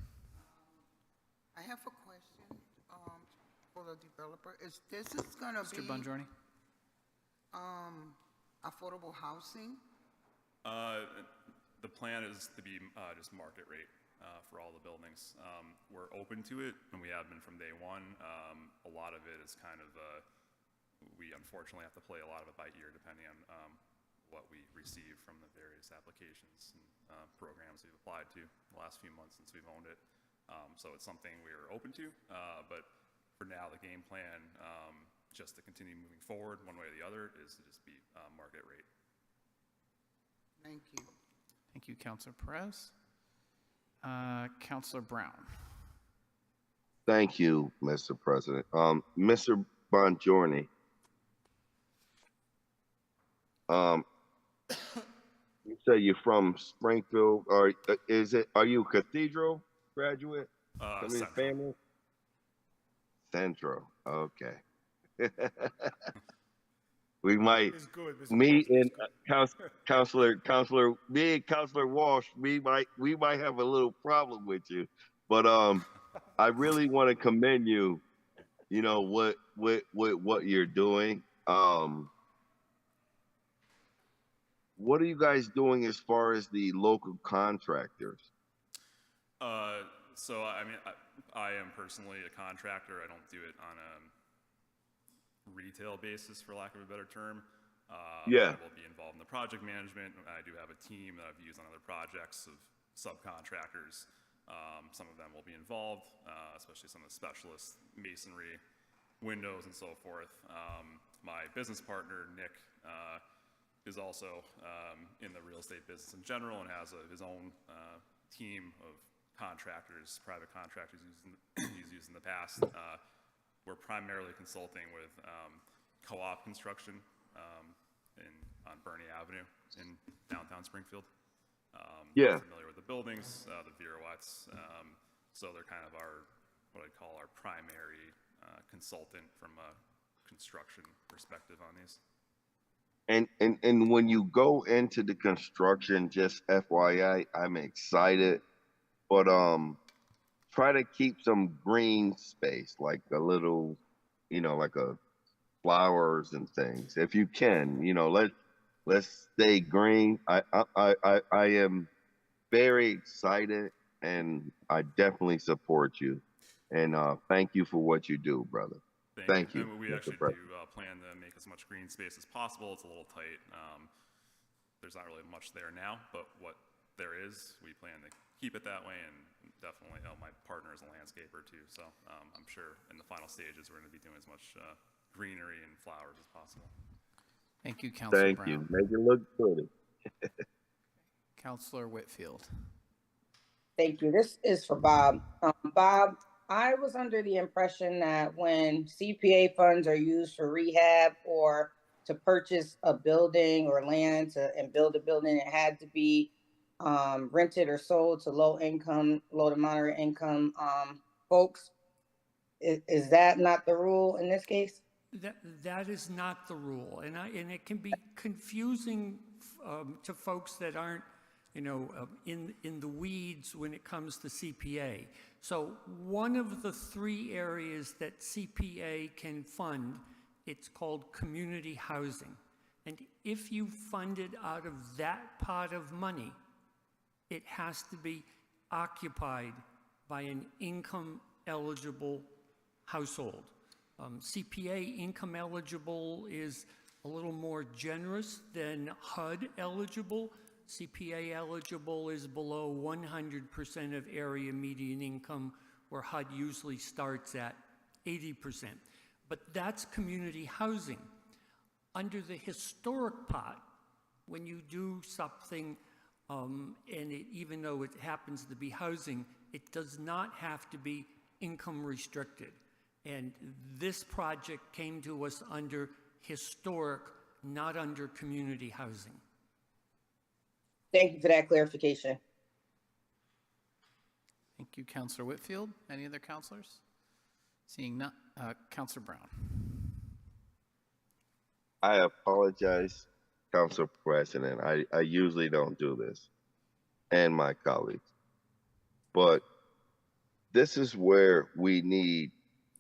I have a question for the developer. Is this gonna be Mr. Bongiorni. affordable housing? The plan is to be just market rate for all the buildings. We're open to it, and we have been from day one. A lot of it is kind of, we unfortunately have to play a lot of it by ear depending on what we receive from the various applications and programs we've applied to the last few months since we've owned it. So it's something we're open to, but for now the game plan, just to continue moving forward one way or the other, is to just be market rate. Thank you. Thank you, Councilor Perez. Counselor Brown. Thank you, Mr. President. Mr. Bongiorni, you say you're from Springfield, or are you a Cathedral graduate? Central. Family? Central, okay. We might, It's good. Mr. me President, and me and Counselor Walsh, we might have a little problem with you, but I really want to commend you. You know what you're doing. What are you guys doing as far as the local contractors? So I mean, I am personally a contractor. I don't do it on a retail basis, for lack of a better term. Yeah. I will be involved in the project management. I do have a team that I've used on other projects of subcontractors. Some of them will be involved, especially some of the specialists, masonry, windows, and so forth. My business partner, Nick, is also in the real estate business in general and has his own team of contractors, private contractors he's used in the past. We're primarily consulting with co-op construction on Bernie Avenue in downtown Springfield. Yeah. I'm familiar with the buildings, the Virawats. So they're kind of what I'd call our primary consultant from a construction perspective on these. And when you go into the construction, just FYI, I'm excited, but try to keep some green space, like a little, like a flowers and things, if you can. Let's stay green. I am very excited, and I definitely support you. And thank you for what you do, brother. Thank you. And we actually do plan to make as much green space as possible. It's a little tight. There's not really much there now, but what there is, we plan to keep it that way. And definitely, my partner is a landscaper too, so I'm sure in the final stages we're going to be doing as much greenery and flowers as possible. Thank you, Counselor Thank you. Brown. Make it look pretty. Counselor Whitfield. Thank you. This is for Bob. Bob, I was under the impression that when CPA funds are used for rehab or to purchase a building or land and build a building, it had to be rented or sold to low to moderate income folks. Is that not the rule in this case? That is not the rule, and it can be confusing to folks that aren't, in the weeds when it comes to CPA. So one of the three areas that CPA can fund, it's called community housing, and if you fund it out of that pot of money, it has to be occupied by an income-eligible household. CPA income eligible is a little more generous than HUD eligible. CPA eligible is below 100% of area median income, where HUD usually starts at 80%. But that's community housing. Under the historic pot, when you do something, even though it happens to be housing, it does not have to be income restricted. And this project came to us under historic, not under community housing. Thank you for that clarification. Thank you, Counselor Whitfield. Any other counselors? Seeing none, Counselor Brown. I apologize, Council President. I usually don't do this, and my colleagues. But this is where we need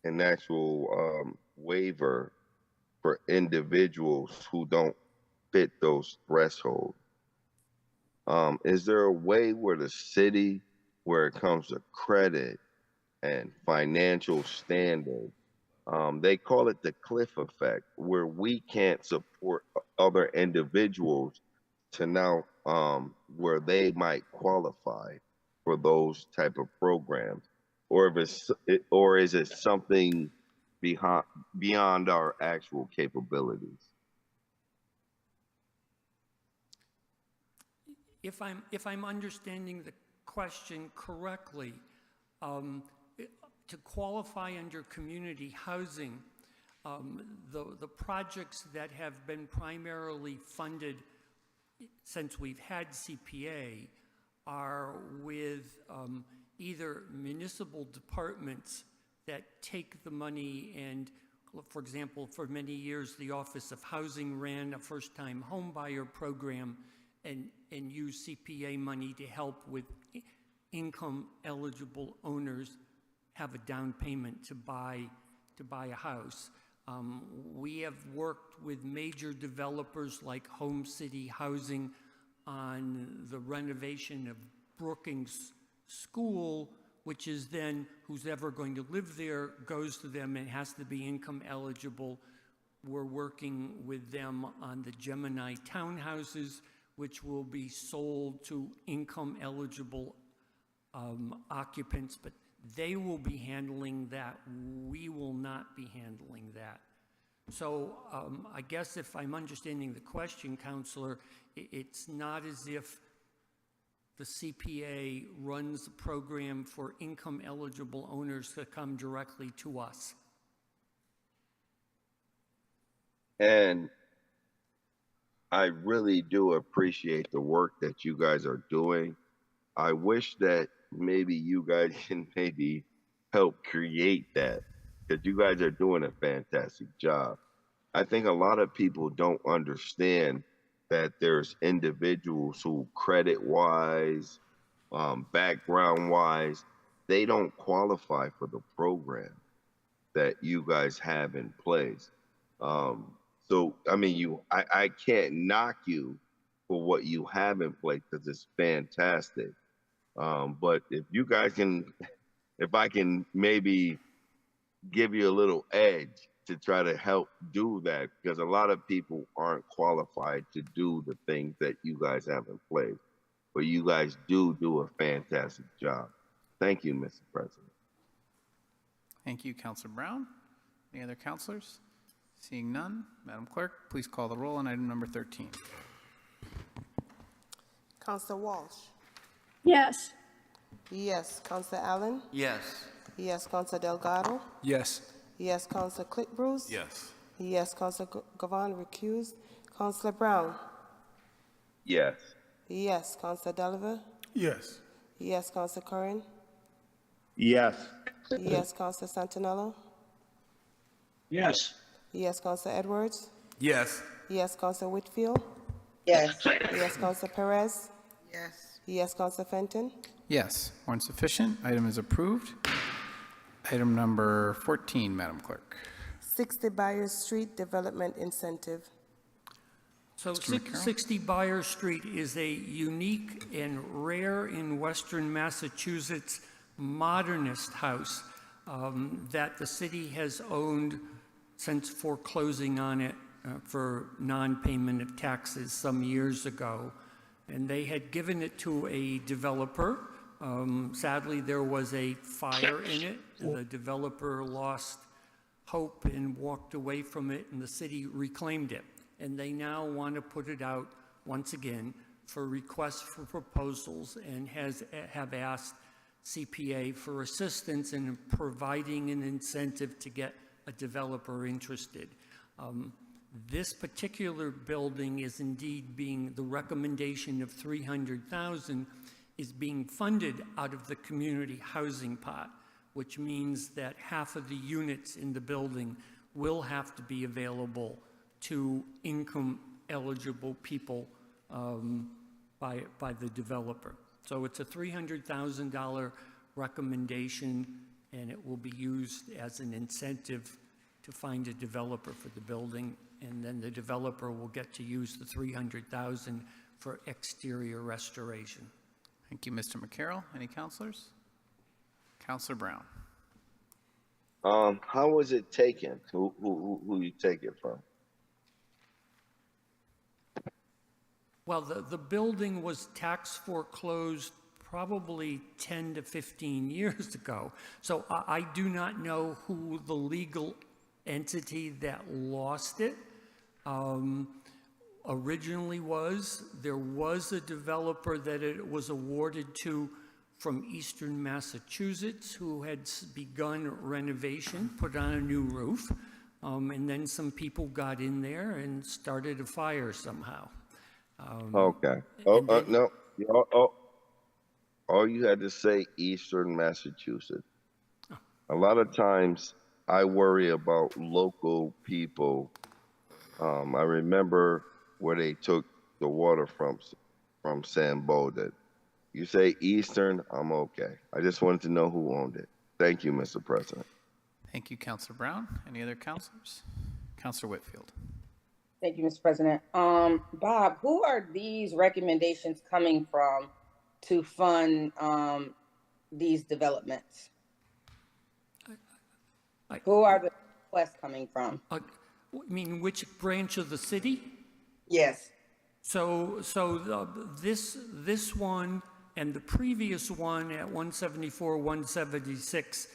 an actual waiver for individuals who don't fit those thresholds. Is there a way where the city, where it comes to credit and financial standing, they call it the cliff effect, where we can't support other individuals to now where they might qualify for those type of programs, or is it something beyond our actual capabilities? If I'm understanding the question correctly, to qualify under community housing, the projects that have been primarily funded since we've had CPA are with either municipal departments that take the money and, for example, for many years, the Office of Housing ran a first-time home buyer program and used CPA money to help with income-eligible owners have a down payment to buy a house. We have worked with major developers like Home City Housing on the renovation of Brookings School, which is then who's ever going to live there goes to them and has to be income eligible. We're working with them on the Gemini townhouses, which will be sold to income eligible occupants, but they will be handling that. We will not be handling that. So I guess if I'm understanding the question, Counselor, it's not as if the CPA runs the program for income eligible owners that come directly to us. And I really do appreciate the work that you guys are doing. I wish that maybe you guys can maybe help create that, because you guys are doing a fantastic job. I think a lot of people don't understand that there's individuals who credit-wise, background-wise, they don't qualify for the program that you guys have in place. So, I mean, I can't knock you for what you have in place because it's fantastic. But if you guys can, if I can maybe give you a little edge to try to help do that, because a lot of people aren't qualified to do the things that you guys have in place. But you guys do a fantastic job. Thank you, Mr. President. Thank you, Councilor Brown. Any other councilors? Seeing none, Madam Clerk, please call the roll on item number 13. Councilor Walsh? Yes. Yes. Councilor Allen? Yes. Yes. Councilor Delgado? Yes. Yes. Councilor Clitbruce? Yes. Yes. Councilor Gavon recused. Councilor Brown? Yes. Yes. Councilor Deliver? Yes. Yes. Councilor Curran? Yes. Yes. Councilor Santinello? Yes. Yes. Councilor Edwards? Yes. Yes. Councilor Whitfield? Yes. Yes. Councilor Perez? Yes. Yes. Councilor Fenton? Yes, more than sufficient. Item is approved. Item number 14, Madam Clerk. 60 Byers Street Development Incentive. So 60 Byers Street is a unique and rare in Western Massachusetts modernist house that the city has owned since foreclosing on it for non-payment of taxes some years ago. And they had given it to a developer. Sadly, there was a fire in it, and the developer lost hope and walked away from it, and the city reclaimed it. And they now want to put it out once again for requests for proposals and have asked CPA for assistance in providing an incentive to get a developer interested. This particular building is indeed being, the recommendation of $300,000 is being funded out of the community housing pot, which means that half of the units in the building will have to be available to income eligible people by the developer. So it's a $300,000 recommendation, and it will be used as an incentive to find a developer for the building, and then the developer will get to use the $300,000 for exterior restoration. Thank you, Mr. McCarroll. Any councilors? Councilor Brown. How was it taken? Who you take it from? Well, the building was tax foreclosed probably 10 to 15 years ago. So I do not know who the legal entity that lost it originally was. There was a developer that it was awarded to from Eastern Massachusetts who had begun renovation, put on a new roof, and then some people got in there and started a fire somehow. Okay. No. All you had to say, Eastern Massachusetts. A lot of times I worry about local people. I remember where they took the water from San Boden. You say Eastern, I'm okay. I just wanted to know who owned it. Thank you, Mr. President. Thank you, Councilor Brown. Any other councilors? Councilor Whitfield. Thank you, Mr. President. Bob, who are these recommendations coming from to fund these developments? Who are the requests coming from? I mean, which branch of the city? Yes. This one and the previous one at 174, 176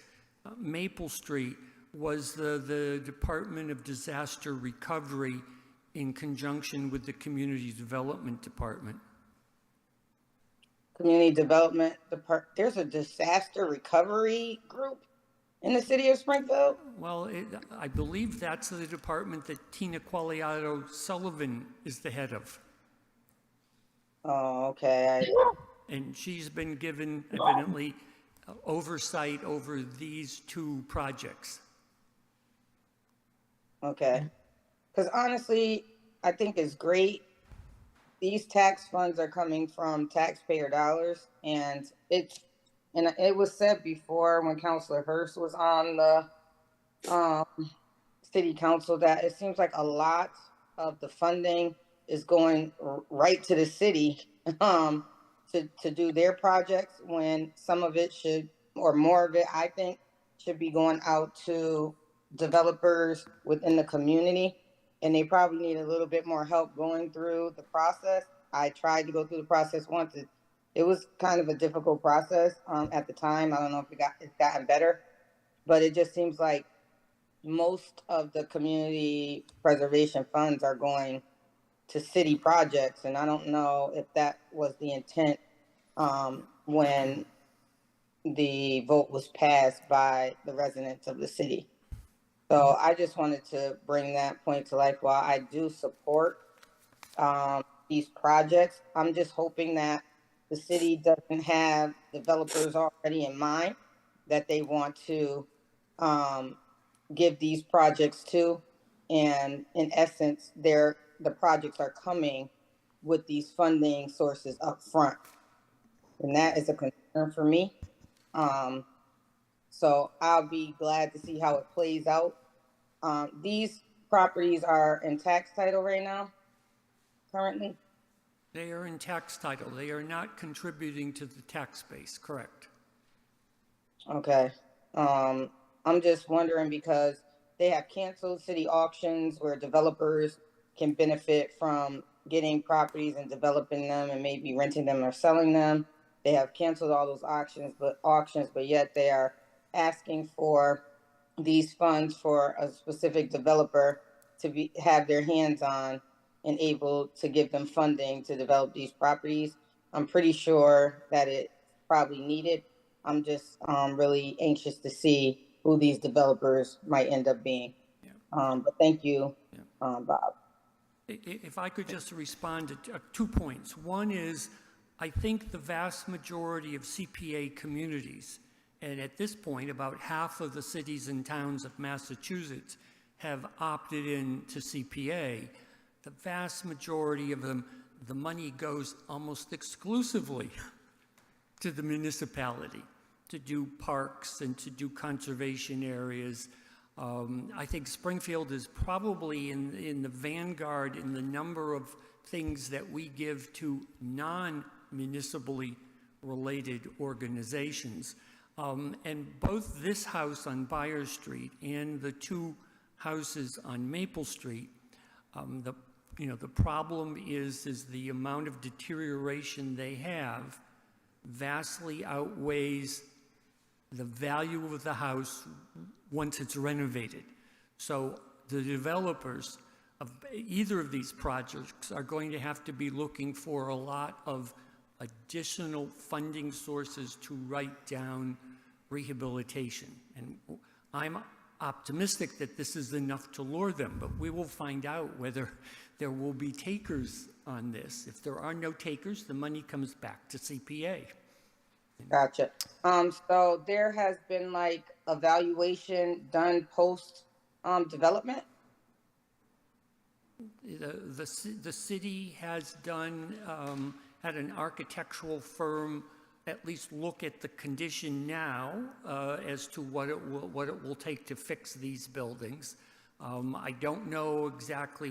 Maple Street was the Department of Disaster Recovery in conjunction with the Community Development Department. Community Development Department. There's a disaster recovery group in the city of Springfield? Well, I believe that's the department that Tina Qualiato Sullivan is the head of. Oh, okay. And she's been given, evidently, oversight over these two projects. Okay. Because honestly, I think it's great. These tax funds are coming from taxpayer dollars, and it was said before when Councilor Hurst was on the city council that it seems like a lot of the funding is going right to the city to do their projects, when some of it should, or more of it, I think, should be going out to developers within the community. And they probably need a little bit more help going through the process. I tried to go through the process once. It was kind of a difficult process at the time. I don't know if it's gotten better, but it just seems like most of the community preservation funds are going to city projects, and I don't know if that was the intent when the vote was passed by the residents of the city. So I just wanted to bring that point to life. While I do support these projects, I'm just hoping that the city doesn't have developers already in mind that they want to give these projects to. And in essence, the projects are coming with these funding sources up front. And that is a concern for me. So I'll be glad to see how it plays out. These properties are in tax title right now, currently? They are in tax title. They are not contributing to the tax base, correct? Okay. I'm just wondering because they have canceled city auctions where developers can benefit from getting properties and developing them and maybe renting them or selling them. They have canceled all those auctions, but yet they are asking for these funds for a specific developer to have their hands on and able to give them funding to develop these properties. I'm pretty sure that it's probably needed. I'm just really anxious to see who these developers might end up being. Yeah. But thank you, Bob. If I could just respond to 2 points. One is, I think the vast majority of CPA communities, and at this point, about half of the cities and towns of Massachusetts have opted in to CPA. The vast majority of them, the money goes almost exclusively to the municipality to do parks and to do conservation areas. I think Springfield is probably in the vanguard in the number of things that we give to non-municipally related organizations. And both this house on Byers Street and the two houses on Maple Street, the problem is the amount of deterioration they have vastly outweighs the value of the house once it's renovated. So the developers of either of these projects are going to have to be looking for a lot of additional funding sources to write down rehabilitation. And I'm optimistic that this is enough to lure them, but we will find out whether there will be takers on this. If there are no takers, the money comes back to CPA. Gotcha. So there has been like evaluation done post development? The city has done, had an architectural firm at least look at the condition now as to what it will take to fix these buildings. I don't know exactly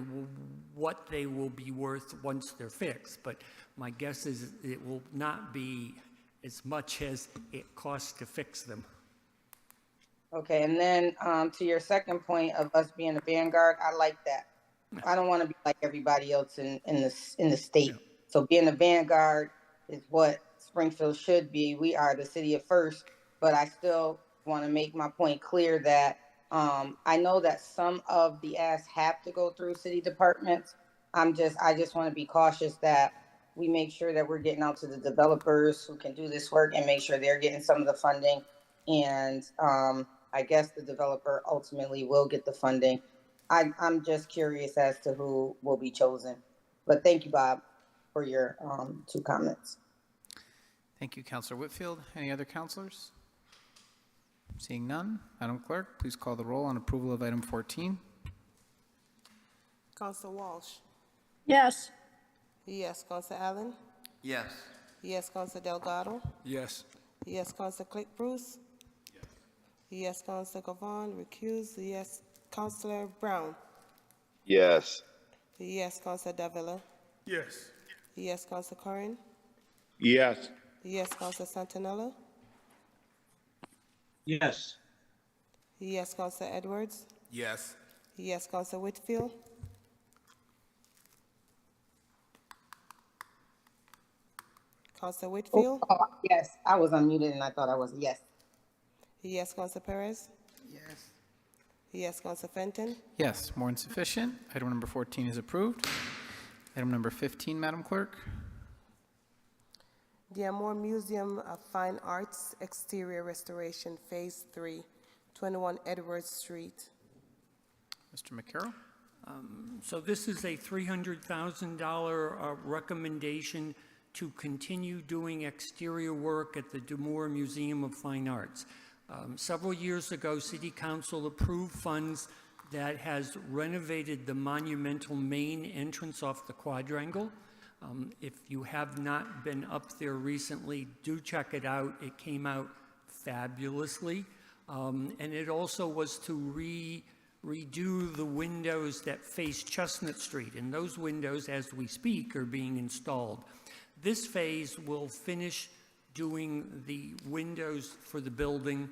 what they will be worth once they're fixed, but my guess is it will not be as much as it costs to fix them. Okay, and then to your second point of us being a vanguard, I like that. I don't want to be like everybody else in the state. So being a vanguard is what Springfield should be. We are the city of first, but I still want to make my point clear that I know that some of the asks have to go through city departments. I just want to be cautious that we make sure that we're getting out to the developers who can do this work and make sure they're getting some of the funding. And I guess the developer ultimately will get the funding. I'm just curious as to who will be chosen. But thank you, Bob, for your 2 comments. Thank you, Councilor Whitfield. Any other councilors? Seeing none, Madam Clerk, please call the roll on approval of item 14. Council Walsh. Yes. Yes, Council Allen. Yes. Yes, Council Delgado. Yes. Yes, Council Click Bruce. Yes, Council Gavon, recused. Yes, Councilor Brown. Yes. Yes, Council Davila. Yes. Yes, Council Curran. Yes. Yes, Council Santinella. Yes. Yes, Council Edwards. Yes. Yes, Council Whitfield. Council Whitfield. Yes, I was unmuted and I thought I was yes. Yes, Council Perez. Yes. Yes, Council Fenton. Yes, more than sufficient. Item number 14 is approved. Item number 15, Madam Clerk. The Amore Museum of Fine Arts Exterior Restoration Phase 3, 21 Edwards Street. Mr. McCarroll. So this is a $300,000 recommendation to continue doing exterior work at the D'Amour Museum of Fine Arts. Several years ago, City Council approved funds that has renovated the monumental main entrance off the quadrangle. If you have not been up there recently, do check it out. It came out fabulously. And it also was to redo the windows that face Chestnut Street. And those windows, as we speak, are being installed. This phase will finish doing the windows for the building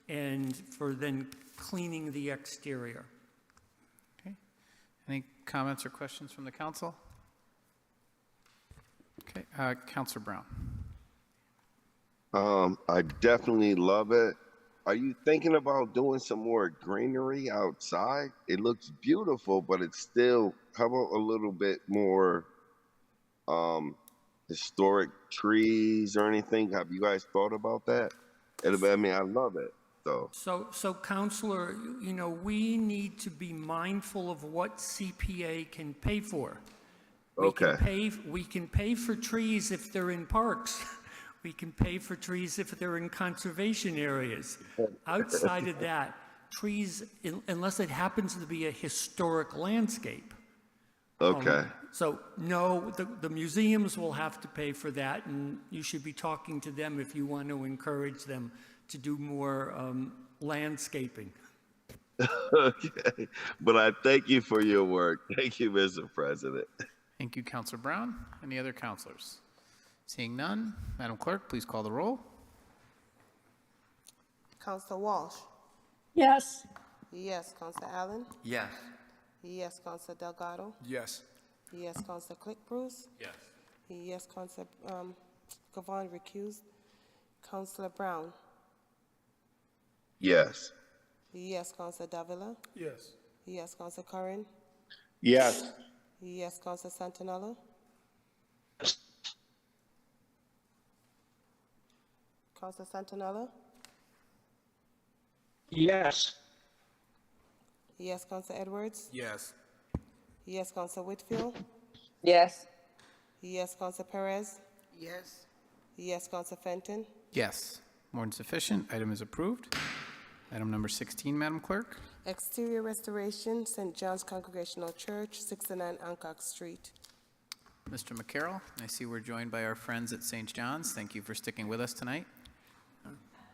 and for then cleaning the exterior. Okay. Any comments or questions from the council? Okay, Councilor Brown. I definitely love it. Are you thinking about doing some more greenery outside? It looks beautiful, but it's still, how about a little bit more historic trees or anything? Have you guys thought about that? I mean, I love it. So Counselor, you know, we need to be mindful of what CPA can pay for. We can pay for trees if they're in parks. We can pay for trees if they're in conservation areas. Outside of that, trees, unless it happens to be a historic landscape. Okay. So no, the museums will have to pay for that, and you should be talking to them if you want to encourage them to do more landscaping. Okay, but I thank you for your work. Thank you, Mr. President. Thank you, Councilor Brown. Any other councilors? Seeing none, Madam Clerk, please call the roll. Council Walsh. Yes. Yes, Council Allen. Yes. Yes, Council Delgado. Yes. Yes, Council Click Bruce. Yes. Yes, Council Gavon, recused. Councilor Brown. Yes. Yes, Council Davila. Yes. Yes, Council Curran. Yes. Yes, Council Santinella. Council Santinella? Yes. Yes, Council Edwards? Yes. Yes, Council Whitfield? Yes. Yes, Council Perez? Yes. Yes, Council Fenton? Yes. More than sufficient. Item is approved. Item number 16, Madam Clerk. Exterior restoration, St. John's Congregational Church, 69 Hancock Street. Mr. McCarroll, I see we're joined by our friends at St. John's. Thank you for sticking with us tonight.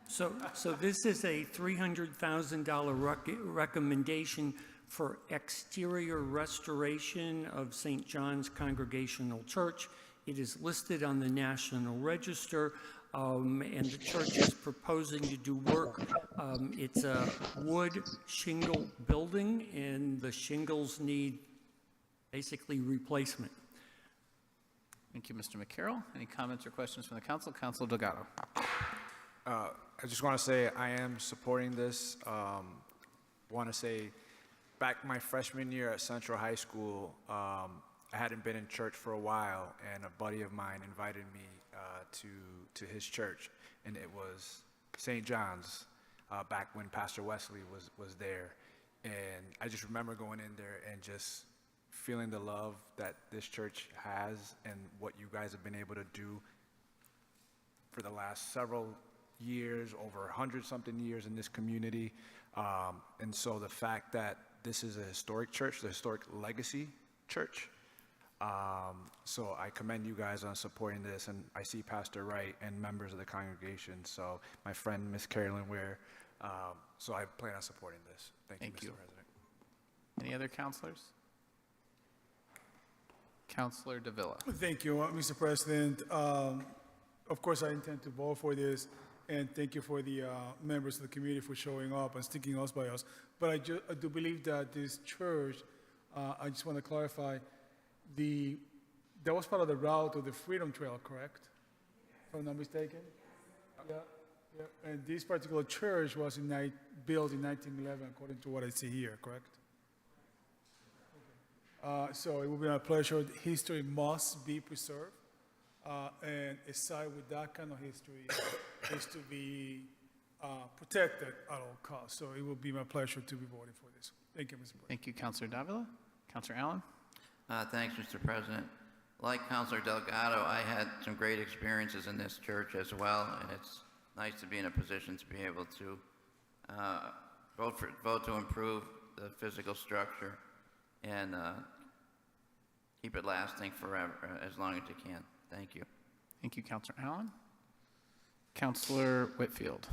So this is a $300,000 recommendation for exterior restoration of St. John's Congregational Church. It is listed on the National Register, and the church is proposing to do work. It's a wood shingle building, and the shingles need basically replacement. Thank you, Mr. McCarroll. Any comments or questions from the council? Councilor Delgado. I just want to say I am supporting this. Want to say back my freshman year at Central High School, I hadn't been in church for a while, and a buddy of mine invited me to his church, and it was St. John's back when Pastor Wesley was there. And I just remember going in there and just feeling the love that this church has and what you guys have been able to do for the last several years, over 100-something years in this community. And so the fact that this is a historic church, the historic legacy church. So I commend you guys on supporting this, and I see Pastor Wright and members of the congregation, so my friend, Miss Carolyn Ware, so I plan on supporting this. Thank you, Mr. President. Any other councilors? Councilor Davila. Thank you, Mr. President. Of course, I intend to vote for this, and thank you for the members of the community for showing up and sticking us by us. But I do believe that this church, I just want to clarify, that was part of the route of the Freedom Trail, correct? If I'm not mistaken? Yeah. And this particular church was built in 1911, according to what I see here, correct? So it will be my pleasure. History must be preserved, and a site with that kind of history is to be protected at all costs. So it will be my pleasure to be voting for this. Thank you, Mr. President. Thank you, Councilor Davila. Councilor Allen. Thanks, Mr. President. Like Councilor Delgado, I had some great experiences in this church as well, and it's nice to be in a position to be able to vote to improve the physical structure and keep it lasting forever, as long as you can. Thank you. Thank you, Councilor Allen. Councilor Whitfield.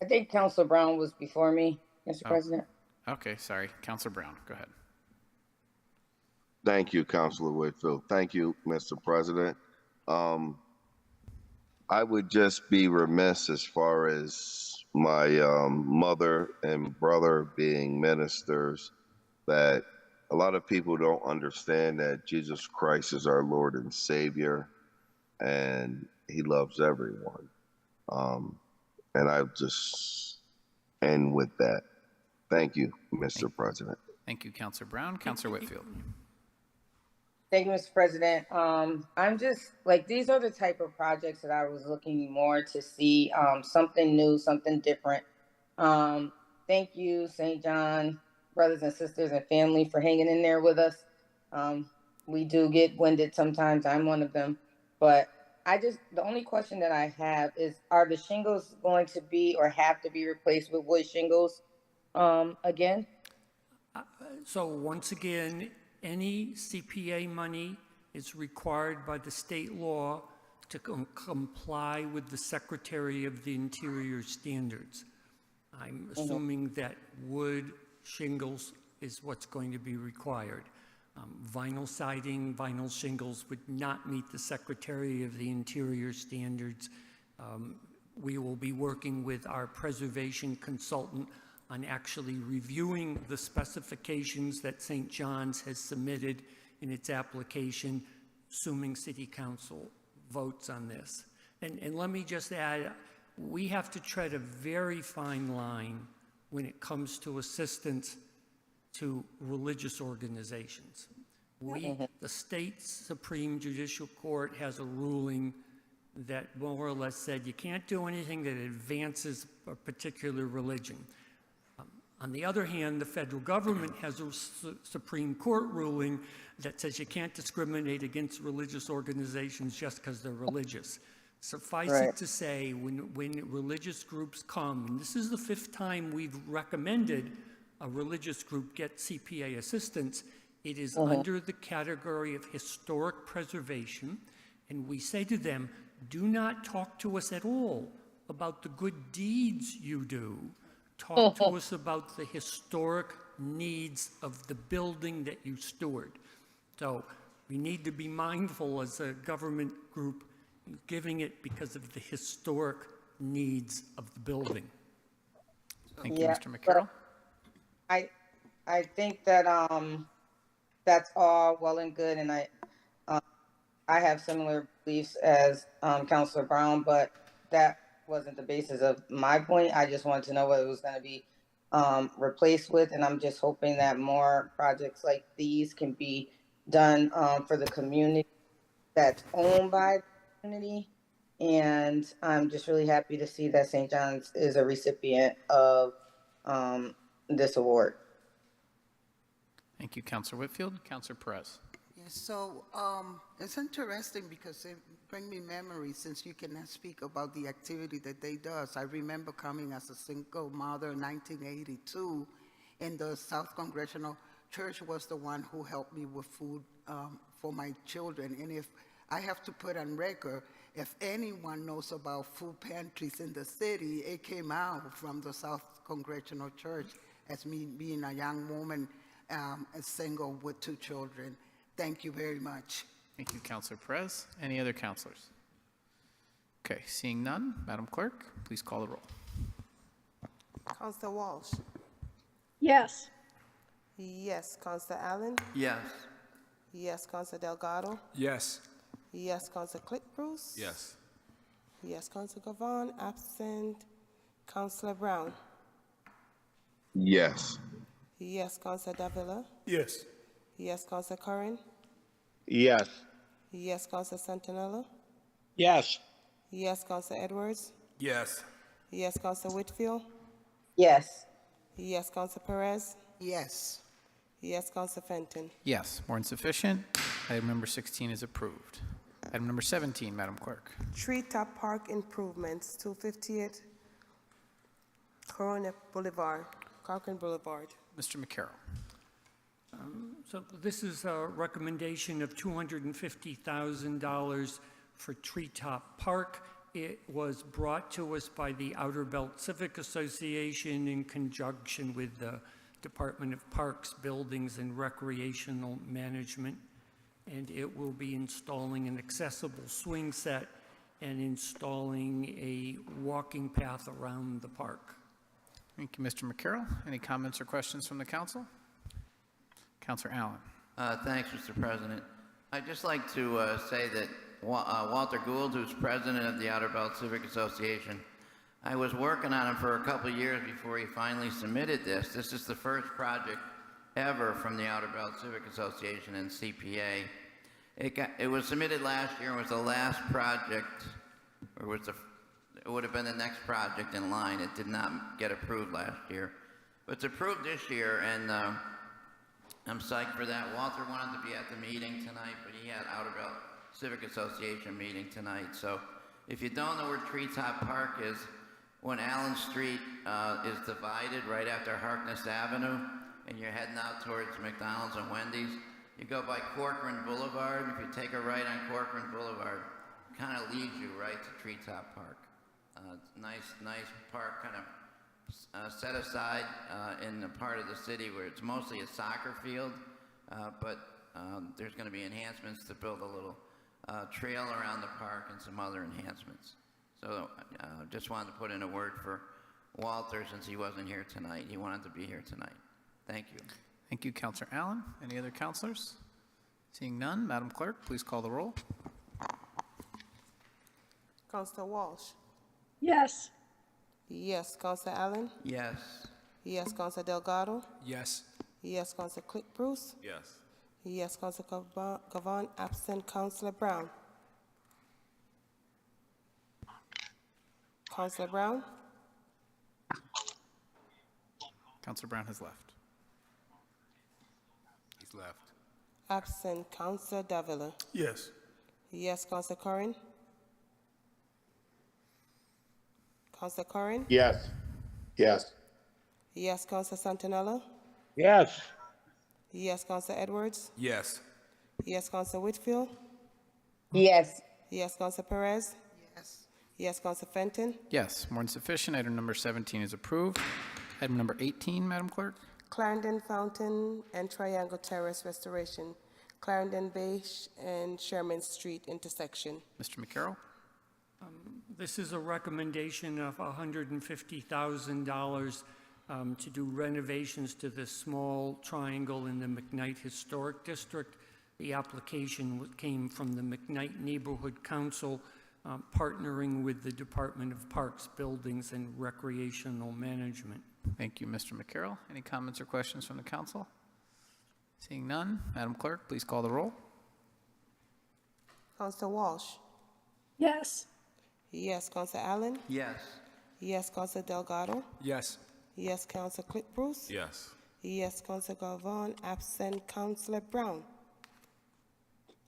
I think Councilor Brown was before me, Mr. President. Okay, sorry. Councilor Brown, go ahead. Thank you, Councilor Whitfield. Thank you, Mr. President. I would just be remiss as far as my mother and brother being ministers, that a lot of people don't understand that Jesus Christ is our Lord and Savior, and he loves everyone. And I'll just end with that. Thank you, Mr. President. Thank you, Councilor Brown. Councilor Whitfield. Thank you, Mr. President. I'm just like, these are the type of projects that I was looking more to see, something new, something different. Thank you, St. John brothers and sisters and family, for hanging in there with us. We do get winded sometimes. I'm one of them. But the only question that I have is, are the shingles going to be or have to be replaced with wood shingles again? So once again, any CPA money is required by the state law to comply with the Secretary of the Interior standards. I'm assuming that wood shingles is what's going to be required. Vinyl siding, vinyl shingles would not meet the Secretary of the Interior standards. We will be working with our preservation consultant on actually reviewing the specifications that St. John's has submitted in its application, assuming City Council votes on this. And let me just add, we have to tread a very fine line when it comes to assistance to religious organizations. The state Supreme Judicial Court has a ruling that more or less said you can't do anything that advances a particular religion. On the other hand, the federal government has a Supreme Court ruling that says you can't discriminate against religious organizations just because they're religious. Suffice it to say, when religious groups come, and this is the 5th time we've recommended a religious group get CPA assistance, it is under the category of historic preservation, and we say to them, do not talk to us at all about the good deeds you do. Talk to us about the historic needs of the building that you steward. So we need to be mindful as a government group giving it because of the historic needs of the building. Thank you, Mr. McCarroll. I think that that's all well and good, and I have similar beliefs as Councilor Brown, but that wasn't the basis of my point. I just wanted to know what it was going to be replaced with, and I'm just hoping that more projects like these can be done for the community that's owned by the community. And I'm just really happy to see that St. John's is a recipient of this award. Thank you, Councilor Whitfield. Councilor Perez. Yes, so it's interesting because it brings me memories since you cannot speak about the activity that they does. I remember coming as a single mother in 1982, and the South Congregational Church was the one who helped me with food for my children. And if I have to put on record, if anyone knows about food pantries in the city, it came out from the South Congregational Church as me being a young woman, a single with 2 children. Thank you very much. Thank you, Councilor Perez. Any other councilors? Okay, seeing none, Madam Clerk, please call the roll. Councilor Walsh? Yes. Yes. Councilor Allen? Yes. Yes. Councilor Delgado? Yes. Yes. Councilor Click Bruce? Yes. Yes. Councilor Gavon, absent. Councilor Brown? Yes. Yes. Councilor Davila? Yes. Yes. Councilor Curran? Yes. Yes. Councilor Santinella? Yes. Yes. Councilor Edwards? Yes. Yes. Councilor Whitfield? Yes. Yes. Councilor Perez? Yes. Yes. Councilor Fenton? Yes, more than sufficient. Item number 16 is approved. Item number 17, Madam Clerk. Treetop Park improvements, 258 Coronel Boulevard, Cochran Boulevard. Mr. McCarroll. So this is a recommendation of $250,000 for Treetop Park. It was brought to us by the Outer Belt Civic Association in conjunction with the Department of Parks, Buildings, and Recreational Management. And it will be installing an accessible swing set and installing a walking path around the park. Thank you, Mr. McCarroll. Any comments or questions from the council? Councilor Allen. Thanks, Mr. President. I'd just like to say that Walter Gould, who's president of the Outer Belt Civic Association, I was working on him for a couple of years before he finally submitted this. This is the first project ever from the Outer Belt Civic Association and CPA. It was submitted last year and was the last project, or it would have been the next project in line. It did not get approved last year. But it's approved this year, and I'm psyched for that. Walter wanted to be at the meeting tonight, but he had Outer Belt Civic Association meeting tonight. So if you don't know where Treetop Park is, when Allen Street is divided right after Harkness Avenue, and you're heading out towards McDonald's and Wendy's, you go by Corcoran Boulevard. If you take a right on Corcoran Boulevard, it kind of leads you right to Treetop Park. Nice park, kind of set aside in the part of the city where it's mostly a soccer field, but there's going to be enhancements to build a little trail around the park and some other enhancements. So just wanted to put in a word for Walter since he wasn't here tonight. He wanted to be here tonight. Thank you. Thank you, Councilor Allen. Any other councilors? Seeing none, Madam Clerk, please call the roll. Councilor Walsh? Yes. Yes. Councilor Allen? Yes. Yes. Councilor Delgado? Yes. Yes. Councilor Click Bruce? Yes. Yes. Councilor Gavon, absent. Councilor Brown? Councilor Brown? Counselor Brown has left. He's left. Absent. Councilor Davila? Yes. Yes, Councilor Curran? Councilor Curran? Yes. Yes. Yes, Councilor Santinella? Yes. Yes, Councilor Edwards? Yes. Yes, Councilor Whitfield? Yes. Yes, Councilor Perez? Yes. Yes, Councilor Fenton? Yes, more than sufficient. Item number 17 is approved. Item number 18, Madam Clerk. Clarendon Fountain and Triangle Terrace Restoration, Clarendon Bay and Sherman Street intersection. Mr. McCarroll. This is a recommendation of $150,000 to do renovations to the small triangle in the McKnight Historic District. The application came from the McKnight Neighborhood Council, partnering with the Department of Parks, Buildings, and Recreational Management. Thank you, Mr. McCarroll. Any comments or questions from the council? Seeing none, Madam Clerk, please call the roll. Councilor Walsh? Yes. Yes, Councilor Allen? Yes. Yes, Councilor Delgado? Yes. Yes, Councilor Bruce? Yes. Yes, Councilor Galvan. Absent, Councilor Brown?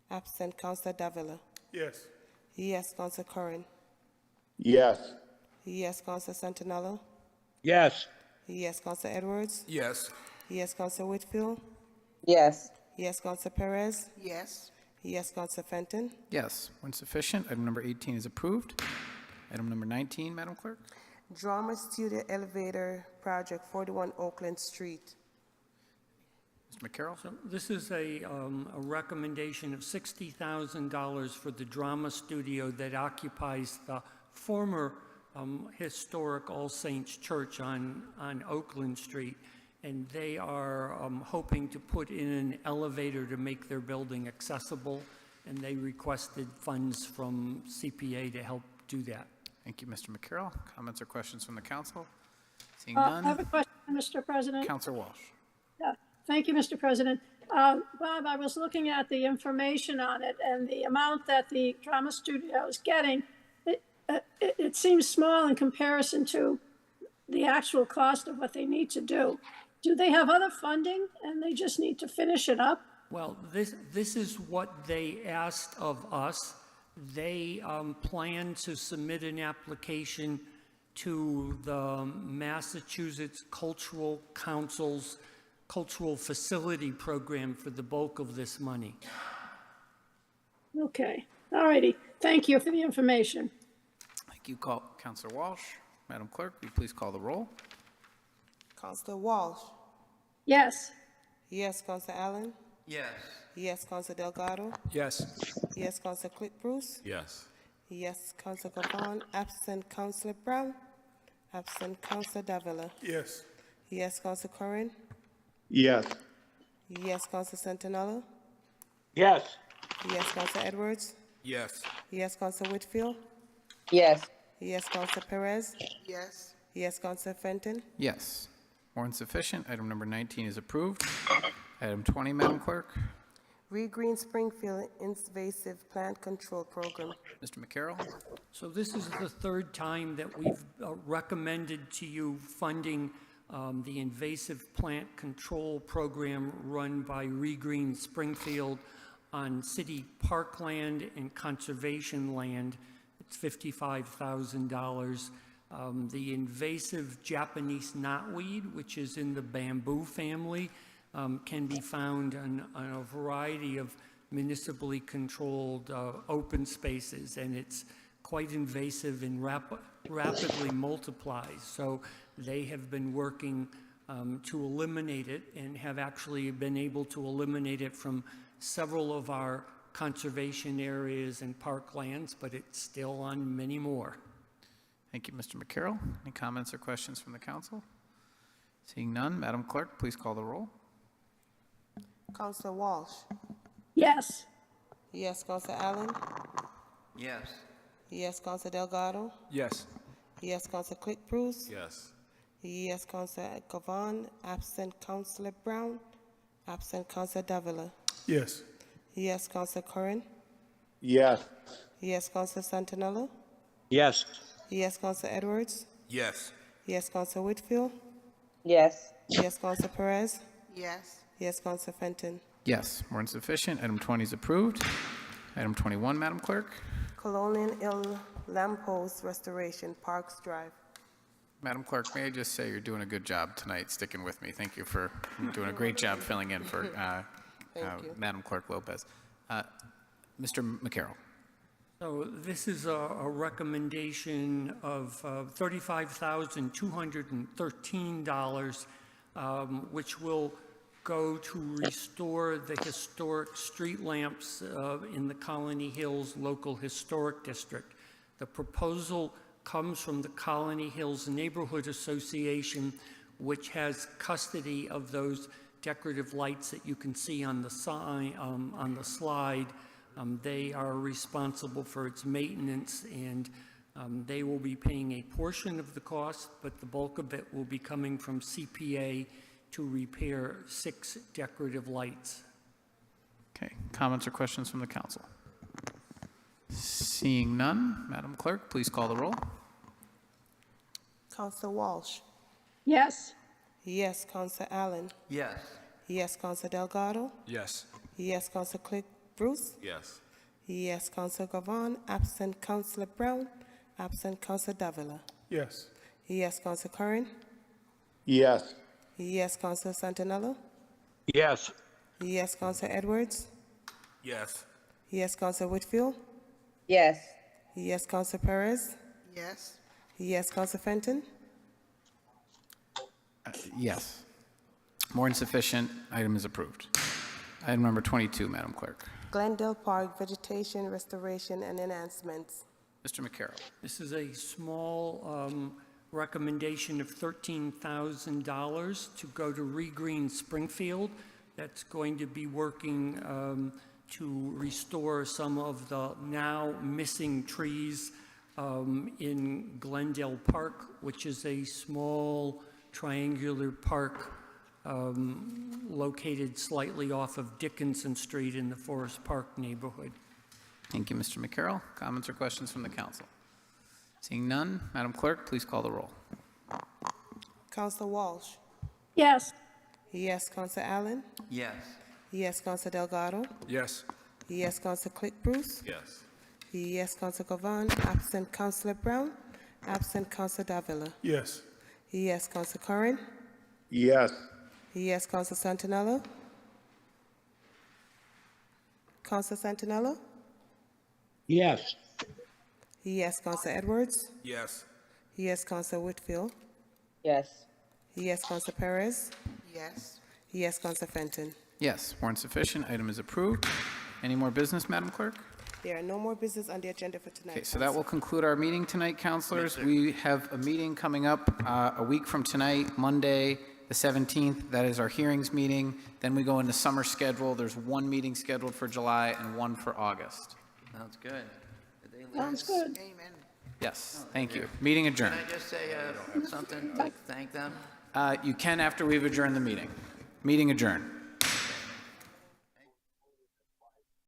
Absent, Councilor Davila? Yes. Yes, Councilor Curran? Yes. Yes, Councilor Santinella? Yes. Yes, Councilor Edwards? Yes. Yes, Councilor Whitfield? Yes. Yes, Councilor Perez? Yes. Yes, Councilor Fenton? Yes, when sufficient. Item number 18 is approved. Item number 19, Madam Clerk. Drama Studio Elevator Project, 41 Oakland Street. Mr. McCarroll. So this is a recommendation of $60,000 for the drama studio that occupies the former historic All Saints Church on Oakland Street. And they are hoping to put in an elevator to make their building accessible. And they requested funds from CPA to help do that. Thank you, Mr. McCarroll. Comments or questions from the council? Seeing I none. have a question, Mr. President. Councilor Walsh. Yeah. Thank you, Mr. President. Bob, I was looking at the information on it, and the amount that the drama studio is getting, it seems small in comparison to the actual cost of what they need to do. Do they have other funding, and they just need to finish it up? Well, this is what they asked of us. They plan to submit an application to the Massachusetts Cultural Council's Cultural Facility Program for the bulk of this money. Okay. All righty. Thank you for the information. Thank you, Councilor Walsh. Madam Clerk, will you please call the roll? Councilor Walsh? Yes. Yes, Councilor Allen? Yes. Yes, Councilor Delgado? Yes. Yes, Councilor Bruce? Yes. Yes, Councilor Galvan. Absent, Councilor Brown? Absent, Councilor Davila? Yes. Yes, Councilor Curran? Yes. Yes, Councilor Santinella? Yes. Yes, Councilor Edwards? Yes. Yes, Councilor Whitfield? Yes. Yes, Councilor Perez? Yes. Yes, Councilor Fenton? Yes. More than sufficient. Item number 19 is approved. Item 20, Madam Clerk. Regreen Springfield Invasive Plant Control Program. Mr. McCarroll. So this is the third time that we've recommended to you funding the invasive plant control program run by Regreen Springfield on city parkland and conservation land. It's $55,000. The invasive Japanese knotweed, which is in the bamboo family, can be found on a variety of municipally controlled open spaces, and it's quite invasive and rapidly multiplies. So they have been working to eliminate it and have actually been able to eliminate it from several of our conservation areas and parklands, but it's still on many more. Thank you, Mr. McCarroll. Any comments or questions from the council? Seeing none, Madam Clerk, please call the roll. Councilor Walsh? Yes. Yes, Councilor Allen? Yes. Yes, Councilor Delgado? Yes. Yes, Councilor Bruce? Yes. Yes, Councilor Galvan. Absent, Councilor Brown? Absent, Councilor Davila? Yes. Yes, Councilor Curran? Yes. Yes, Councilor Santinella? Yes. Yes, Counsel Edwards? Yes. Yes, Counsel Whitfield? Yes. Yes, Counsel Perez? Yes. Yes, Counsel Fenton? Yes, more than sufficient. Item 20 is approved. Item 21, Madam Clerk. Colonial Ill Lamppost Restoration, Parks Drive. Madam Clerk, may I just say you're doing a good job tonight sticking with me. Thank you for doing a great job filling in for Thank you. Madam Clerk Lopez. Mr. McCarroll. So this is a recommendation of $35,213, which will go to restore the historic street lamps in the Colony Hills Local Historic District. The proposal comes from the Colony Hills Neighborhood Association, which has custody of those decorative lights that you can see on the sign, on the slide. They are responsible for its maintenance, and they will be paying a portion of the cost, but the bulk of it will be coming from CPA to repair 6 decorative lights. Okay, comments or questions from the council? Seeing none, Madam Clerk, please call the roll. Counsel Walsh? Yes. Yes, Counsel Allen? Yes. Yes, Counsel Delgado? Yes. Yes, Counsel Click Bruce? Yes. Yes, Counsel Gavon, absent Counsel Brown, absent Counsel Davila. Yes. Yes, Counsel Curran? Yes. Yes, Counsel Santinello? Yes. Yes, Counsel Edwards? Yes. Yes, Counsel Whitfield? Yes. Yes, Counsel Perez? Yes. Yes, Counsel Fenton? Yes. More than sufficient. Item is approved. Item number 22, Madam Clerk. Glendale Park Vegetation Restoration and Enhancements. Mr. McCarroll. This is a small recommendation of $13,000 to go to Regreen Springfield. That's going to be working to restore some of the now missing trees in Glendale Park, which is a small triangular park located slightly off of Dickinson Street in the Forest Park neighborhood. Thank you, Mr. McCarroll. Comments or questions from the council? Seeing none, Madam Clerk, please call the roll. Counsel Walsh? Yes. Yes, Counsel Allen? Yes. Yes, Counsel Delgado? Yes. Yes, Counsel Click Bruce? Yes. Yes, Counsel Gavon, absent Counsel Brown, absent Counsel Davila. Yes. Yes, Counsel Curran? Yes. Yes, Counsel Santinello? Counsel Santinello? Yes. Yes, Counsel Edwards? Yes. Yes, Counsel Whitfield? Yes. Yes, Counsel Perez? Yes. Yes, Counsel Fenton? Yes, warrant sufficient. Item is approved. Any more business, Madam Clerk? There are no more business on the agenda for tonight. Okay, so that will conclude our meeting tonight, councilors. We have a meeting coming up a week from tonight, Monday, the 17th. That is our hearings meeting. Then we go into summer schedule. There's one meeting scheduled for July and one for August. Sounds good. Did they leave? Sounds good. Amen. Yes, thank you. Meeting adjourned. Can I just say something to thank them? You can after we've adjourned the meeting. Meeting adjourned.